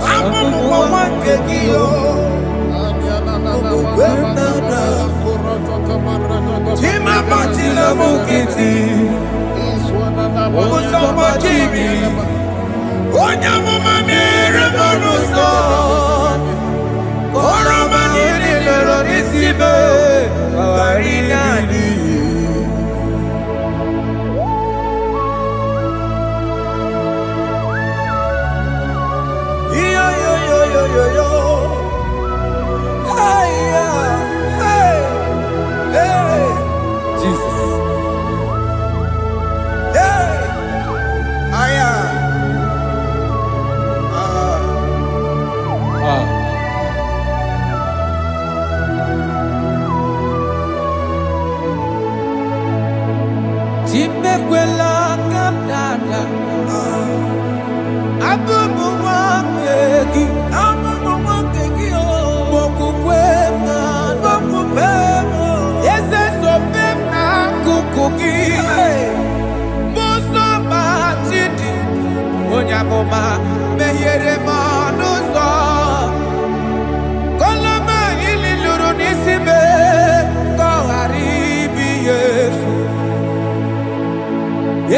I'm on my walk again. mukiti. Usoma chimi. Onyamuma mere bonuso. Koroma nini lero nisibe. Kawarina ni. Yo. Hey, Jesus. Hey, Chimekwela kamdada. Abubu wakeki. Onyamoma mehiere manuzo koloma ililuru nisibe koharibi Yesu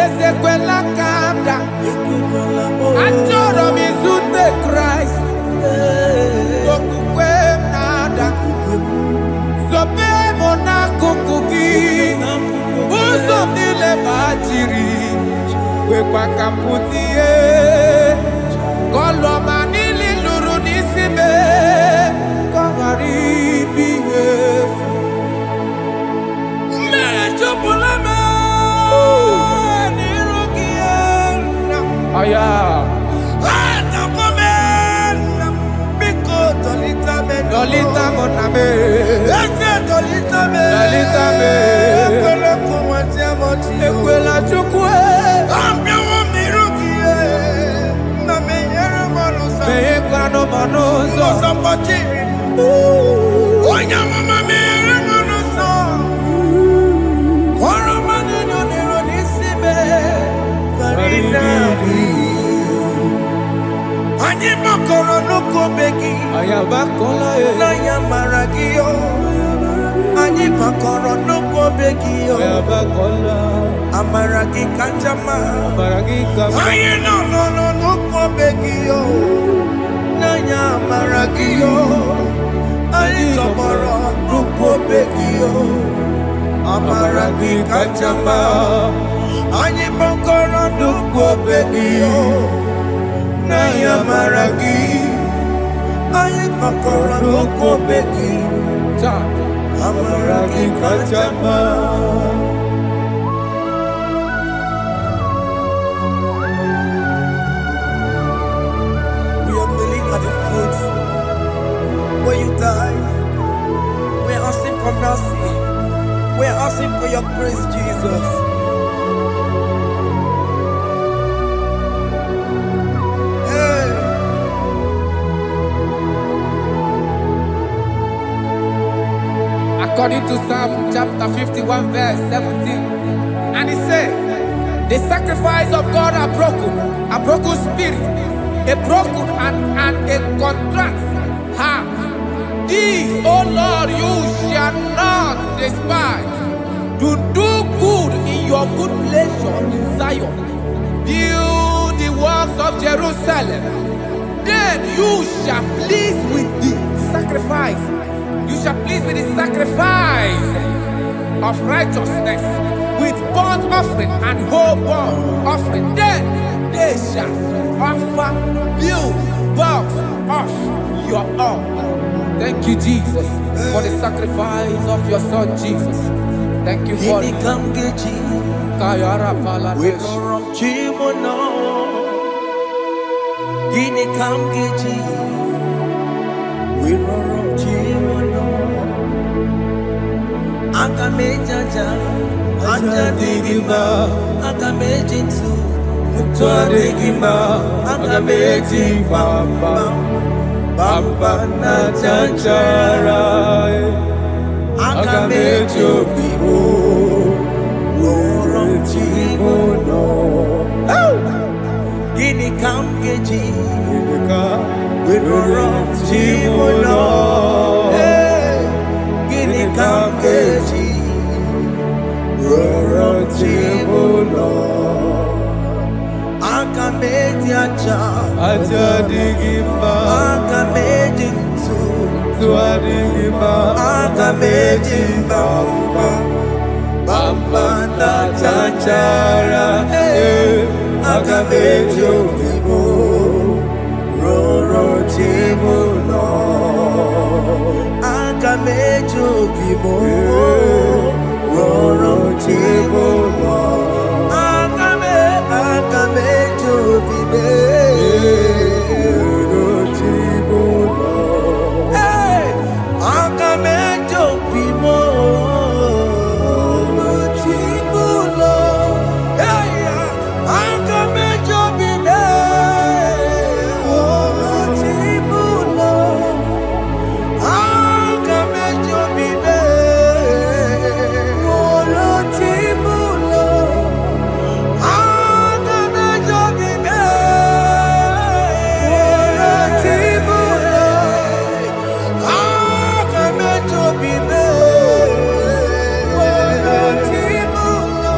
Ezekwela kamda Achoro mizute Christ Okukwe nada Sobe mona kukuki Uzo nile bajiri Wekwa kamputie Koloma nili luru nisibe Kongaribi Yesu Mechopulame Nirugiena Aya Atakomena Miko tolitame Tolita moname Ese tolitame Tolitame Ekwela kumwatia moti Ekwela chukwe Meyekwano manozo Mosambachiri Onyamama mere manozo Koroma nino nero nisibe Karinari Anyimokoro nuko begi Ayabakola Nayamaragio Anyimokoro nuko begi Ayabakola Amaragi kanjama Amaragi kanjama Ayeno no nuko begi Nanya maragio Alitoboro nuko begio Amaragi kachamba Anyimokoro nuko begio Nanya maragi Anyimokoro nuko begio Amaragi kachamba When you die, we're asking for mercy. We're asking for your grace, Jesus. Hey. According to Psalm chapter 51, verse 17, and it says, the sacrifice of God are broken spirit, a broken and a contrite heart. This, O Lord, you shall not despise. To do good in your good pleasure in Zion. Build the works of Jerusalem. Then you shall please with the sacrifice. You shall please with the sacrifice of righteousness, with burnt offering and whole burnt offering. Then they shall offer build works of your own. Thank you, Jesus, for the sacrifice of your Son, Jesus. Thank you for it. Kayara Paladesh. We don't chimono. Gini kamgeji. We don't chimono. Akamejaja. Anja digima. Akamejinsu. Mutwa digima. Akameji bamba. Bamba na chanchara. Akamejo bibo. Chimono. Gini kamgeji. We don't chimono. Gini kamgeji. Chibulo Akameji acha digimba Akameji Tua digimba Akameji bamba Bamba na chachara Akameji obibo Roro Chibulo Akameji obibo Roro Chibulo Akameji obibo Roro Chibulo Akameji obibo Roro Chibulo Akameji obibo Roro Chibulo Akameji obibo Roro Chibulo Akameji obibo Roro Chibulo Akameji obibo Roro Chibulo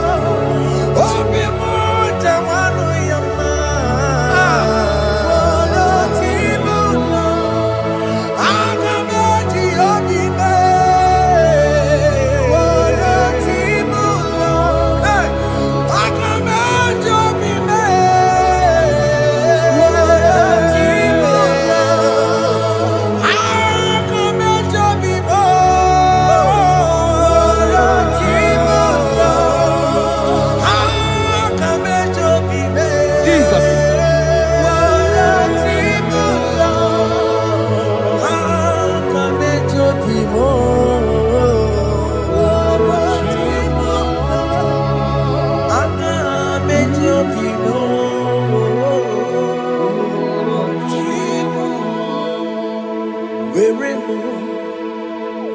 Obibo Tawanu Yama Roro Chibulo Akameji obibo Roro Chibulo Akameji obibo Roro Chibulo Akameji obibo Roro Chibulo Akameji obibo Jesus. Roro Chibulo Akameji obibo Roro Chibulo Akameji obibo Roro Chibulo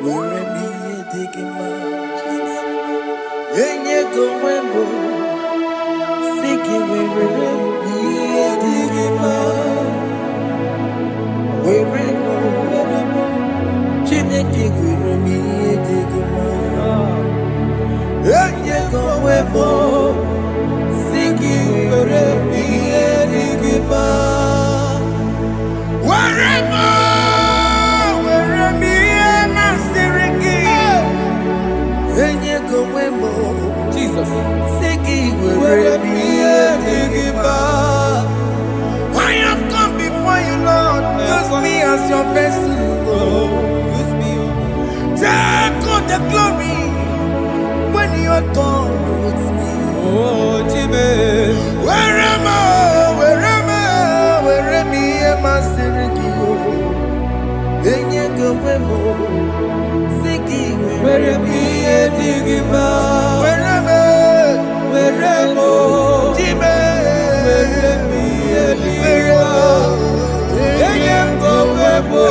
Where me digging my Yenye go wembo Siki where me digging my Where Chineke where me digging my Yenye go wembo Siki where me digging my Where me na siriki Yenye go wembo Jesus. Siki where me digging my I have come before you, Lord. Use me as your vessel, Lord. Use me. Take all the glory when you are done with me. Oh, Jimmy. Where am I? Where am I? Sirikio. Enye go wemo. Siki Where me digima. Where am I? Where mo. Jime. Where me digima. Yengo webo.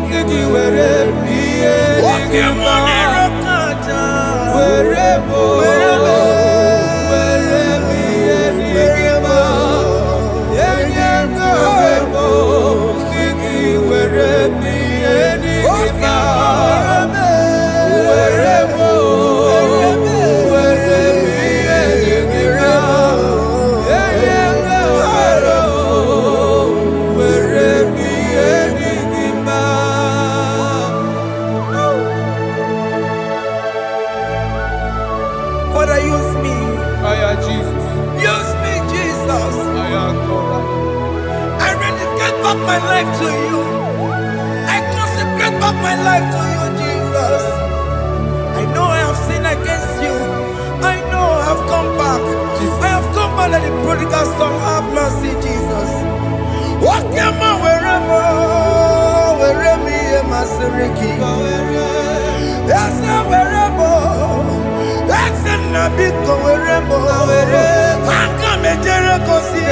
Siki where me digima. Where mo. Where me digima. Yengo webo. Siki where me digima. Where mo. Where me digima. Yengo webo. Where me digima. Father, use me. Fire Jesus. Use me, Jesus. Fire God. I dedicate back my life to you. I consecrate back my life to you, Jesus. I know I have sinned against you. I know I have come back. Jesus. I have come back like the prodigal son. Have mercy, Jesus. Walk your man wherever me and my Siriki. That's not wherever. That's not big wherever. I come and Jericho see it.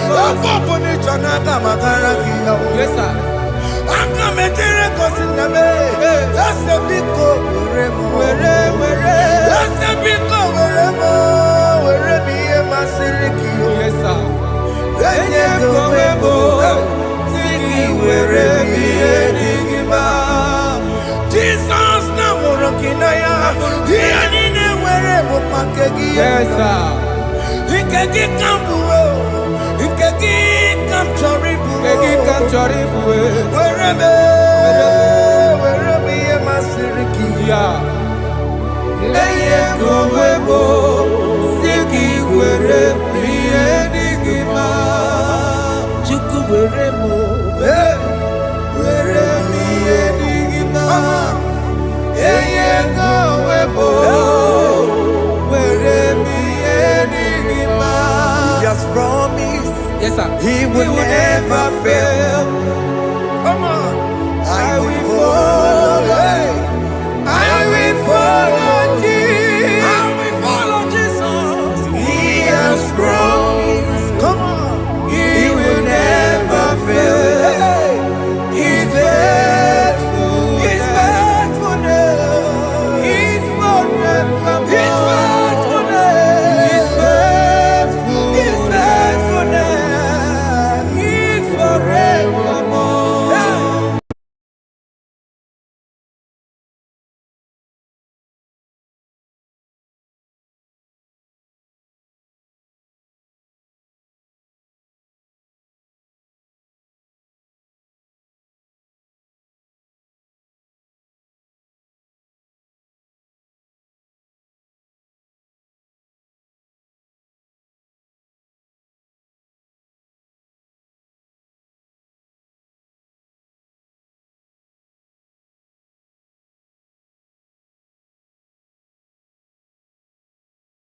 I pop on it and I come and Yes, sir. I come and Jericho see the man. That's a big wherever. That's a big wherever me and my Siriki. Yes, sir. Jesus na morokinaya yani ne were mo Yes, sir. Ikegi kambuo, ikegi kamchoribu, Kegi kamchoribu. wereme ye masiriki. Yeah. Eye kuwebo, siki were